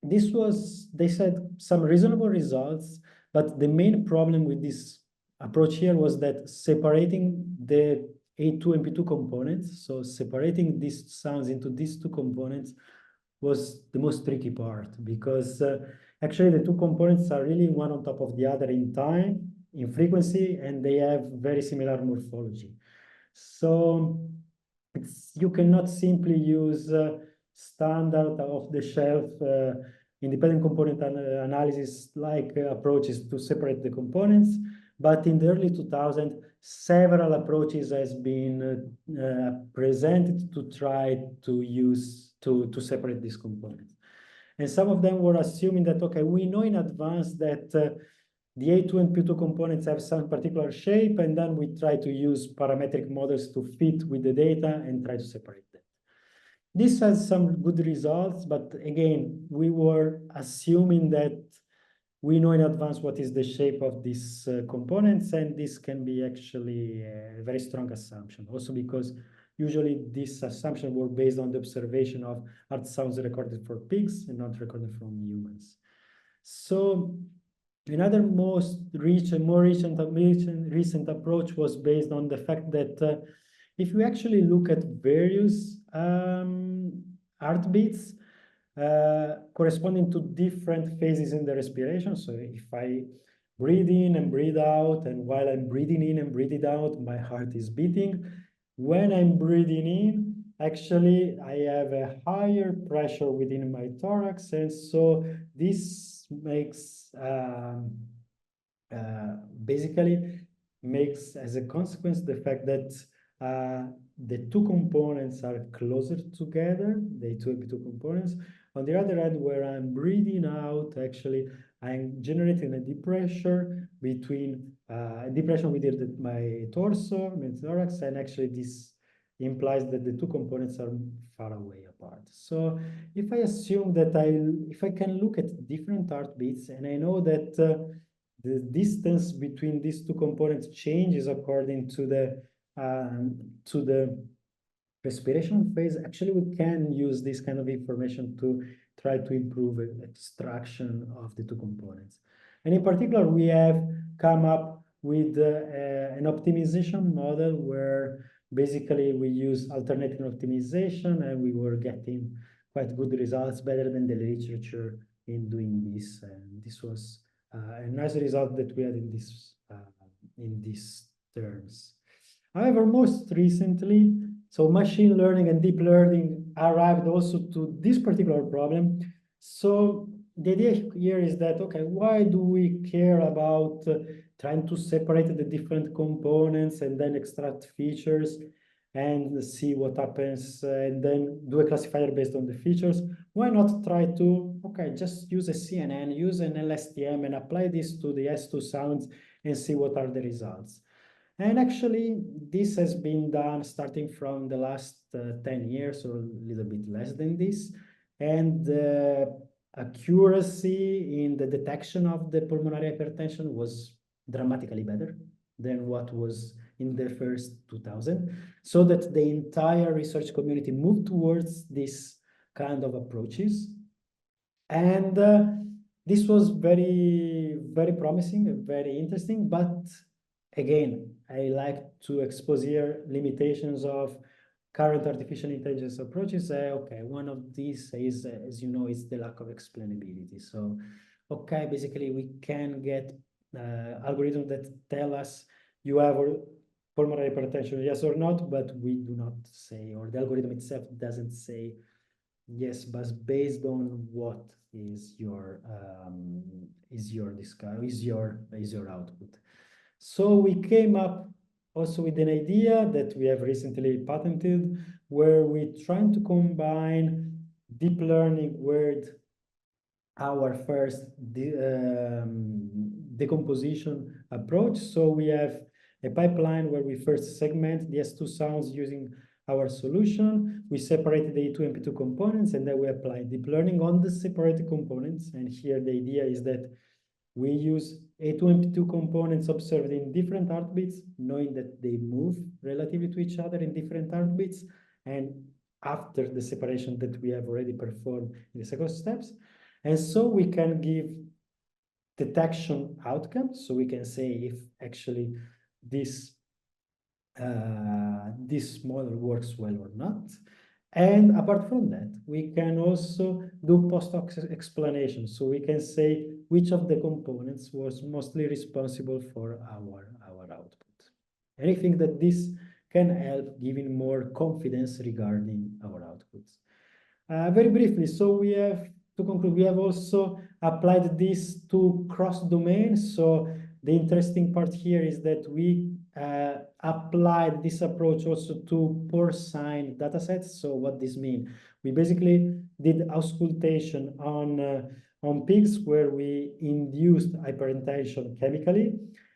they said some reasonable results, but the main problem with this approach here was that separating the A2 and P2 components, so separating these sounds into these two components was the most tricky part because actually the two components are really one on top of the other in time, in frequency, and they have very similar morphology. So you cannot simply use standard off-the-shelf independent component analysis like approaches to separate the components. But in the early 2000s, several approaches has been presented to try to use to separate these components. And some of them were assuming that, okay, we know in advance that the A2 and P2 components have some particular shape, and then we try to use parametric models to fit with the data and try to separate them. This has some good results, but again, we were assuming that we know in advance what is the shape of these components, and this can be actually a very strong assumption. Also because usually this assumption were based on the observation of art sounds recorded for pigs and not recorded from humans. So another more recent approach was based on the fact that if we actually look at various heartbeats corresponding to different phases in the respiration, so if I breathe in and breathe out, and while I'm breathing in and breathing out, my heart is beating. When I'm breathing in, actually, I have a higher pressure within my thorax, and so this makes basically makes as a consequence the fact that the two components are closer together, the two components. On the other hand, where I'm breathing out, actually, I'm generating a depression between my torso, my thorax, and actually this implies that the two components are far away apart. So if I assume that if I can look at different heartbeats, and I know that the distance between these two components changes according to the respiration phase, actually we can use this kind of information to try to improve extraction of the two components. And in particular, we have come up with an optimization model where basically we use alternating optimization, and we were getting quite good results, better than the literature in doing this. And this was a nice result that we had in these terms. However, most recently, so machine learning and deep learning arrived also to this particular problem. So the idea here is that, okay, why do we care about trying to separate the different components and then extract features and see what happens and then do a classifier based on the features? Why not try to, okay, just use a CNN, use an LSTM and apply this to the S2 sounds and see what are the results? And actually, this has been done starting from the last 10 years or a little bit less than this. And the accuracy in the detection of the pulmonary hypertension was dramatically better than what was in the first 2000. So that the entire research community moved towards this kind of approaches. And this was very, very promising and very interesting, but again, I like to expose here limitations of current artificial intelligence approaches. Okay, one of these is, as you know, is the lack of explainability. So, okay, basically we can get algorithms that tell us you have pulmonary hypertension, yes or not, but we do not say, or the algorithm itself doesn't say yes, but based on what is your output. So we came up also with an idea that we have recently patented, where we're trying to combine deep learning with our first decomposition approach. So we have a pipeline where we first segment the S2 sounds using our solution. We separated the A2 and P2 components, and then we apply deep learning on the separated components. And here the idea is that we use A2 and P2 components observed in different heartbeats, knowing that they move relatively to each other in different heartbeats. And after the separation that we have already performed in the second steps. And so we can give detection outcomes. So we can say if actually this model works well or not. And apart from that, we can also do post-hoc explanation. So we can say which of the components was mostly responsible for our output. And I think that this can help giving more confidence regarding our outputs. Very briefly, so we have, to conclude, we have also applied this to cross-domains. So the interesting part here is that we applied this approach also to porcine datasets. So what this means? We basically did auscultation on pigs where we induced hypertension chemically.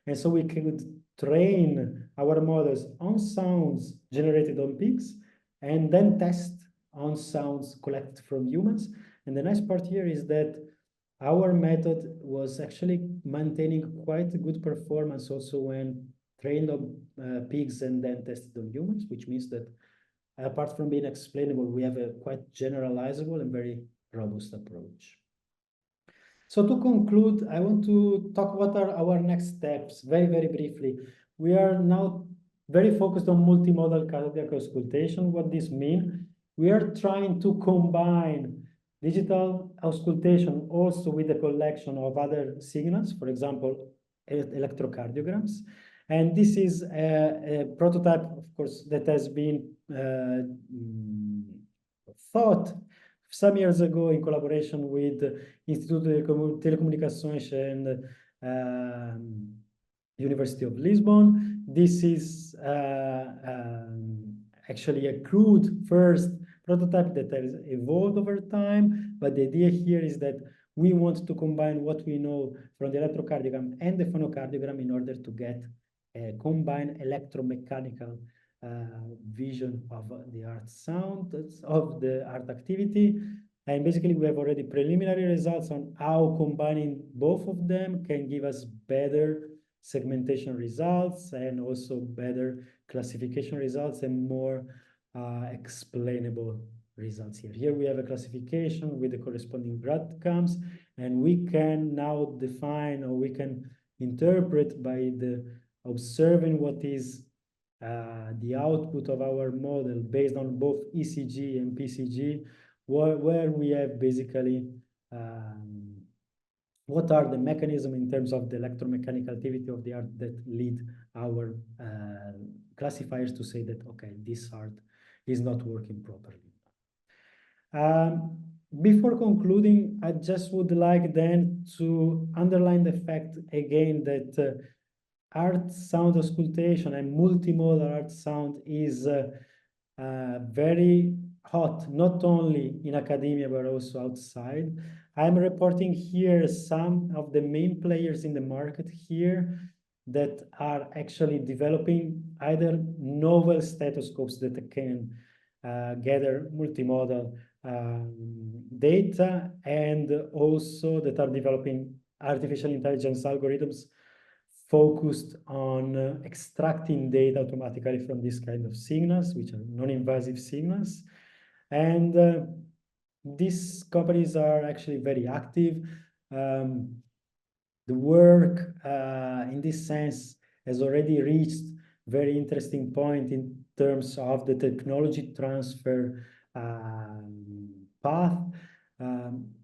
And so we could train our models on sounds generated on pigs and then test on sounds collected from humans. And the nice part here is that our method was actually maintaining quite good performance also when trained on pigs and then tested on humans, which means that apart from being explainable, we have a quite generalizable and very robust approach. So to conclude, I want to talk what are our next steps very, very briefly. We are now very focused on multimodal cardiac auscultation. What this means? We are trying to combine digital auscultation also with the collection of other signals, for example, electrocardiograms. And this is a prototype, of course, that has been thought some years ago in collaboration with Instituto de Telecomunicações and University of Lisbon. This is actually a crude first prototype that has evolved over time, but the idea here is that we want to combine what we know from the electrocardiogram and the phonocardiogram in order to get a combined electromechanical vision of the heart sound, of the heart activity. And basically, we have already preliminary results on how combining both of them can give us better segmentation results and also better classification results and more explainable results here. Here we have a classification with the corresponding breadcrumbs, and we can now define, or we can interpret by the observing what is the output of our model based on both ECG and PCG, where we have basically what are the mechanisms in terms of the electromechanical activity of the heart that lead our classifiers to say that, okay, this heart is not working properly. Before concluding, I just would like then to underline the fact again that heart sound auscultation and multimodal heart sound is very hot, not only in academia, but also outside. I'm reporting here some of the main players in the market here that are actually developing either novel stethoscopes that can gather multimodal data, and also that are developing artificial intelligence algorithms focused on extracting data automatically from this kind of signals, which are non-invasive signals. And these companies are actually very active. The work in this sense has already reached very interesting point in terms of the technology transfer path.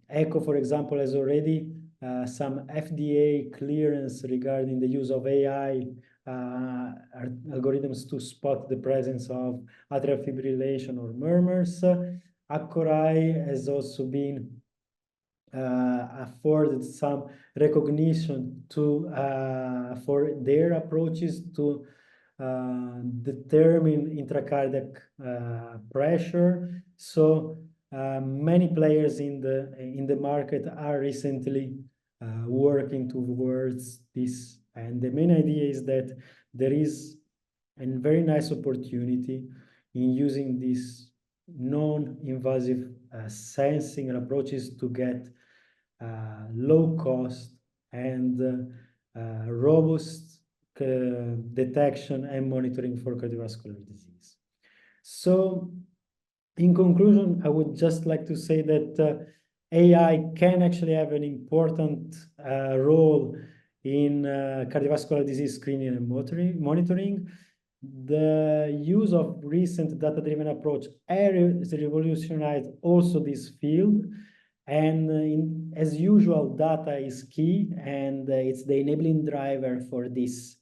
ECHO, for example, has already some FDA clearance regarding the use of AI algorithms to spot the presence of atrial fibrillation or murmurs. Accorai has also been afforded some recognition to for their approaches to determine intracardiac pressure. So many players in the market are recently working towards this, and the main idea is that there is a very nice opportunity in using these non-invasive sensing approaches to get low cost and robust detection and monitoring for cardiovascular disease. So in conclusion, I would just like to say that AI can actually have an important role in cardiovascular disease screening and monitoring. The use of recent data-driven approach has revolutionized also this field. And as usual, data is key, and it's the enabling driver for these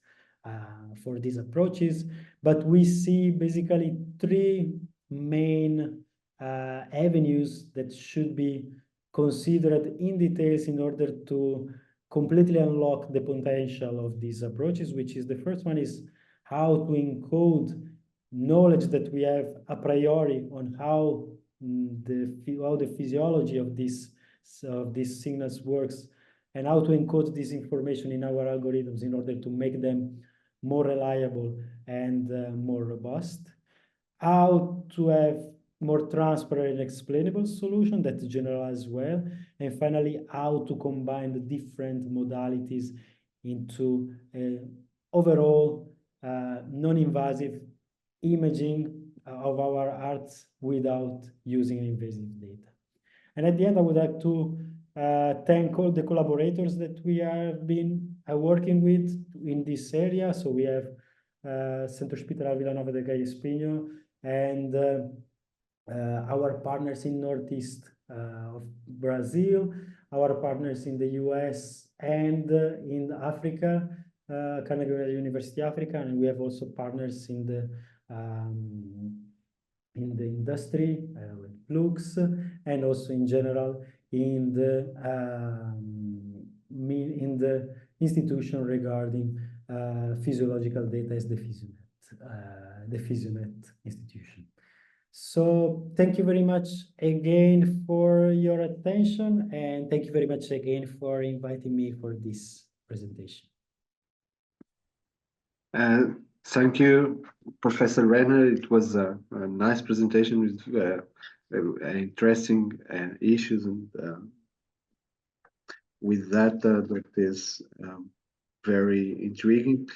approaches. But we see basically three main avenues that should be considered in details in order to completely unlock the potential of these approaches, which is the first one is how to encode knowledge that we have a priori on how the physiology of these signals works, and how to encode this information in our algorithms in order to make them more reliable and more robust. How to have more transparent and explainable solution that generalize well. And finally, how to combine the different modalities into overall non-invasive imaging of our arts without using invasive data. And at the end, I would like to thank all the collaborators that we have been working with in this area. So we have Centro Hospitalar Vila Nova de Gaia Espinho and our partners in Northeast of Brazil, our partners in the US and in Africa, Carnegie Mellon University Africa, and we have also partners in the industry with Flux, and also in general in the institution regarding physiological data as the PhysioNet institution. So thank you very much again for your attention, and thank you very much again for inviting me for this presentation. Thank you, Professor Renner. It was a nice presentation with interesting issues, and with that, that is very intriguing.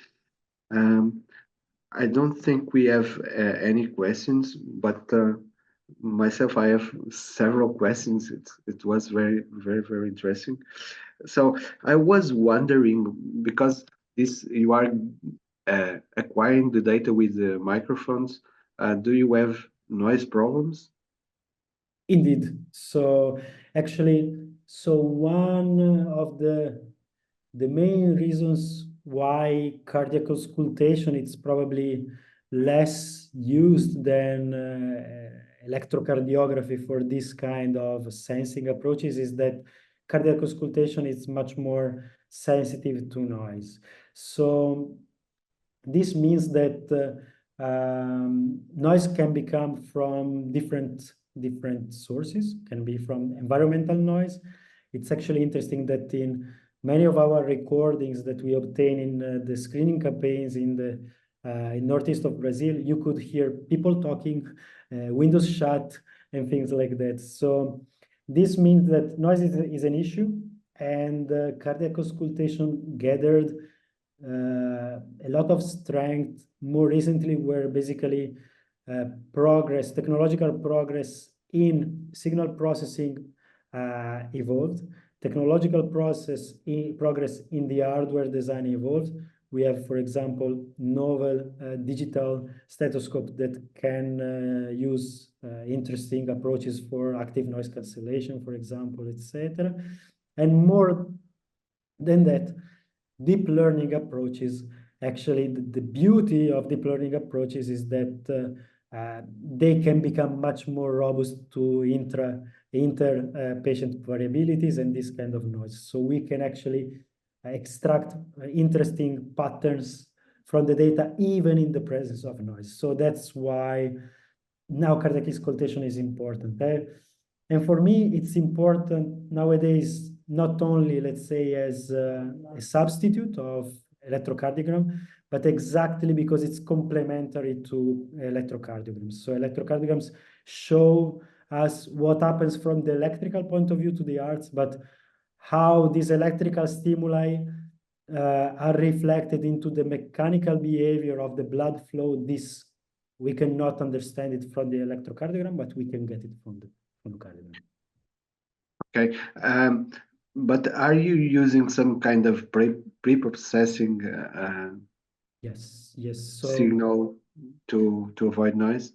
I don't think we have any questions, but myself, I have several questions. It was very, very, very interesting. So I was wondering, because you are acquiring the data with the microphones, do you have noise problems? Indeed. So actually, one of the main reasons why cardiac auscultation is probably less used than electrocardiography for this kind of sensing approaches is that cardiac auscultation is much more sensitive to noise. So this means that noise can become from different sources, can be from environmental noise. It's actually interesting that in many of our recordings that we obtain in the screening campaigns in northeast of Brazil, you could hear people talking, windows shut, and things like that. So this means that noise is an issue, and cardiac auscultation gathered a lot of strength more recently, where basically technological progress in signal processing evolved. Technological progress in the hardware design evolved. We have, for example, novel digital stethoscope that can use interesting approaches for active noise cancellation, for example, etc. And more than that, deep learning approaches, actually the beauty of deep learning approaches is that they can become much more robust to inter-patient variabilities and this kind of noise. So we can actually extract interesting patterns from the data, even in the presence of noise. So that's why now cardiac auscultation is important. And for me, it's important nowadays, not only, let's say, as a substitute of electrocardiogram, but exactly because it's complementary to electrocardiograms. So electrocardiograms show us what happens from the electrical point of view to the hearts, but how these electrical stimuli are reflected into the mechanical behavior of the blood flow. This, we cannot understand it from the electrocardiogram, but we can get it from the cardiogram. Okay. But are you using some kind of pre-processing Yes. So, signal to avoid noise?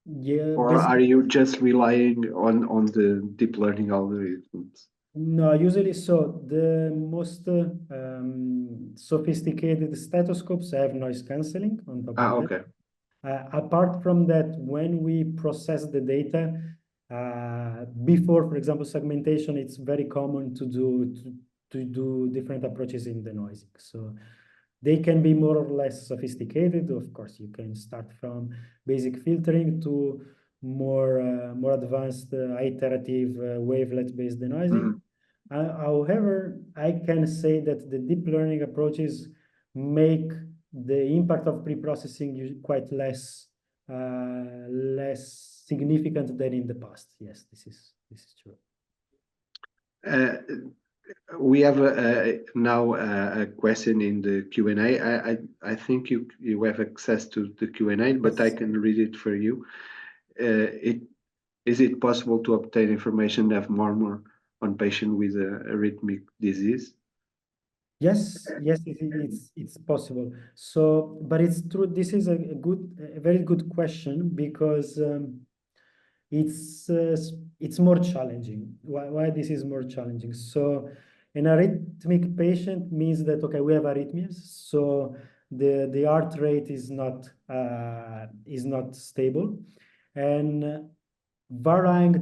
Yeah. Or are you just relying on the deep learning algorithms? No, usually, so the most sophisticated stethoscopes have noise cancelling on top of Okay. that. Apart from that, when we process the data, before, for example, segmentation, it's very common to do different approaches in the noising. So they can be more or less sophisticated. Of course, you can start from basic filtering to more advanced iterative wavelet-based denoising. However, I can say that the deep learning approaches make the impact of pre-processing quite less significant than in the past. Yes, this is true. We have now a question in the Q&A. I think you have access to the Q&A, but I can read it for you. Is it possible to obtain information of murmur on patient with arrhythmic disease? Yes, it's possible. So, but it's true. This is a very good question because it's more challenging. Why this is more challenging? So, an arrhythmic patient means that okay, we have arrhythmias, so the heart rate is not stable, and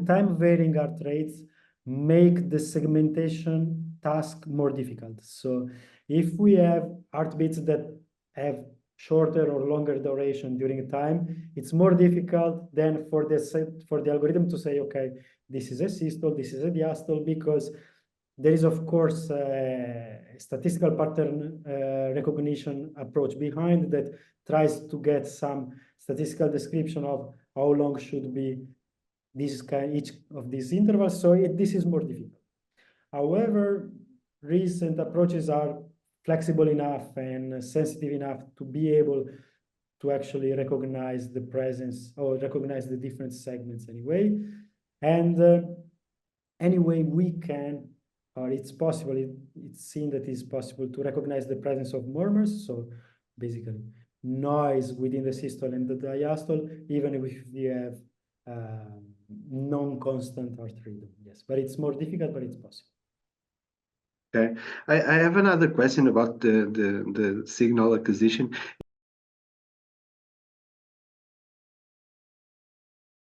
time varying heart rates make the segmentation task more difficult. So if we have heartbeats that have shorter or longer duration during time, it's more difficult than for the algorithm to say, okay, this is a systole, this is a diastole, because there is, of course, a statistical pattern recognition approach behind that tries to get some statistical description of how long should be each of these intervals. So this is more difficult. However, recent approaches are flexible enough and sensitive enough to be able to actually recognize the presence or recognize the different segments anyway. And anyway, we can, or it's possible, it's seen that it's possible to recognize the presence of murmurs. So basically noise within the systole and the diastole, even if we have non-constant heart rhythm. Yes, but it's more difficult, but it's possible. Okay, I have another question about the signal acquisition.